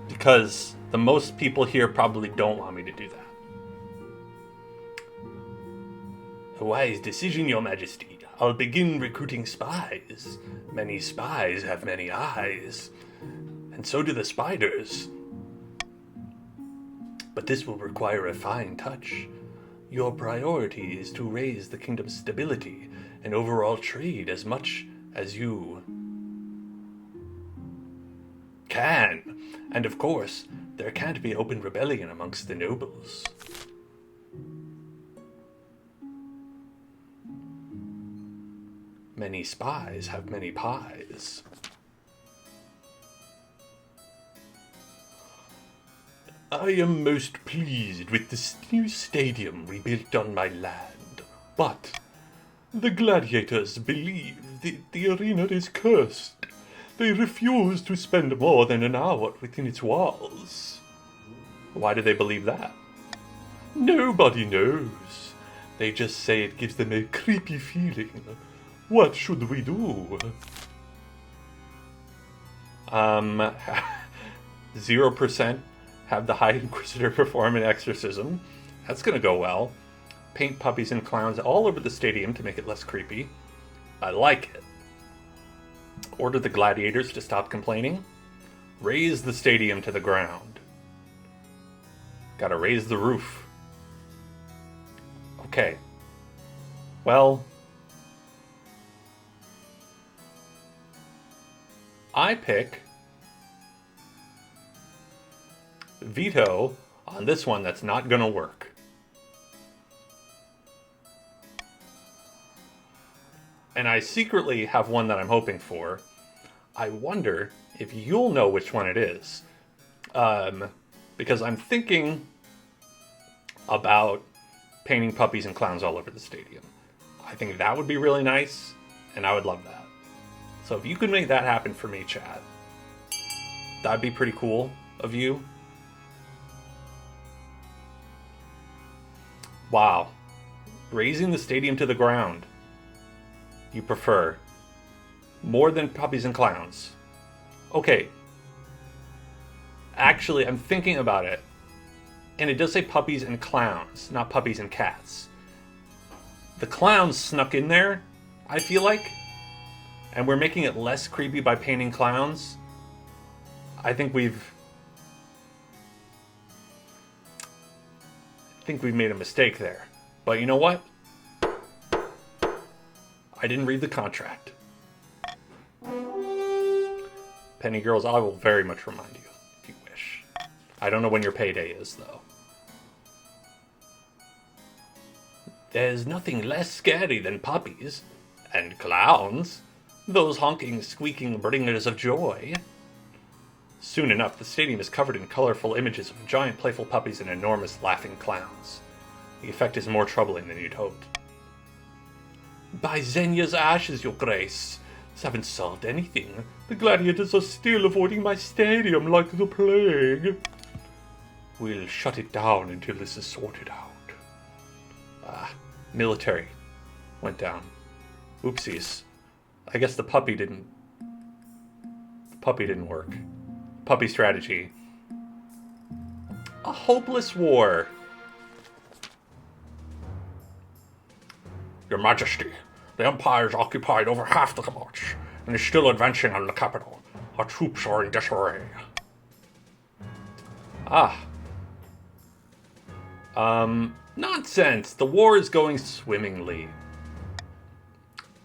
because the most people here probably don't want me to do that. A wise decision, Your Majesty. I'll begin recruiting spies. Many spies have many eyes, and so do the spiders. But this will require a fine touch. Your priority is to raise the kingdom's stability and overall trade as much as you can. And of course, there can't be open rebellion amongst the nobles. Many spies have many pies. I am most pleased with this new stadium rebuilt on my land, but the gladiators believe the arena is cursed. They refuse to spend more than an hour within its walls. Why do they believe that? Nobody knows. They just say it gives them a creepy feeling. What should we do? 0% have the High Inquisitor perform an exorcism. That's gonna go well. Paint puppies and clowns all over the stadium to make it less creepy. I like it. Order the gladiators to stop complaining. Raise the stadium to the ground. Gotta raise the roof. Okay. Well, I pick veto on this one that's not gonna work. And I secretly have one that I'm hoping for. I wonder if you'll know which one it is. Because I'm thinking about painting puppies and clowns all over the stadium. I think that would be really nice, and I would love that. So if you could make that happen for me, chat, that'd be pretty cool of you. Wow. Raising the stadium to the ground. You prefer more than puppies and clowns. Okay. Actually, I'm thinking about it. And it does say puppies and clowns, not puppies and cats. The clowns snuck in there, I feel like. And we're making it less creepy by painting clowns. I think we've made a mistake there. But you know what? I didn't read the contract. Penny girls, I will very much remind you, if you wish. I don't know when your payday is, though. There's nothing less scary than puppies and clowns. Those honking, squeaking bringers of joy. Soon enough, the stadium is covered in colorful images of giant playful puppies and enormous laughing clowns. The effect is more troubling than you'd hoped. By Xenia's ashes, your grace. This haven't solved anything. The gladiators are still avoiding my stadium like the plague. We'll shut it down until this is sorted out. Military went down. Oopsies. I guess the puppy didn't work. Puppy strategy. A hopeless war. Your Majesty, the Empire's occupied over half the march and is still advancing on the capital. Our troops are in disarray. Nonsense. The war is going swimmingly.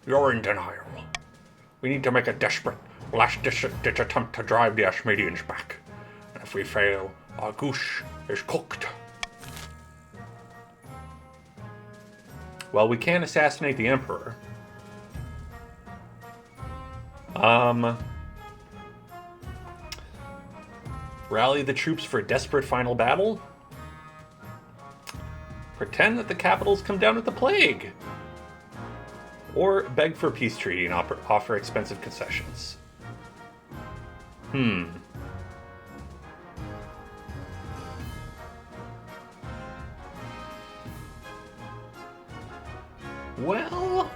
You're in denial. We need to make a desperate, last-ditch attempt to drive the Ashmedians back. And if we fail, our goose is cooked. Well, we can't assassinate the Emperor. Rally the troops for a desperate final battle? Pretend that the capitals come down with the plague. Or beg for a peace treaty and offer expensive concessions. Well,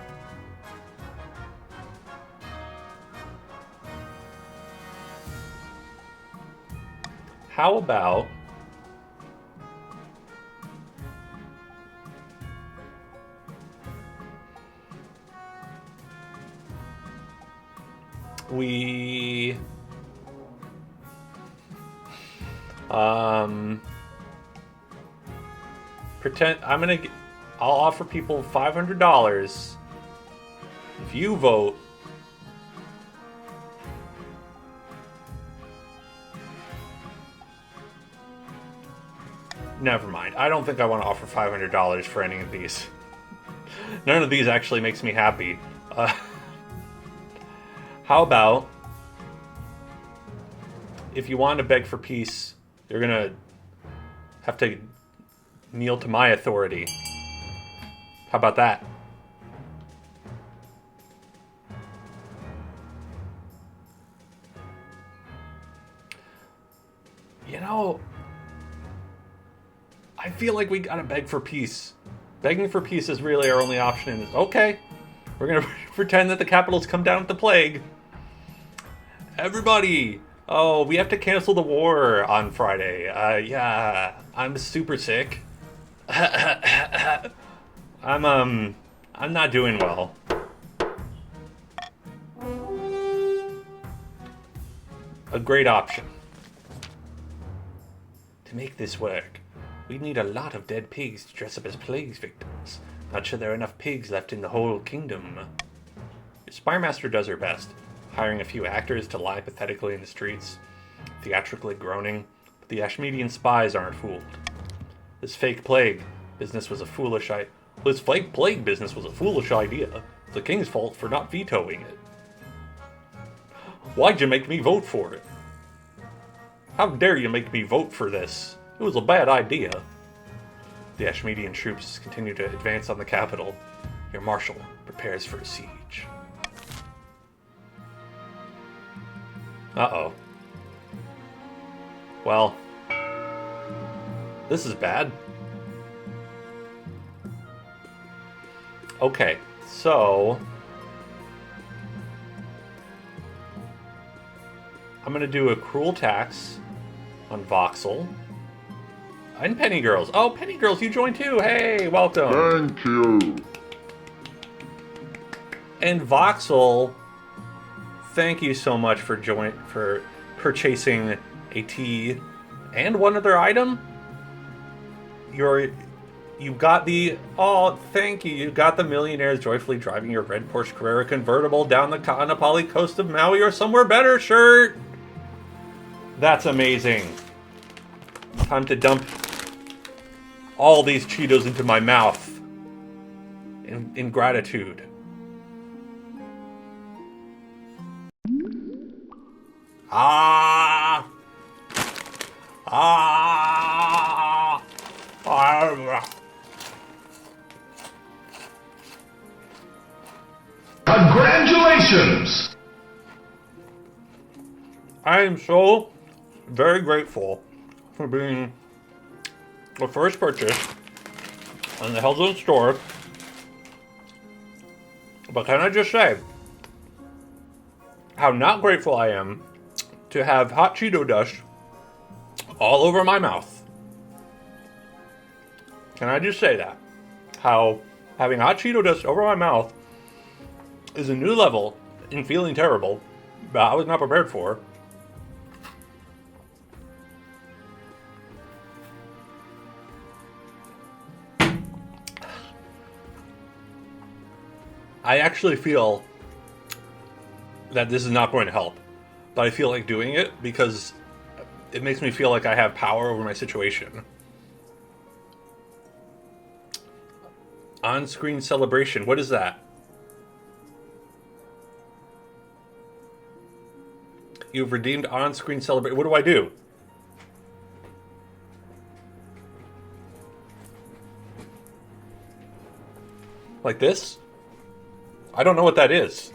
how about we pretend I'll offer people $500 if you vote never mind. I don't think I want to offer $500 for any of these. None of these actually makes me happy. How about if you want to beg for peace, you're going to have to kneel to my authority. How about that? You know, I feel like we gotta beg for peace. Begging for peace is really our only option in this. Okay, we're gonna pretend that the capital's come down with the plague. Everybody! Oh, we have to cancel the war on Friday. Yeah, I'm super sick. I'm not doing well. A great option. To make this work, we'd need a lot of dead pigs to dress up as plague victims. Not sure there are enough pigs left in the whole kingdom. Spymaster does her best, hiring a few actors to lie pathetically in the streets, theatrically groaning, but the Ashmedian spies aren't fooled. This fake plague business was a foolish idea. This fake plague business was a foolish idea. It's the king's fault for not vetoing it. Why'd you make me vote for it? How dare you make me vote for this? It was a bad idea. The Ashmedian troops continue to advance on the capital. Your marshal prepares for a siege. Uh-oh. Well, this is bad. Okay, so I'm gonna do a cruel tax on Voxel and Penny Girls. Oh, Penny Girls, you joined too. Hey, welcome. Thank you. And Voxel, thank you so much for purchasing a tea and one other item. You got the thank you. You got the millionaires joyfully driving your red Porsche Carrera convertible down the Kaanapali coast of Maui or somewhere better shirt. That's amazing. Time to dump all these Cheetos into my mouth in gratitude. Ah! Congratulations! I am so very grateful for being the first purchase on the HELLZONE store. But can I just say how not grateful I am to have hot Cheeto dust all over my mouth? Can I just say that? How having hot Cheeto dust over my mouth is a new level in feeling terrible that I was not prepared for. I actually feel that this is not going to help, but I feel like doing it because it makes me feel like I have power over my situation. On-screen celebration, what is that? You've redeemed on-screen celebration. What do I do? Like this? I don't know what that is.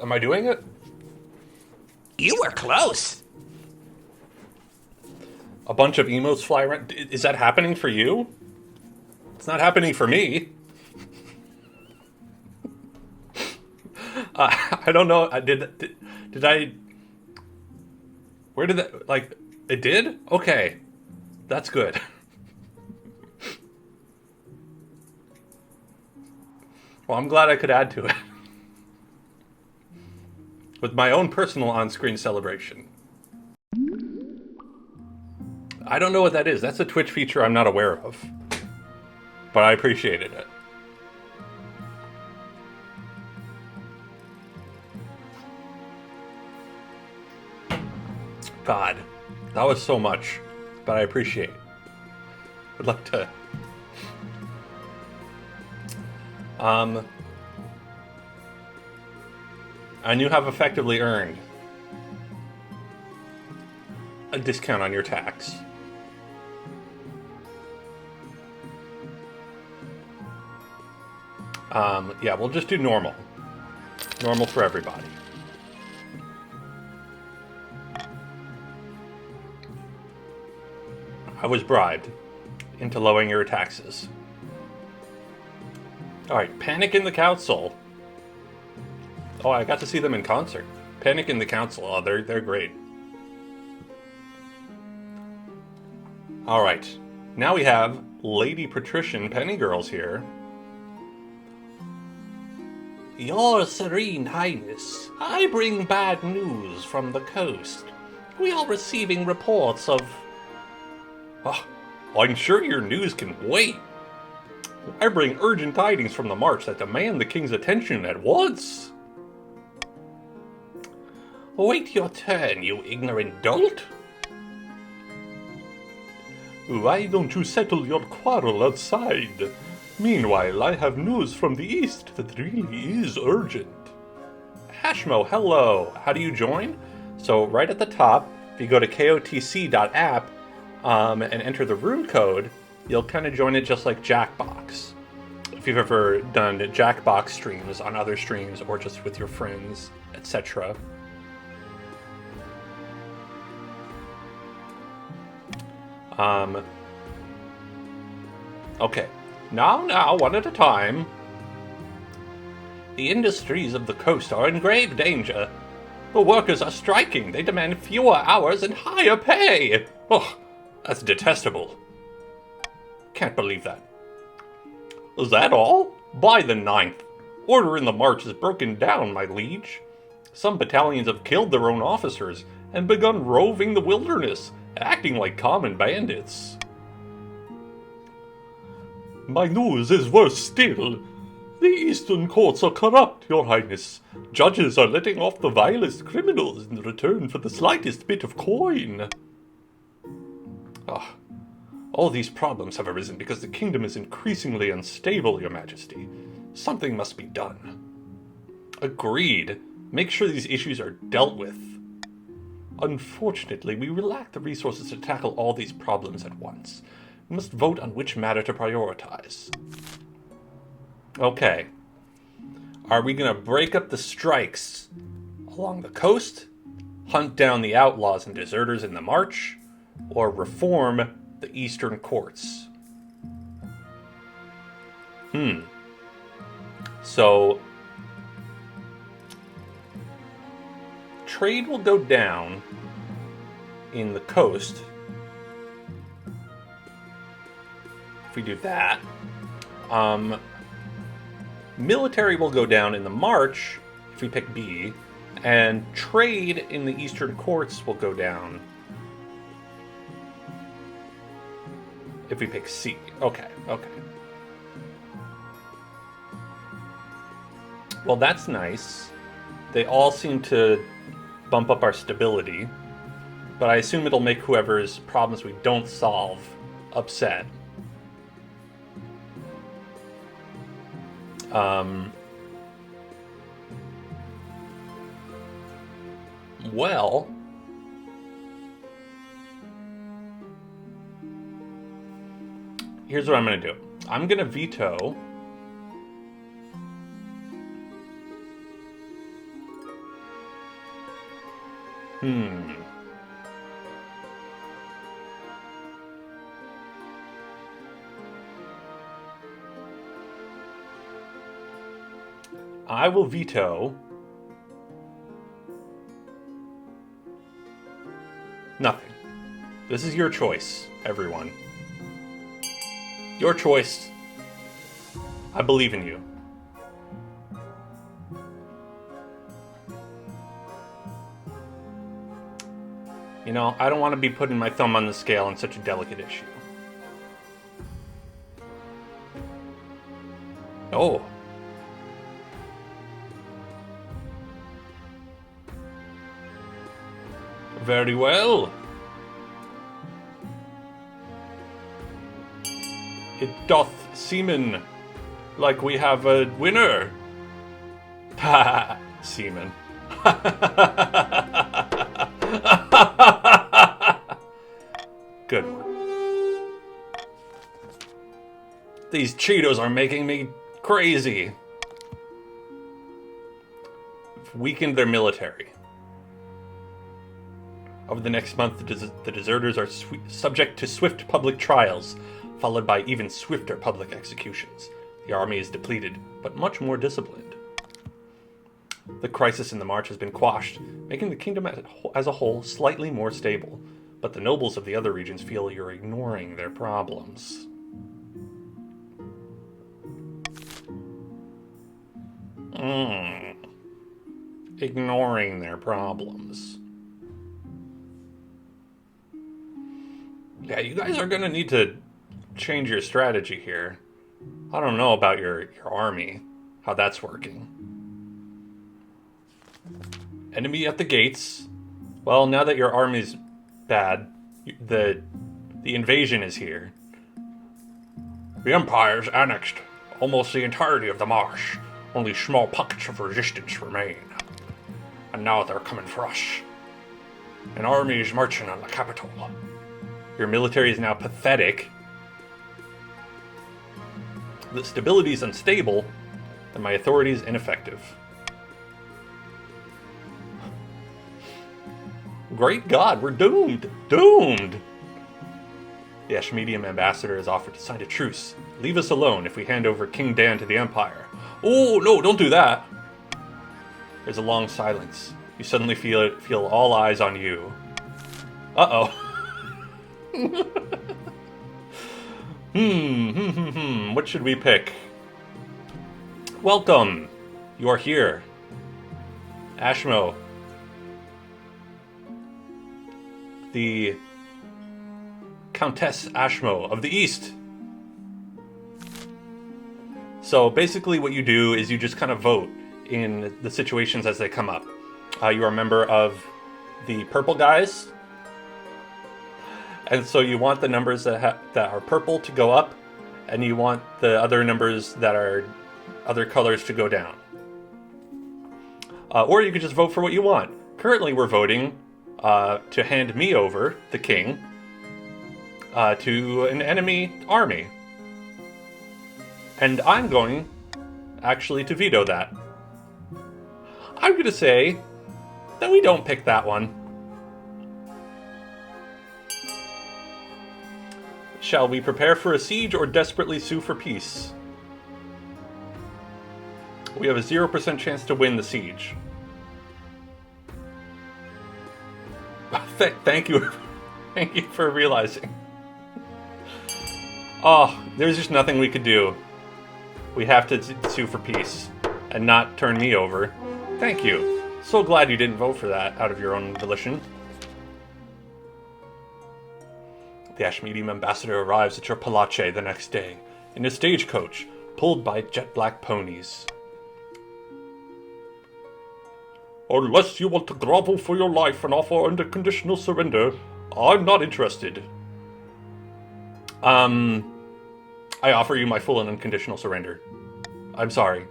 Am I doing it? You were close. A bunch of emotes fly around. Is that happening for you? It's not happening for me. I don't know. Did I? Where did that? Like, it did? Okay, that's good. Well, I'm glad I could add to it with my own personal on-screen celebration. I don't know what that is. That's a Twitch feature I'm not aware of, but I appreciated it. God, that was so much, but I appreciate. Would like to. And you have effectively earned a discount on your tax. Yeah, we'll just do normal. Normal for everybody. I was bribed into lowering your taxes. Alright, Panic in the Council. Oh, I got to see them in concert. Panic in the Council. Oh, they're great. Alright. Now we have Lady Patrician Pennygirls here. Your Serene Highness, I bring bad news from the coast. We are receiving reports of... Oh, I'm sure your news can wait. I bring urgent tidings from the march that demand the king's attention at once. Wait your turn, you ignorant dolt. Why don't you settle your quarrel outside? Meanwhile, I have news from the east that really is urgent. Hashmo, hello. How do you join? So right at the top, if you go to kotc.app and enter the rune code, you'll kind of join it just like Jackbox. If you've ever done Jackbox streams on other streams or just with your friends, etc. Okay. Now, one at a time. The industries of the coast are in grave danger. The workers are striking. They demand fewer hours and higher pay. Oh, that's detestable. Can't believe that. Is that all? By the 9th. Order in the march is broken down, my liege. Some battalions have killed their own officers and begun roving the wilderness, acting like common bandits. My news is worse still. The eastern courts are corrupt, your highness. Judges are letting off the vilest criminals in return for the slightest bit of coin. All these problems have arisen because the kingdom is increasingly unstable, your majesty. Something must be done. Agreed. Make sure these issues are dealt with. Unfortunately, we lack the resources to tackle all these problems at once. We must vote on which matter to prioritize. Okay. Are we going to break up the strikes along the coast, hunt down the outlaws and deserters in the march, or reform the eastern courts? So, trade will go down in the coast. If we do that, military will go down in the march if we pick B, and trade in the eastern courts will go down if we pick C. Okay. Well, that's nice. They all seem to bump up our stability, but I assume it'll make whoever's problems we don't solve upset. Well, here's what I'm going to do. I'm going to veto I will veto nothing. This is your choice, everyone. Your choice. I believe in you. You know, I don't want to be putting my thumb on the scale on such a delicate issue. Oh. Very well. It doth seemen like we have a winner. Ha! Semen. Good one. These Cheetos are making me crazy. Weakened their military. Over the next month, the deserters are subject to swift public trials, followed by even swifter public executions. The army is depleted, but much more disciplined. The crisis in the march has been quashed, making the kingdom as a whole slightly more stable, but the nobles of the other regions feel you're ignoring their problems. Ignoring their problems. Yeah, you guys are gonna need to change your strategy here. I don't know about your army, how that's working. Enemy at the gates. Well, now that your army's bad, the invasion is here. The Empire's annexed almost the entirety of the marsh. Only small pockets of resistance remain. And now they're coming for us. An army is marching on the capital. Your military is now pathetic. The stability is unstable, and my authority is ineffective. Great God, we're doomed! Doomed! The Ashmedian ambassador has offered to sign a truce. Leave us alone if we hand over King Dan to the Empire. Oh, no, don't do that! There's a long silence. You suddenly feel all eyes on you. Uh-oh. What should we pick? Welcome! You are here. Ashmo. The Countess Ashmo of the East. So basically what you do is you just kind of vote in the situations as they come up. You are a member of the purple guys. And so you want the numbers that are purple to go up, and you want the other numbers that are other colors to go down. Or you could just vote for what you want. Currently we're voting to hand me over, the king, to an enemy army. And I'm going, actually, to veto that. I'm going to say that we don't pick that one. Shall we prepare for a siege or desperately sue for peace? We have a 0% chance to win the siege. Thank you. Thank you for realizing. Oh, there's just nothing we could do. We have to sue for peace and not turn me over. Thank you. So glad you didn't vote for that out of your own volition. The Ashmedian ambassador arrives at your palace the next day in a stagecoach pulled by jet black ponies. Unless you want to grovel for your life and offer unconditional surrender, I'm not interested. I offer you my full and unconditional surrender. I'm sorry.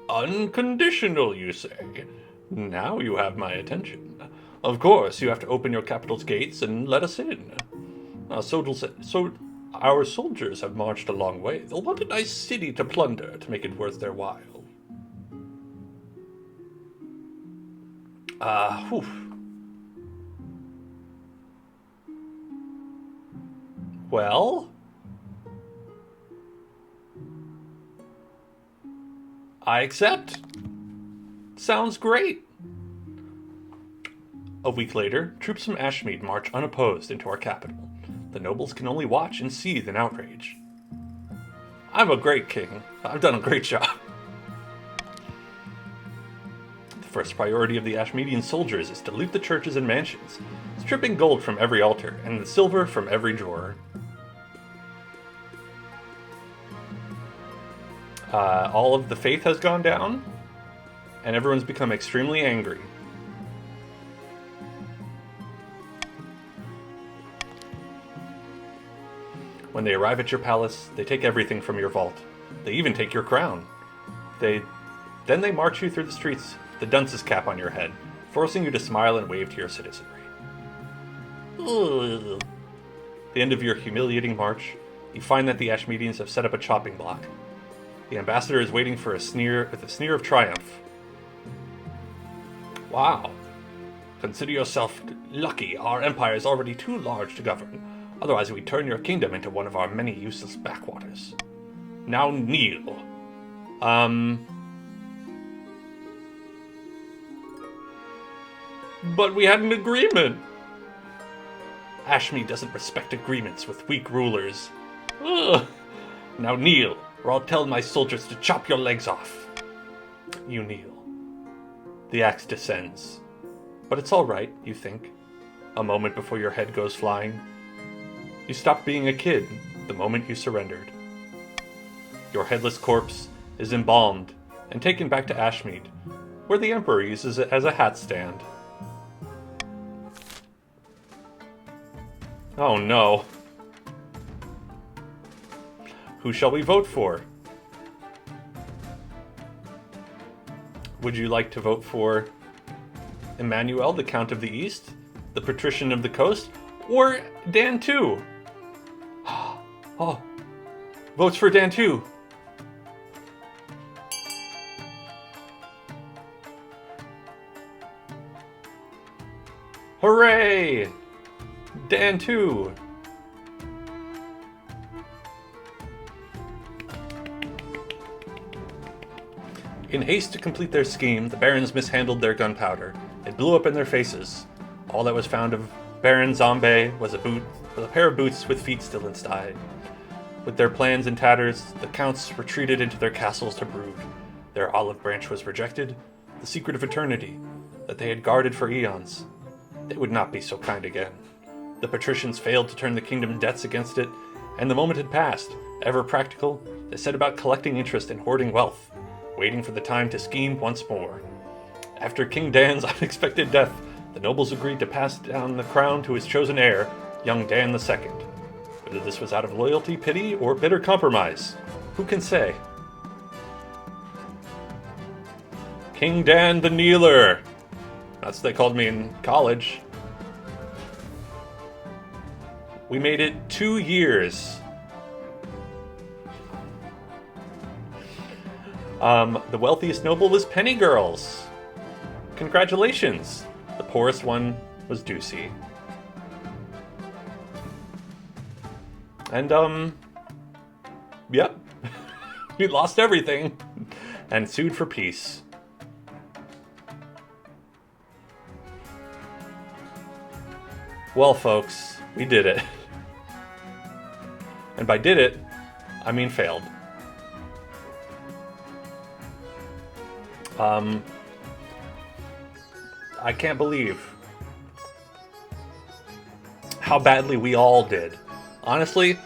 Unconditional, you say? Now you have my attention. Of course, you have to open your capital's gates and let us in. So our soldiers have marched a long way. They'll want a nice city to plunder to make it worth their while. Well, I accept. Sounds great. A week later, troops from Ashmead march unopposed into our capital. The nobles can only watch and seethe in outrage. I'm a great king. I've done a great job. The first priority of the Ashmedian soldiers is to loot the churches and mansions, stripping gold from every altar and the silver from every drawer. All of the faith has gone down, and everyone's become extremely angry. When they arrive at your palace, they take everything from your vault. They even take your crown. Then they march you through the streets, the dunce's cap on your head, forcing you to smile and wave to your citizenry. Ugh. The end of your humiliating march, you find that the Ashmedians have set up a chopping block. The ambassador is waiting for a sneer with a sneer of triumph. Wow. Consider yourself lucky. Our empire is already too large to govern. Otherwise, we'd turn your kingdom into one of our many useless backwaters. Now kneel. But we had an agreement. Ashmead doesn't respect agreements with weak rulers. Ugh. Now kneel, or I'll tell my soldiers to chop your legs off. You kneel. The axe descends. But it's all right, you think. A moment before your head goes flying. You stop being a kid the moment you surrendered. Your headless corpse is embalmed and taken back to Ashmead, where the Emperor uses it as a hat stand. Oh no. Who shall we vote for? Would you like to vote for Emmanuel, the Count of the East, the Patrician of the Coast, or Dan 2? Oh, votes for Dan 2. Hooray! Dan 2. In haste to complete their scheme, the barons mishandled their gunpowder. It blew up in their faces. All that was found of Baron Zombie was a pair of boots with feet still inside. With their plans in tatters, the counts retreated into their castles to brood. Their olive branch was rejected, the secret of eternity that they had guarded for eons. They would not be so kind again. The patricians failed to turn the kingdom's debts against it, and the moment had passed. Ever practical, they set about collecting interest and hoarding wealth, waiting for the time to scheme once more. After King Dan's unexpected death, the nobles agreed to pass down the crown to his chosen heir, young Dan II. Whether this was out of loyalty, pity, or bitter compromise, who can say? King Dan the Kneeler! That's what they called me in college. We made it 2 years. The wealthiest noble was Penny Girls. Congratulations. The poorest one was Ducey. And, yep. We lost everything. And sued for peace. Well, folks, we did it. And by did it, I mean failed. I can't believe how badly we all did. Honestly,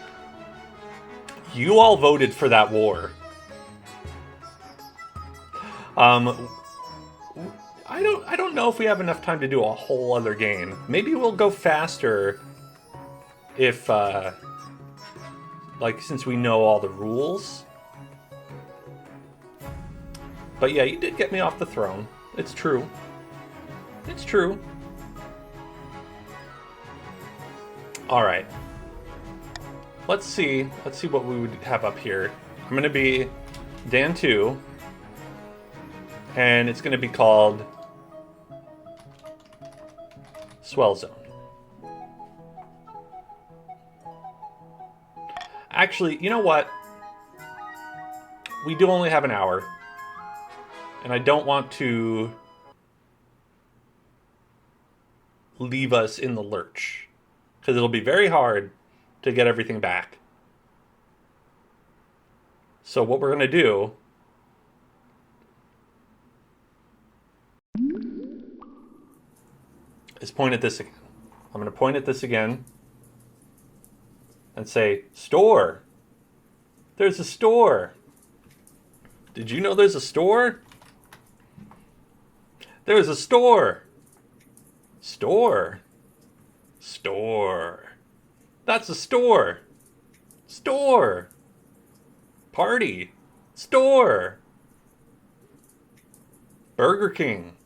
you all voted for that war. I don't know if we have enough time to do a whole other game. Maybe we'll go faster if, since we know all the rules. But yeah, you did get me off the throne. It's true. It's true. Alright. Let's see what we would have up here. I'm going to be Dan 2. And it's going to be called Swell Zone. Actually, you know what? We do only have an hour. And I don't want to leave us in the lurch. Because it'll be very hard to get everything back. So what we're going to do is point at this again. I'm going to point at this again and say, store. There's a store. Did you know there's a store? There's a store. Store. Store. That's a store. Store. Party. Store. Burger King.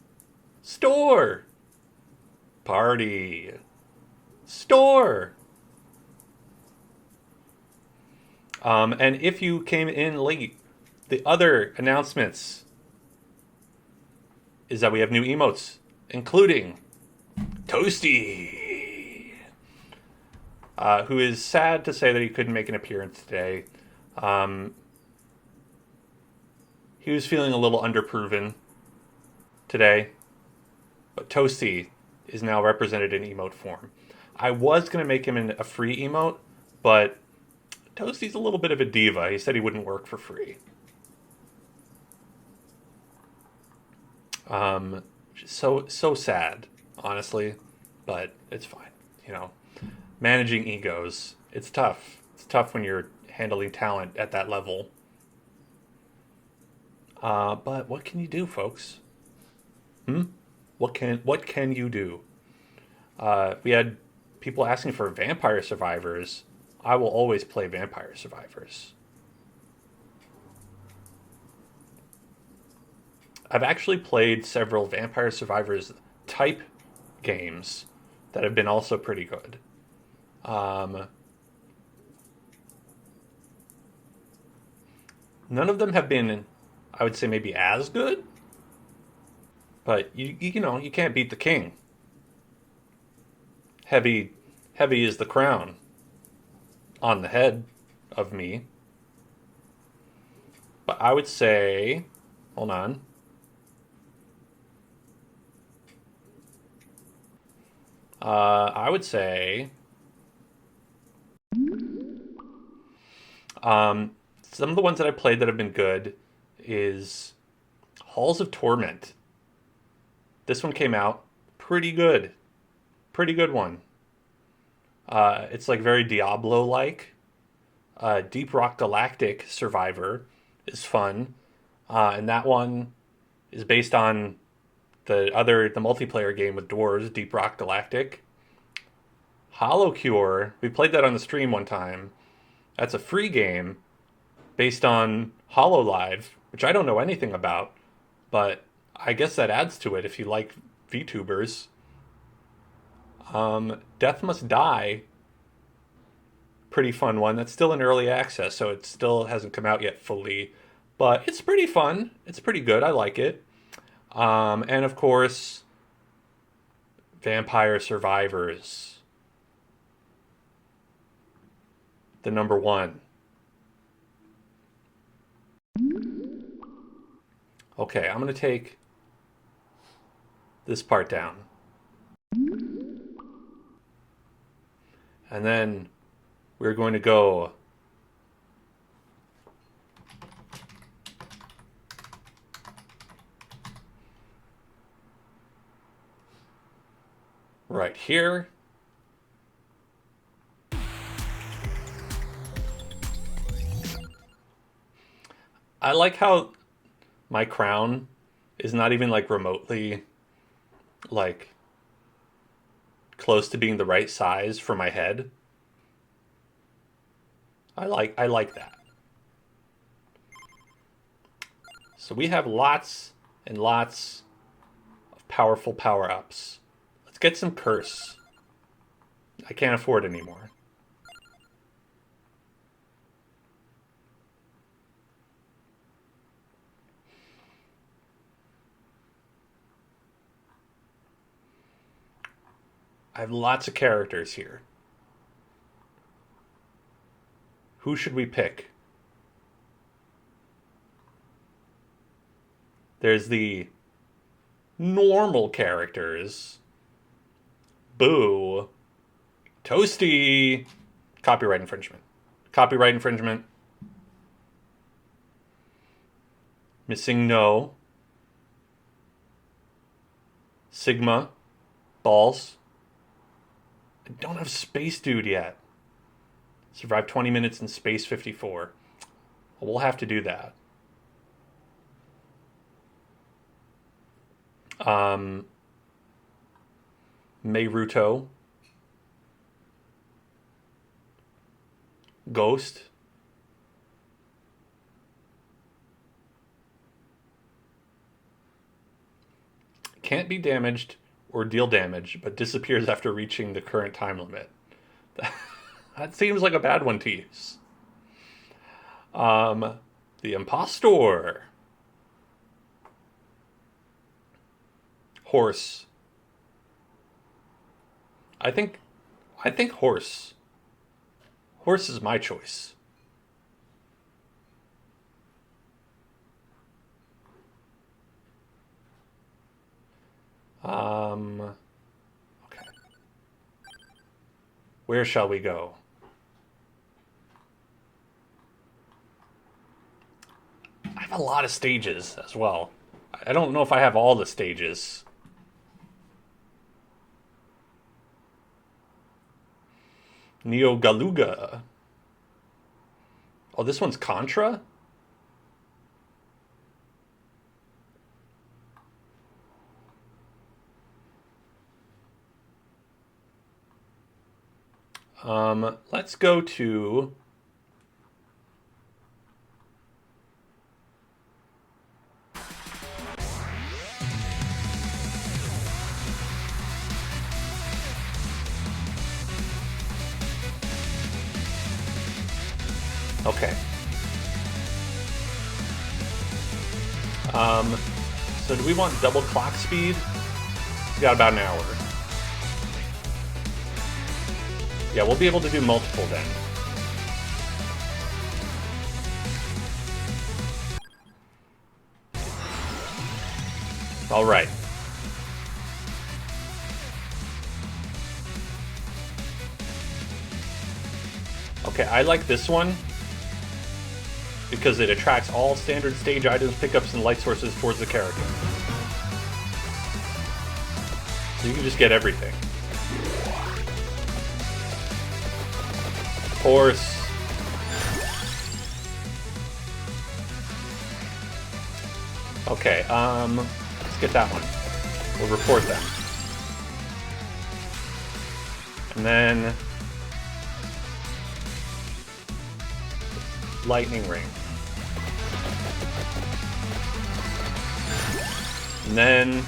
Store. Party. Store. And if you came in late, the other announcements is that we have new emotes, including Toasty, who is sad to say that he couldn't make an appearance today. He was feeling a little underproven today, but Toasty is now represented in emote form. I was going to make him a free emote, but Toasty's a little bit of a diva. He said he wouldn't work for free. So sad, honestly, but it's fine. You know, managing egos, it's tough. It's tough when you're handling talent at that level. But what can you do, folks? What can you do? We had people asking for Vampire Survivors. I will always play Vampire Survivors. I've actually played several Vampire Survivors type games that have been also pretty good. None of them have been, I would say, maybe as good. But you know, you can't beat the king. Heavy is the crown on the head of me. But I would say, hold on. I would say some of the ones that I played that have been good is Halls of Torment. This one came out pretty good. Pretty good one. It's like very Diablo-like. Deep Rock Galactic Survivor is fun. And that one is based on the multiplayer game with dwarves, Deep Rock Galactic. Hollow Cure, we played that on the stream one time. That's a free game based on HoloLive, which I don't know anything about, but I guess that adds to it if you like VTubers. Death Must Die, pretty fun one. That's still in early access, so it still hasn't come out yet fully, but it's pretty fun. It's pretty good. I like it. And of course, Vampire Survivors. The number one. Okay, I'm going to take this part down. And then we're going to go right here. I like how my crown is not even like remotely like close to being the right size for my head. I like that. So we have lots and lots of powerful power-ups. Let's get some curse. I can't afford anymore. I have lots of characters here. Who should we pick? There's the normal characters. Boo. Toasty. Copyright infringement. Copyright infringement. Missing no. Sigma. Balls. I don't have Space Dude yet. Survived 20 minutes in Space 54. Well, we'll have to do that. Meiruto. Ghost. Can't be damaged or deal damage, but disappears after reaching the current time limit. That seems like a bad one to use. The Impostor. Horse. I think horse. Horse is my choice. Okay. Where shall we go? I have a lot of stages as well. I don't know if I have all the stages. Neo Galuga. Oh, this one's Contra? Let's go to... Okay. So do we want double clock speed? We got about an hour. Yeah, we'll be able to do multiple then. All right. Okay, I like this one because it attracts all standard stage items, pickups, and light sources towards the character. So you can just get everything. Horse. Okay, let's get that one. We'll report them. And then... lightning ring. And then...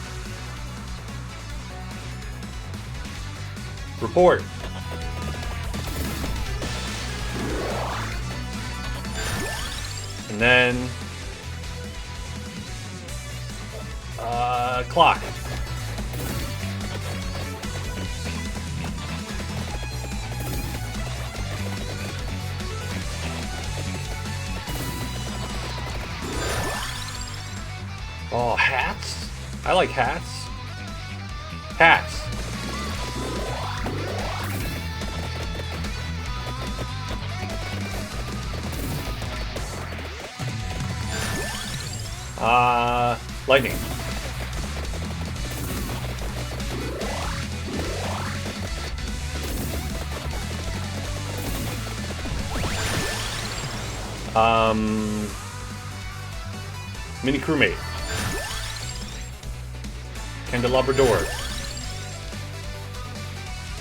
report. And then... clock. Oh, hats? I like hats. Hats. Lightning. Mini crewmate. Candelabra door.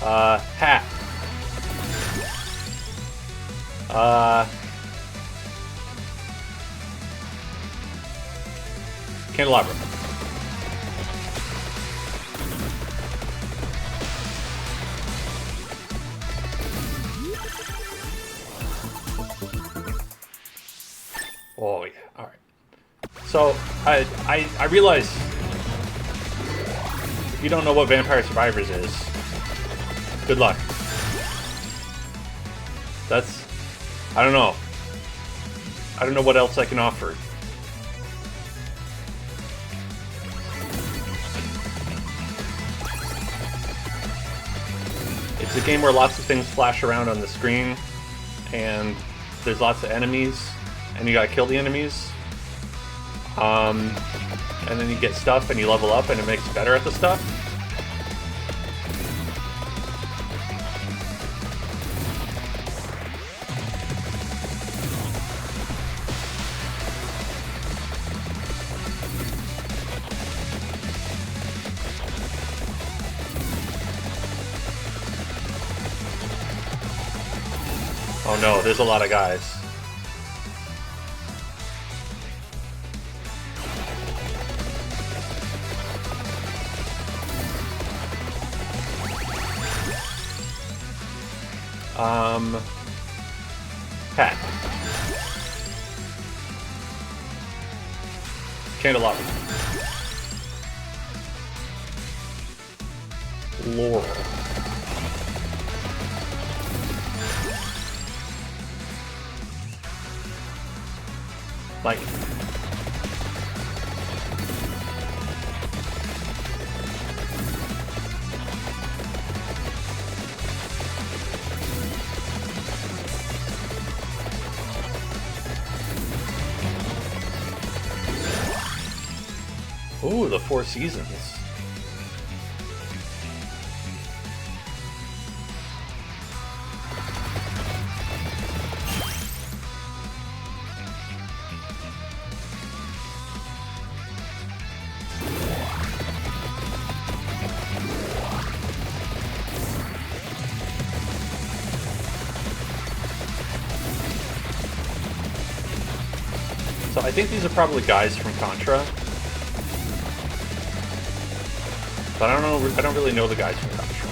Hat. Candelabra. Oh yeah, all right. So I realize if you don't know what Vampire Survivors is, good luck. That's, I don't know. I don't know what else I can offer. It's a game where lots of things flash around on the screen, and there's lots of enemies, and you gotta kill the enemies. And then you get stuff and you level up and it makes you better at the stuff. Oh no, there's a lot of guys. Hat. Candelabra. Laurel. Like, ooh, the Four Seasons. So I think these are probably guys from Contra. But I don't really know the guys from Contra.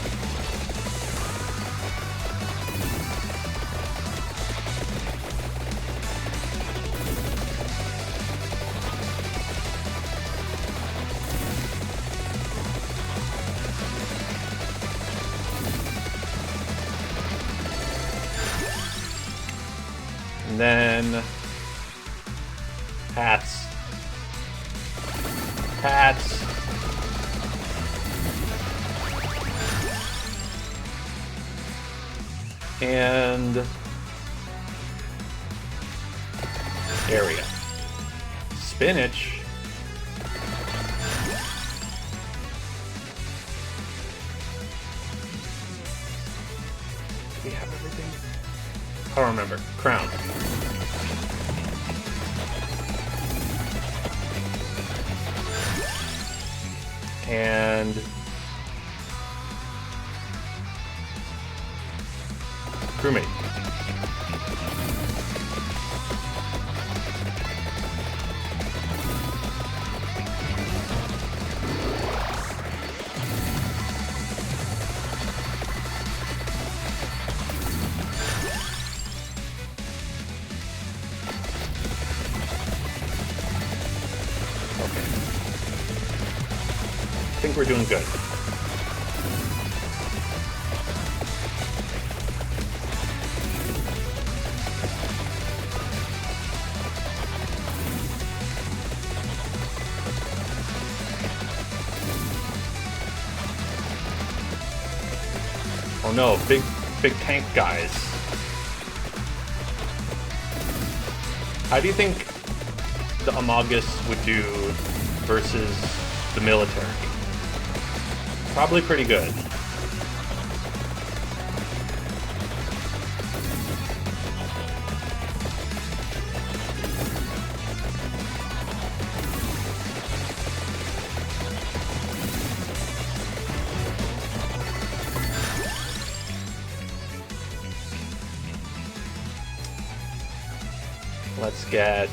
And then hats. Hats. And area. Spinach. Do we have everything? I don't remember. Crown. And crewmate. I think we're doing good. Oh no, big tank guys. How do you think the Amogus would do versus the military? Probably pretty good. Let's get...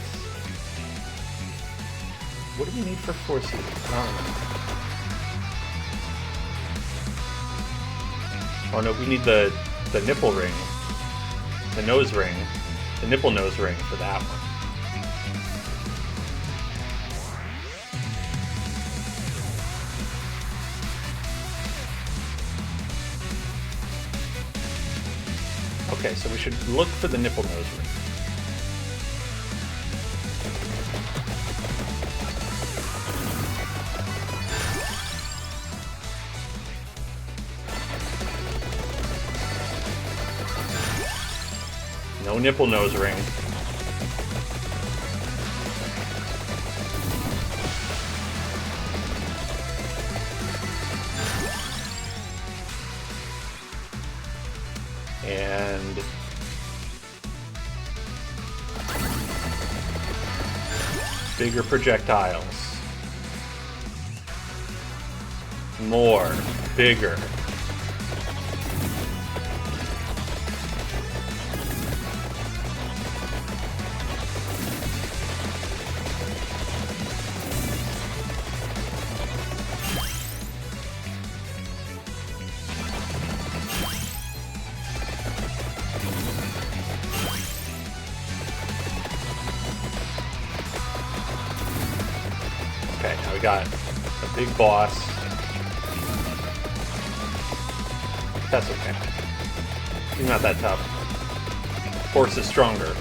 What do we need for forces? I don't know. Oh no, we need the nipple ring. The nose ring. The nipple nose ring for that one. Okay, so we should look for the nipple nose ring. No nipple nose ring. And bigger projectiles. More, bigger. Okay, now we got a big boss. That's okay. He's not that tough. Force is stronger.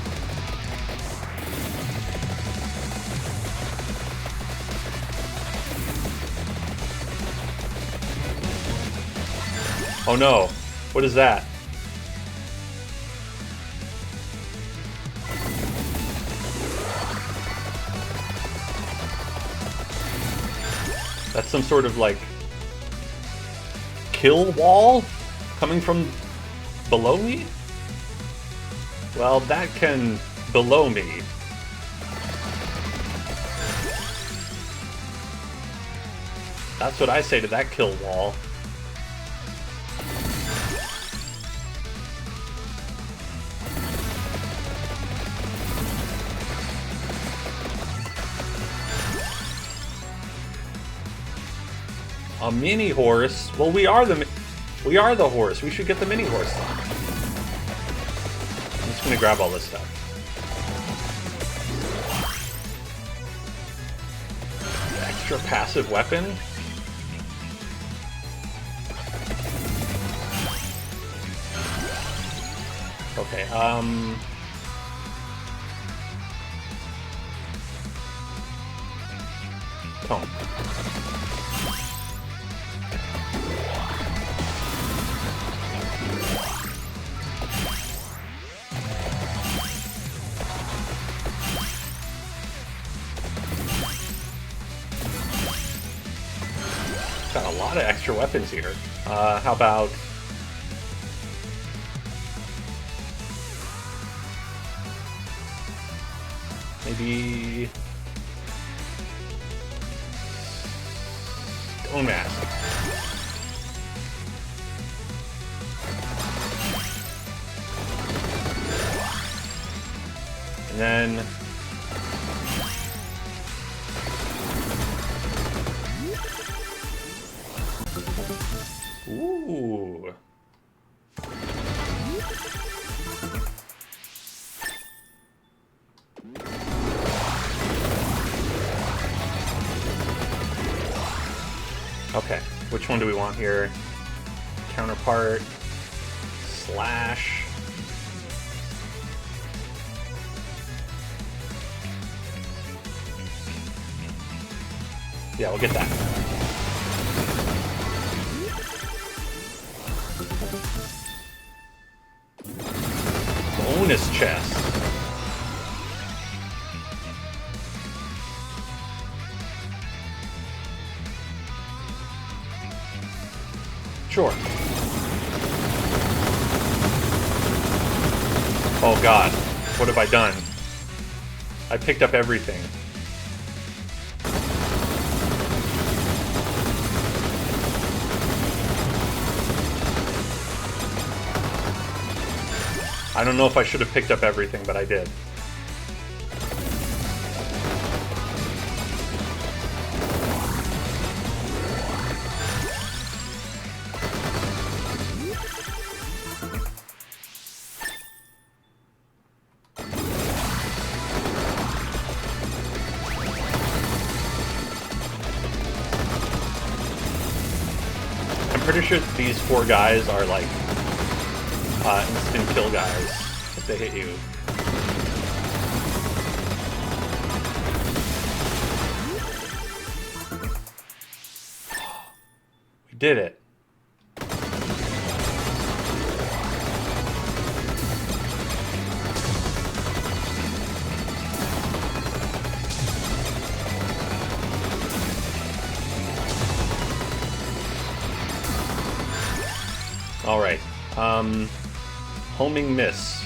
Oh no. What is that? That's some sort of like kill wall coming from below me? Well, that can below me. That's what I say to that kill wall. A mini horse? Well, we are the horse. We should get the mini horse then. I'm just gonna grab all this stuff. Extra passive weapon? Okay, Tone. Got a lot of extra weapons here. How about... maybe... Stone Mask. And then... Ooh. Okay, which one do we want here? Counterpart, slash. Yeah, we'll get that. Bonus chest. Sure. Oh god, what have I done? I picked up everything. I don't know if I should have picked up everything, but I did. I'm pretty sure these 4 guys are like instant kill guys if they hit you. We did it. All right. Homing miss.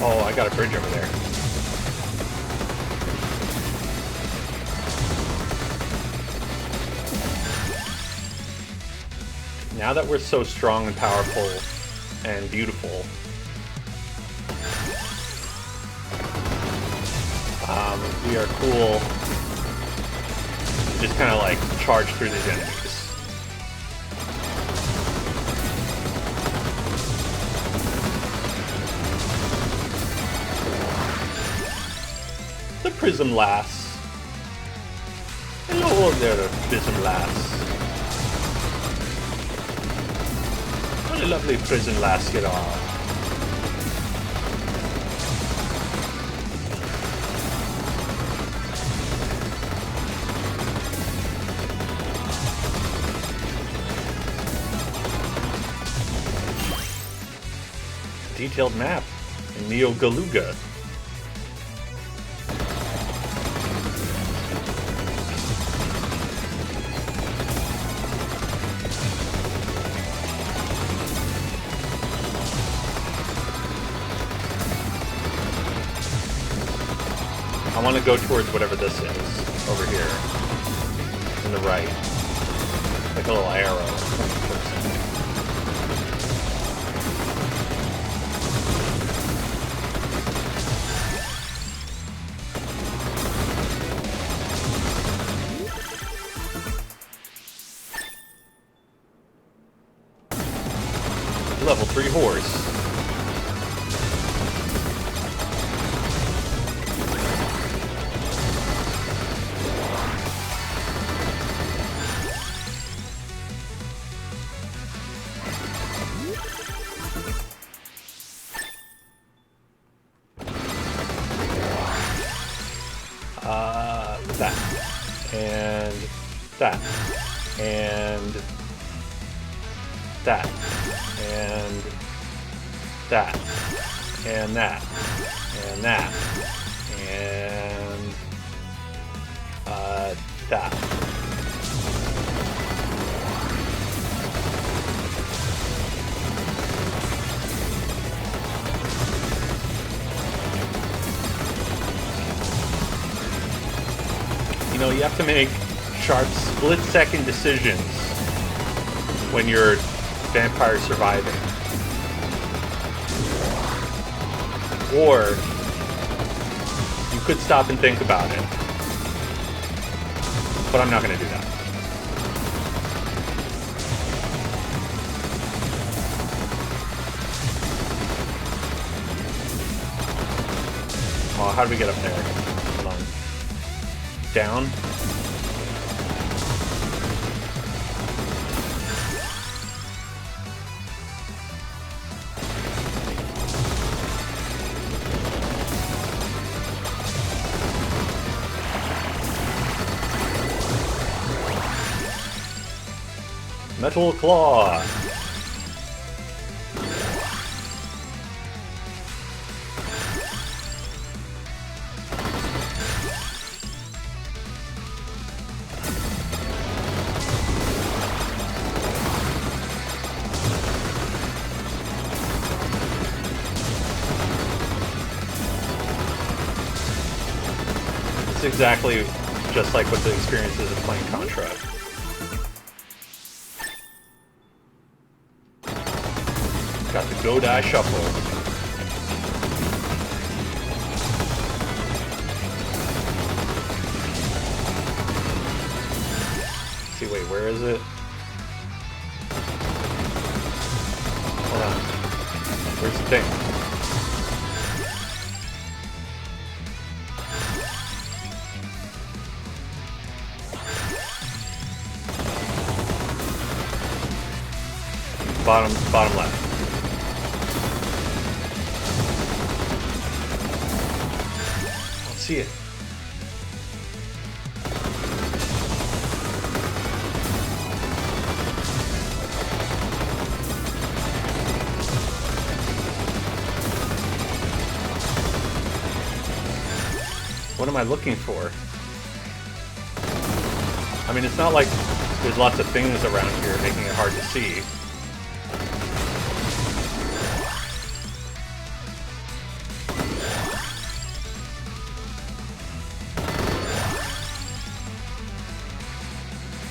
Oh, I got a bridge over there. Now that we're so strong and powerful and beautiful, we are cool. Just kind of like charge through these enemies. The Prism Lass. Hello there, Prism Lass. What a lovely Prism Lass you are. detailed map in Neo Galuga. I want to go towards whatever this is over here in the right, like a little arrow. Level 3 horse. That. And that. And that. And that. And that. And that. And that. You know, you have to make sharp split-second decisions when you're vampire surviving. Or you could stop and think about it. But I'm not going to do that. Oh, how do we get up there? Hold on. Down. Metal Claw. It's exactly just like what the experience is of playing Contra. Got the Go Die Shuffle. See, wait, where is it? Hold on. Where's the thing? Bottom left. See it. What am I looking for? I mean, it's not like there's lots of things around here making it hard to see.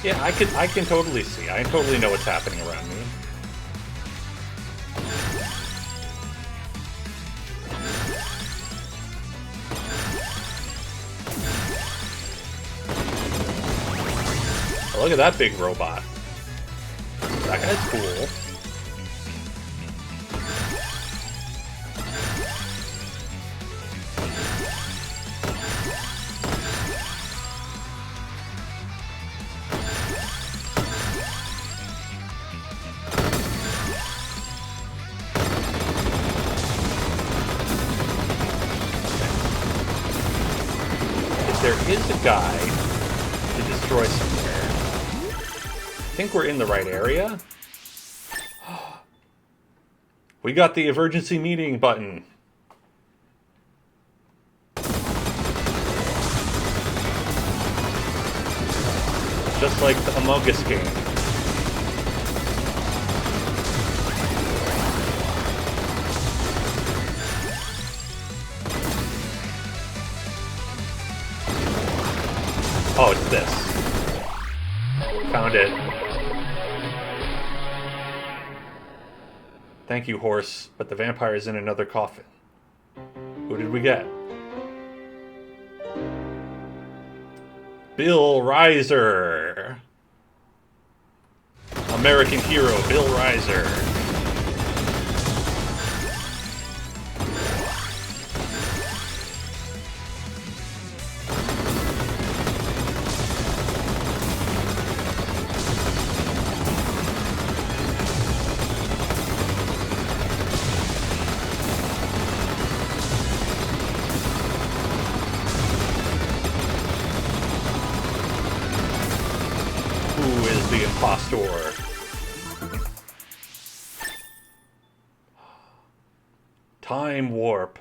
Yeah, I can totally see. I totally know what's happening around me. Oh, look at that big robot. That guy's cool. There is a guy to destroy somewhere. I think we're in the right area. We got the emergency meeting button. Just like the Among Us game. Oh, it's this. Found it. Thank you, horse, but the vampire is in another coffin. Who did we get? Bill Reiser. American hero, Bill Reiser. Who is the impostor? Time warp.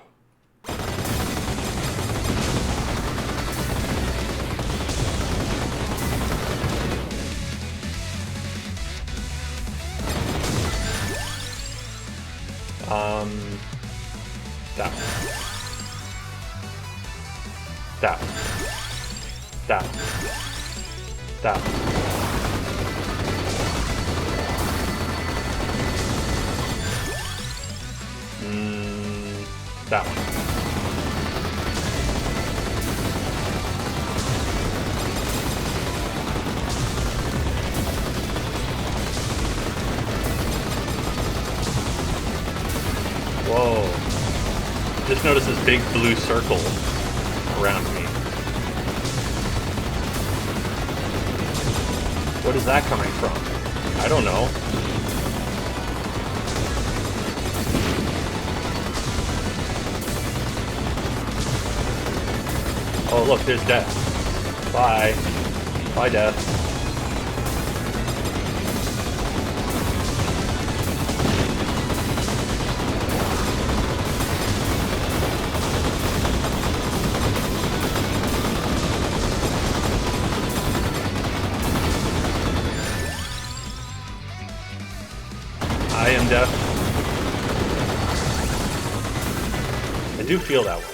That one. That one. That one. That one. That one. Whoa. Just noticed this big blue circle around me. What is that coming from? I don't know. Oh, look, there's Death. Bye. Bye, Death. I am Death. I do feel that way.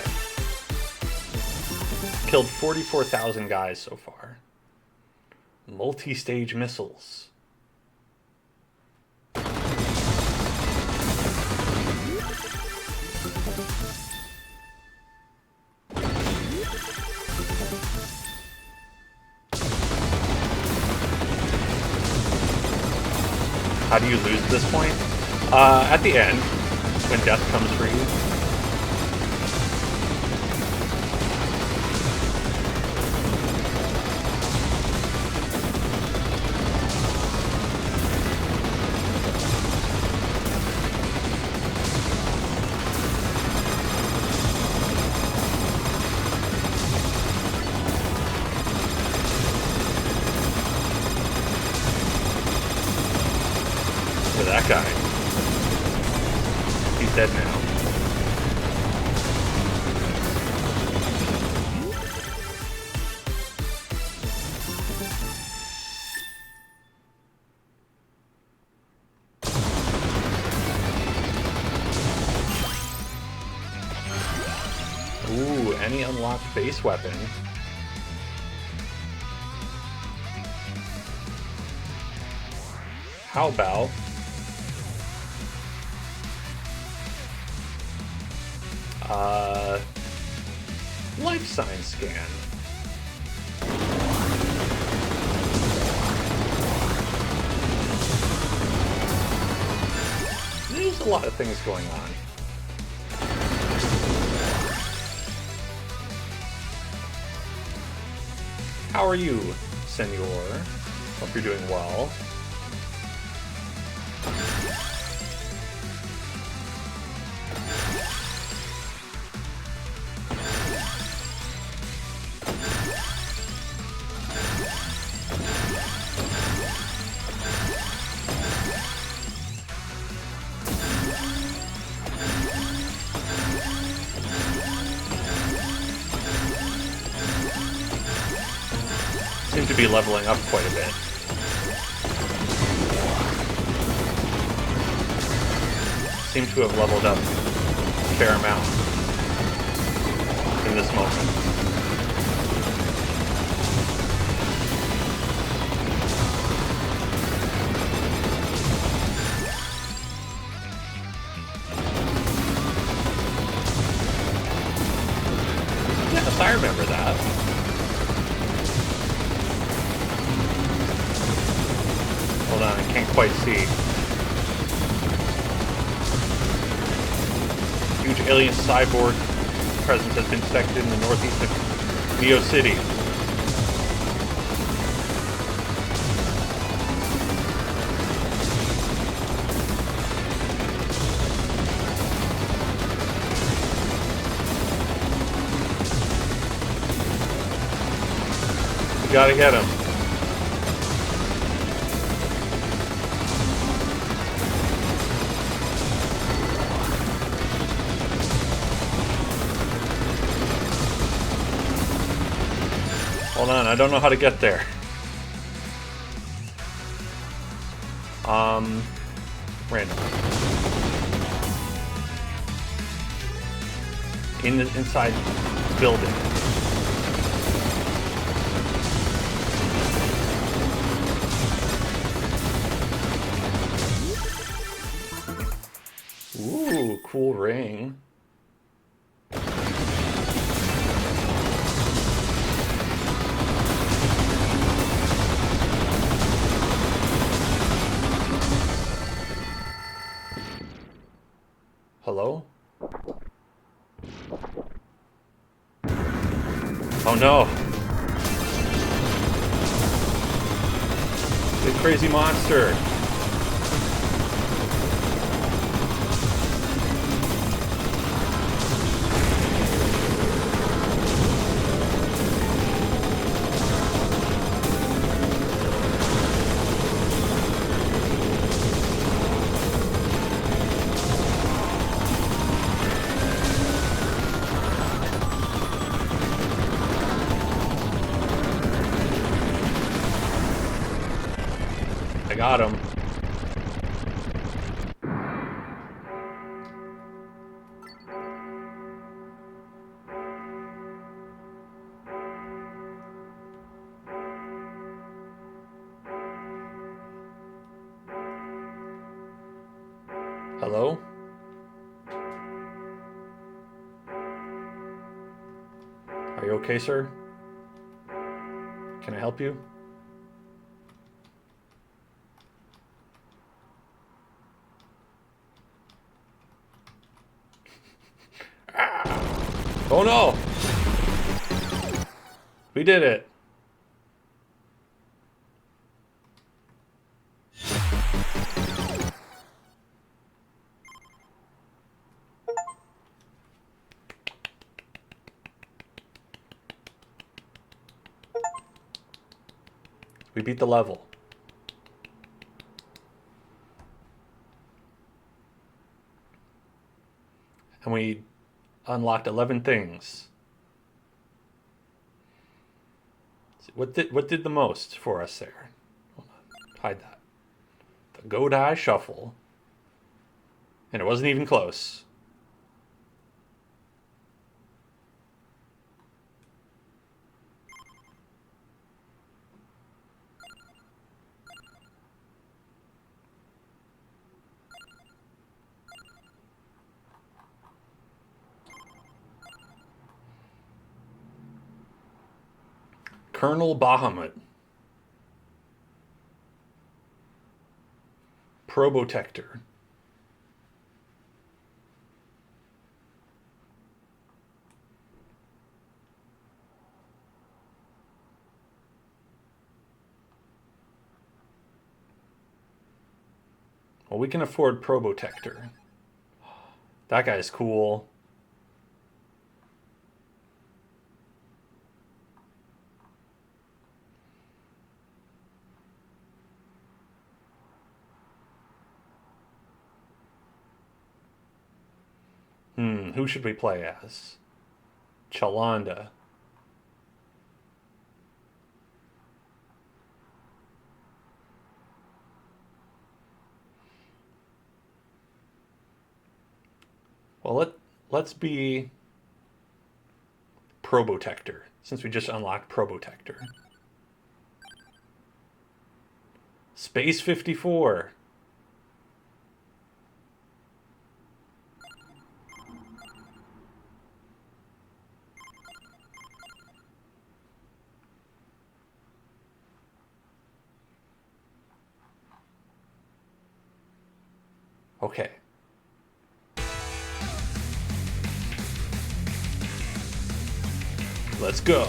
Killed 44,000 guys so far. Multi-stage missiles. How do you lose at this point? At the end, when death comes for you. That guy. He's dead now. Ooh, any unlocked base weapon. How about life sign scan. There's a lot of things going on. How are you, Senor? Hope you're doing well. seem to be leveling up quite a bit. Seem to have leveled up a fair amount in this moment. Yes, I remember that. Hold on, I can't quite see. Huge alien cyborg presence has been detected in the northeast of Neo City. We gotta get him. Hold on, I don't know how to get there. Random. Inside building. Ooh, cool ring. Hello? Oh no! Big crazy monster! I got him. Hello? Are you okay, sir? Can I help you? Oh no! We did it! We beat the level. And we unlocked 11 things. What did the most for us there? Hold on. Hide that. The Go Die Shuffle. And it wasn't even close. Colonel Bahamut. Probotector. Well, we can afford Probotector. That guy's cool. Who should we play as? Chalanda. Well, let's be Probotector, since we just unlocked Probotector. Space 54. Okay. Let's go.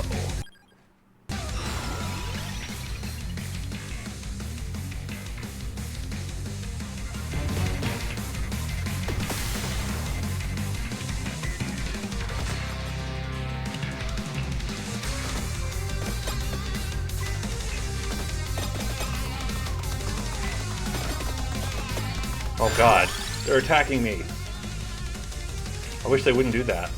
Oh god, they're attacking me. I wish they wouldn't do that.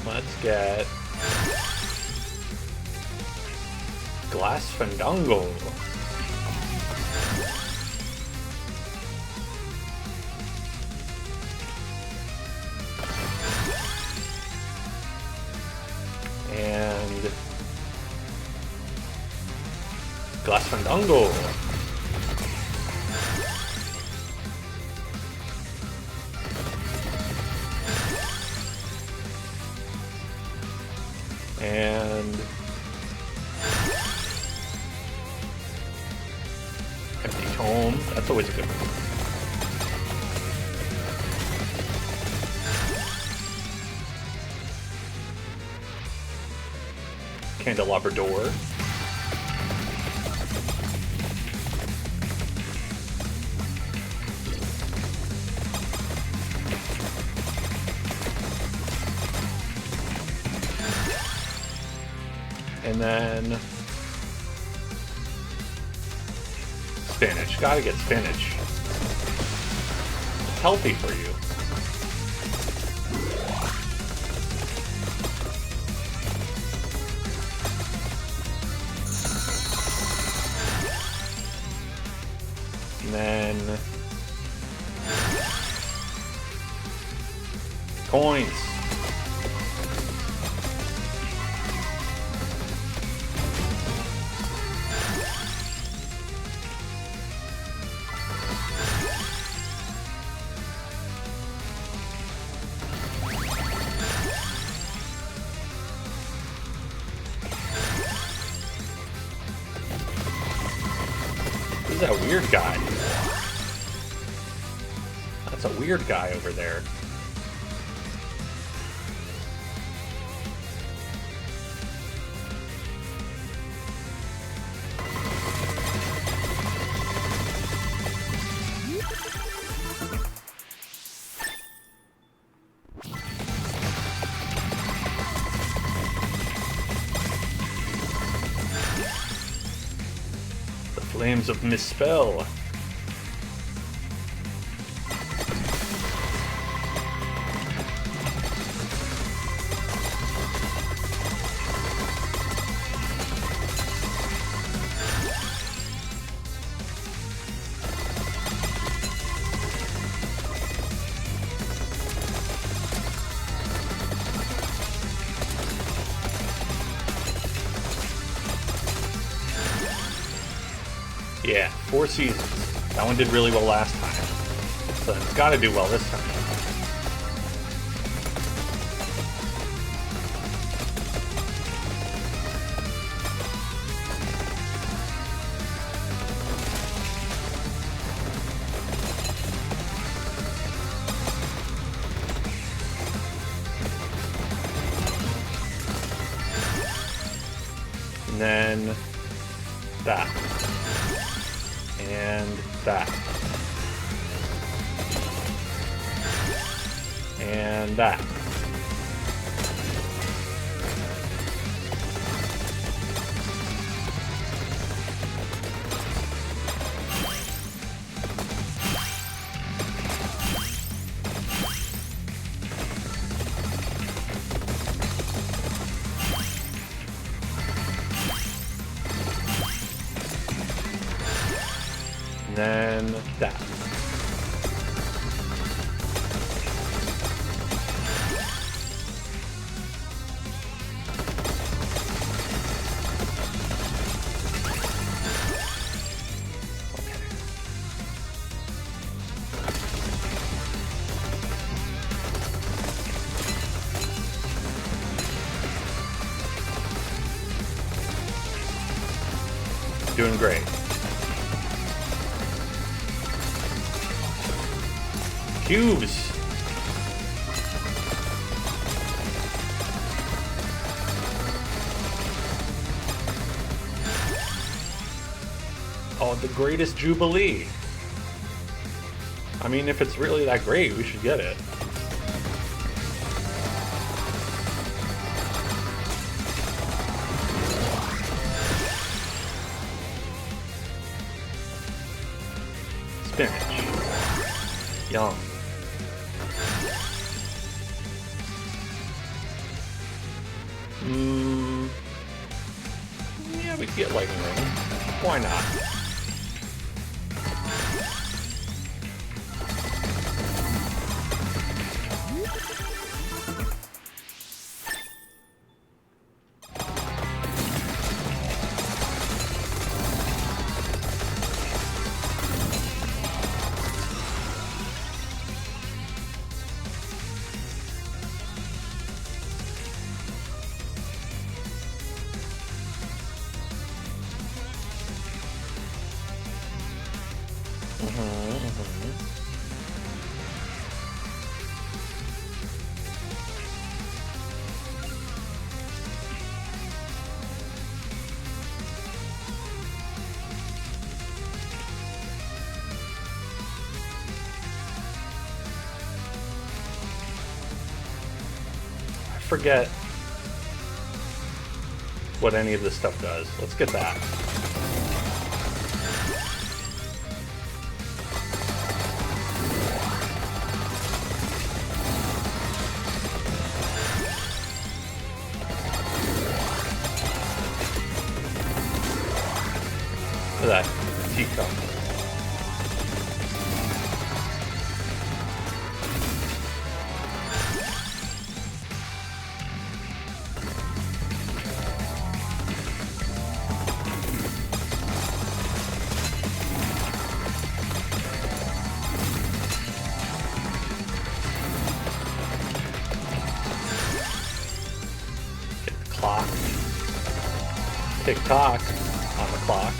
Let's get Glass Fandango. And Glass Fandango. And Empty Tome. That's always a good one. Candelabra Door. And then spinach. Gotta get spinach. It's healthy for you. And then coins. Who's that weird guy? That's a weird guy over there. Flames of Misspell. Yeah, 4 seasons. That one did really well last time. So it's got to do well this time. And then that. And that. And that. then that. Doing great. Cubes. Oh, the greatest Jubilee. I mean, if it's really that great, we should get it. Spinach. Yum. Yeah, we could get lightning ring. Why not? I forget what any of this stuff does. Let's get that. Look at that teacup. Get the clock. Tick tock on the clock.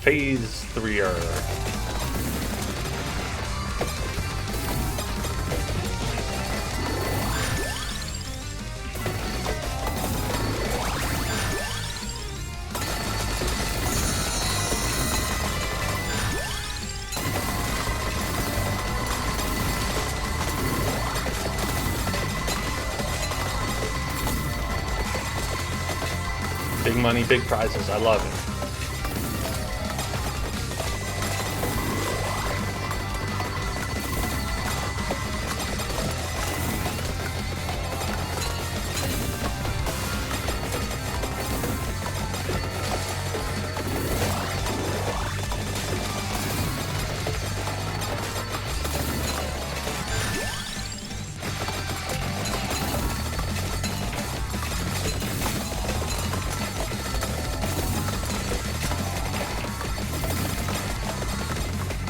Phase 3-er. Big money, big prizes. I love it.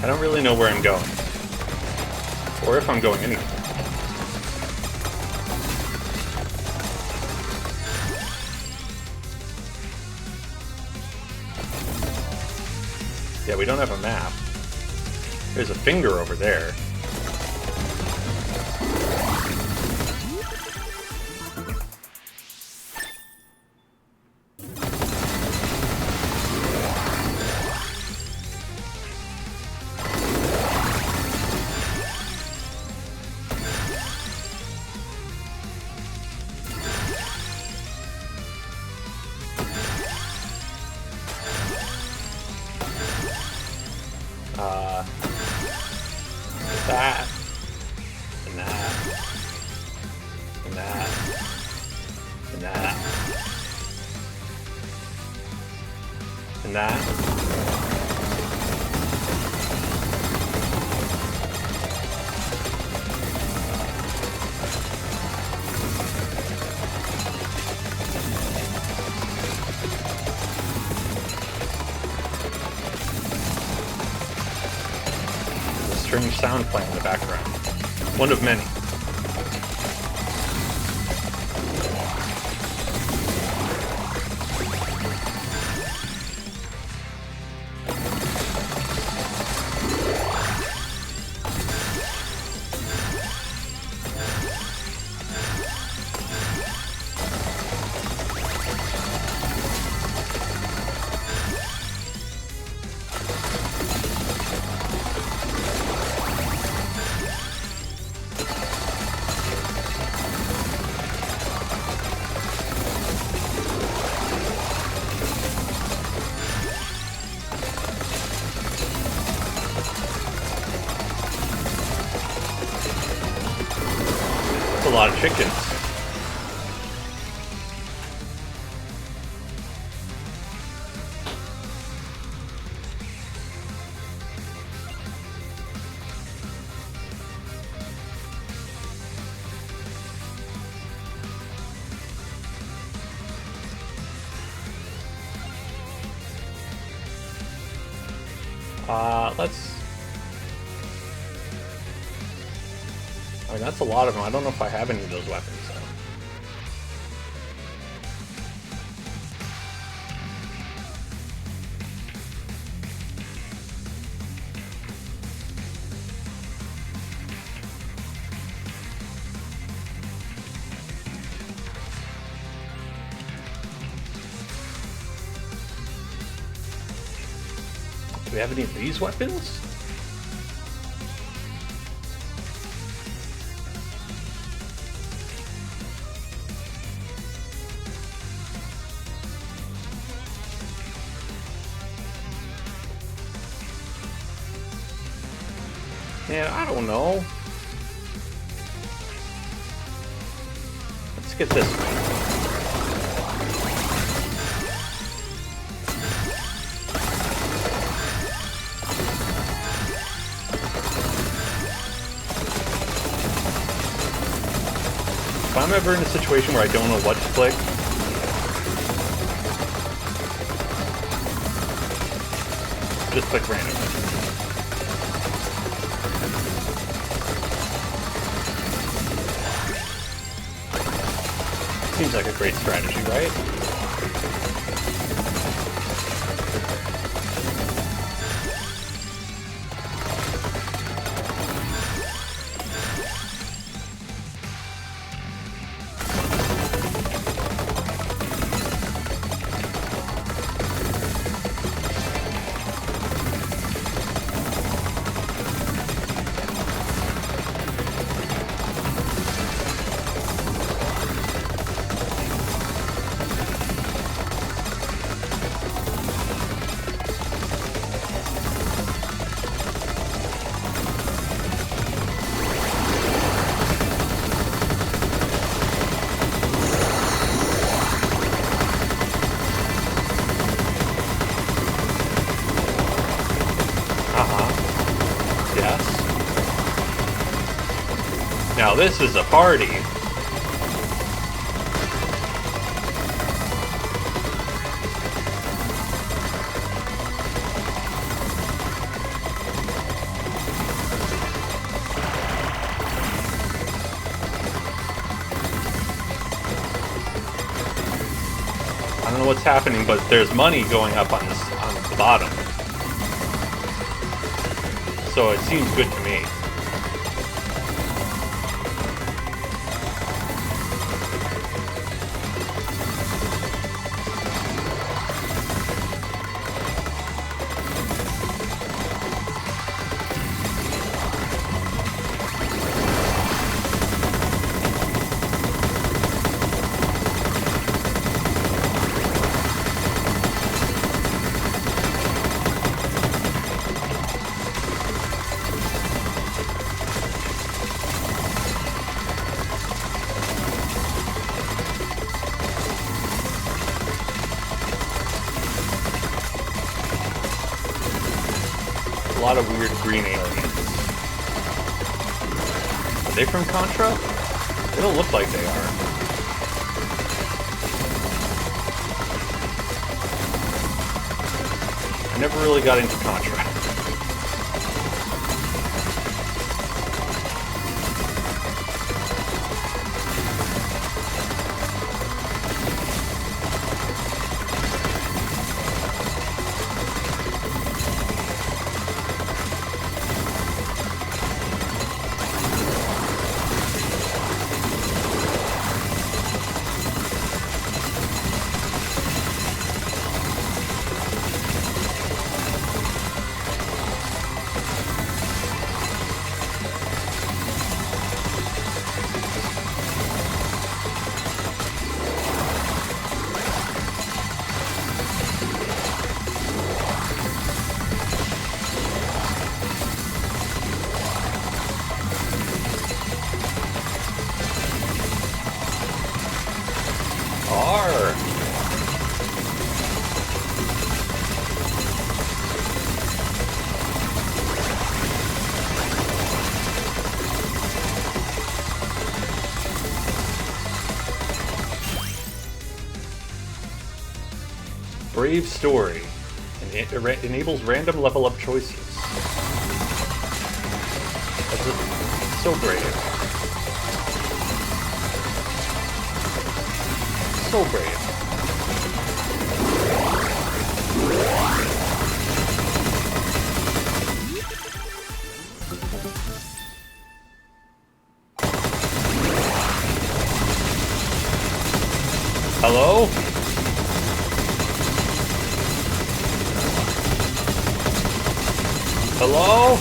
I don't really know where I'm going, or if I'm going anywhere. Yeah, we don't have a map. There's a finger over there. That. And that. And that. And that. Strange sound playing in the background. One of many. A lot of chickens. I mean, that's a lot of them. I don't know if I have any of those weapons, though. Do we have any of these weapons? Yeah, I don't know. Let's get this one. If I'm ever in a situation where I don't know what to click, just click randomly. Seems like a great strategy, right? Now this is a party. I don't know what's happening, but there's money going up on this on the bottom. So it seems good to me. A lot of weird green aliens. Are they from Contra? They don't look like they are. I never really got into Contra. Brave story. And it enables random level up choices. That's so brave. So brave. Hello? Hello?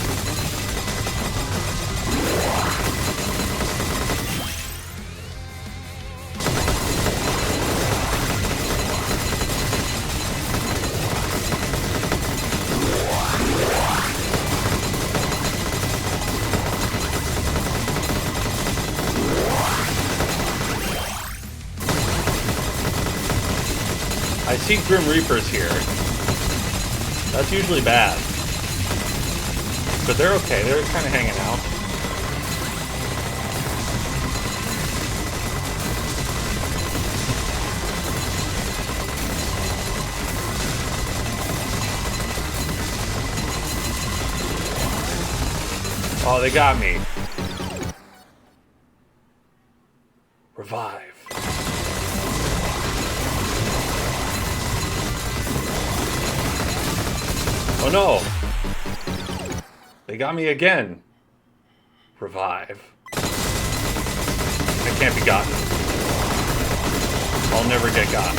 I see Grim Reapers here. That's usually bad. But they're okay, they're kind of hanging out. Oh, they got me. Revive. Oh no! They got me again. Revive. I can't be gotten. I'll never get gotten.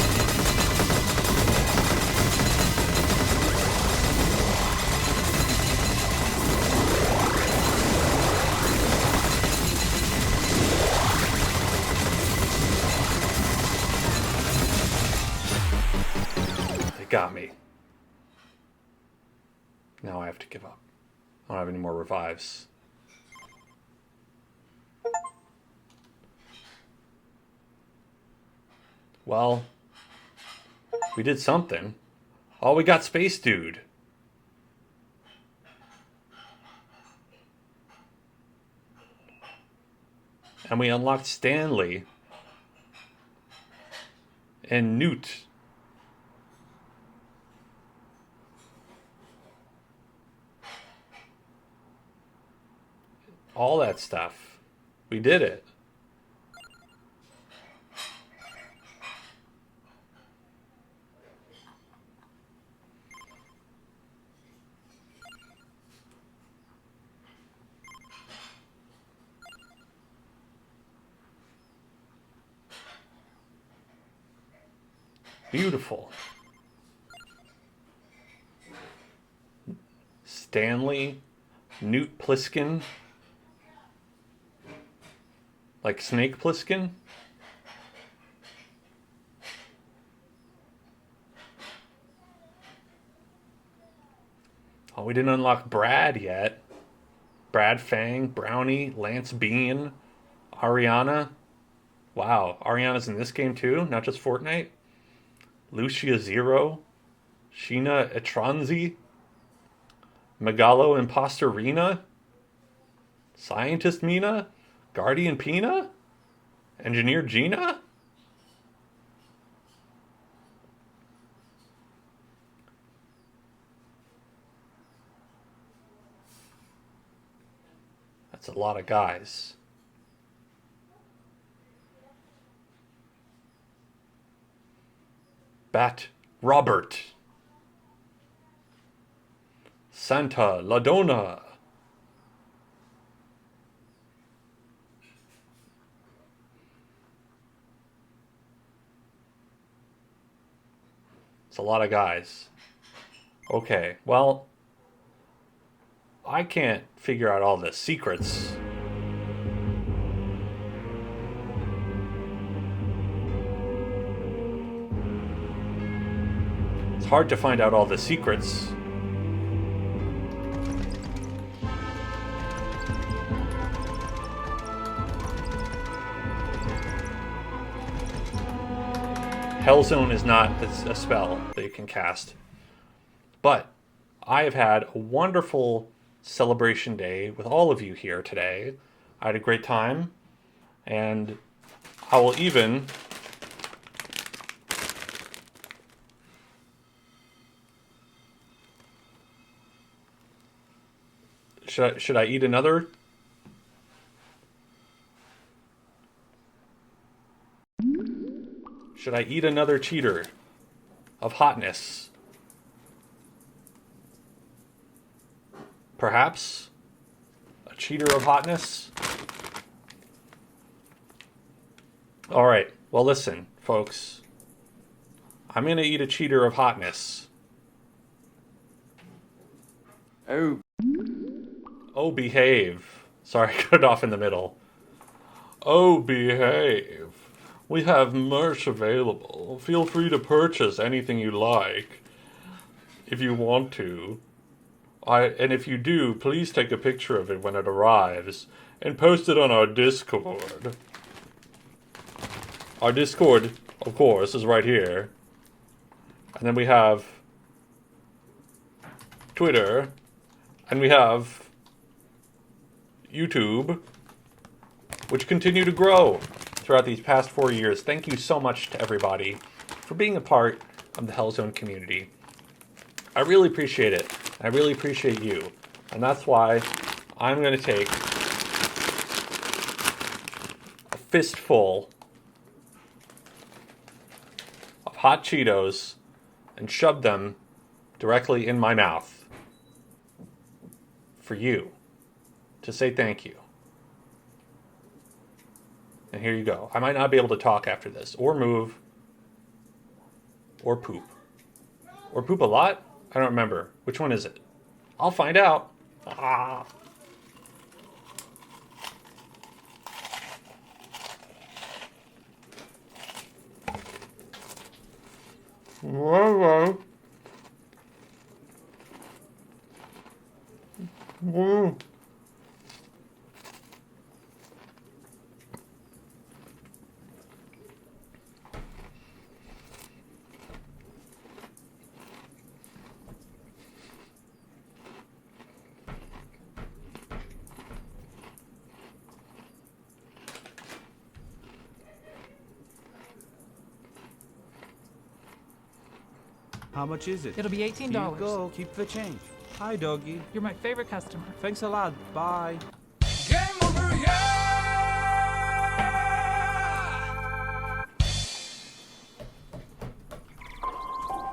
They got me. Now I have to give up. I don't have any more revives. Well, we did something. Oh, we got Space Dude. And we unlocked Stanley. And Newt. All that stuff. We did it. Beautiful. Stanley, Newt Plissken. Like Snake Plissken? Oh, we didn't unlock Brad yet. Brad Fang, Brownie, Lance Bean, Ariana. Wow, Ariana's in this game too, not just Fortnite. Lucia Zero, Sheena Etranzi, Megalo Imposter Rena? Scientist Mina? Guardian Pina? Engineer Gina? That's a lot of guys. Bat Robert. Santa Ladona. It's a lot of guys. Okay, well, I can't figure out all the secrets. It's hard to find out all the secrets. Hellzone is not a spell that you can cast. But I have had a wonderful celebration day with all of you here today. I had a great time. And I will even... Should I eat another? Should I eat another cheater of hotness? Perhaps? A cheater of hotness? Alright, well listen, folks. I'm gonna eat a cheater of hotness. Oh, behave. Sorry, I cut it off in the middle. Oh, behave. We have merch available. Feel free to purchase anything you like, if you want to. And if you do, please take a picture of it when it arrives, and post it on our Discord. Our Discord, of course, is right here. And then we have Twitter, and we have YouTube, which continue to grow throughout these past 4 years. Thank you so much to everybody for being a part of the Hellzone community. I really appreciate it. I really appreciate you. And that's why I'm going to take a fistful of hot Cheetos and shove them directly in my mouth for you to say thank you. And here you go. I might not be able to talk after this, or move, or poop. Or poop a lot? I don't remember. Which one is it? I'll find out. Ah. Whoa, whoa. How much is it? It'll be $18. Here you go. Keep the change. Hi, doggy. You're my favorite customer. Thanks a lot. Bye. Game over, yeah!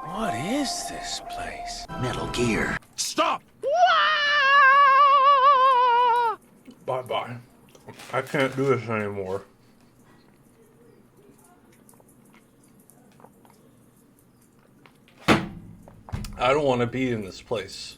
What is this place? Metal Gear. Stop! Bye-bye. I can't do this anymore. I don't want to be in this place.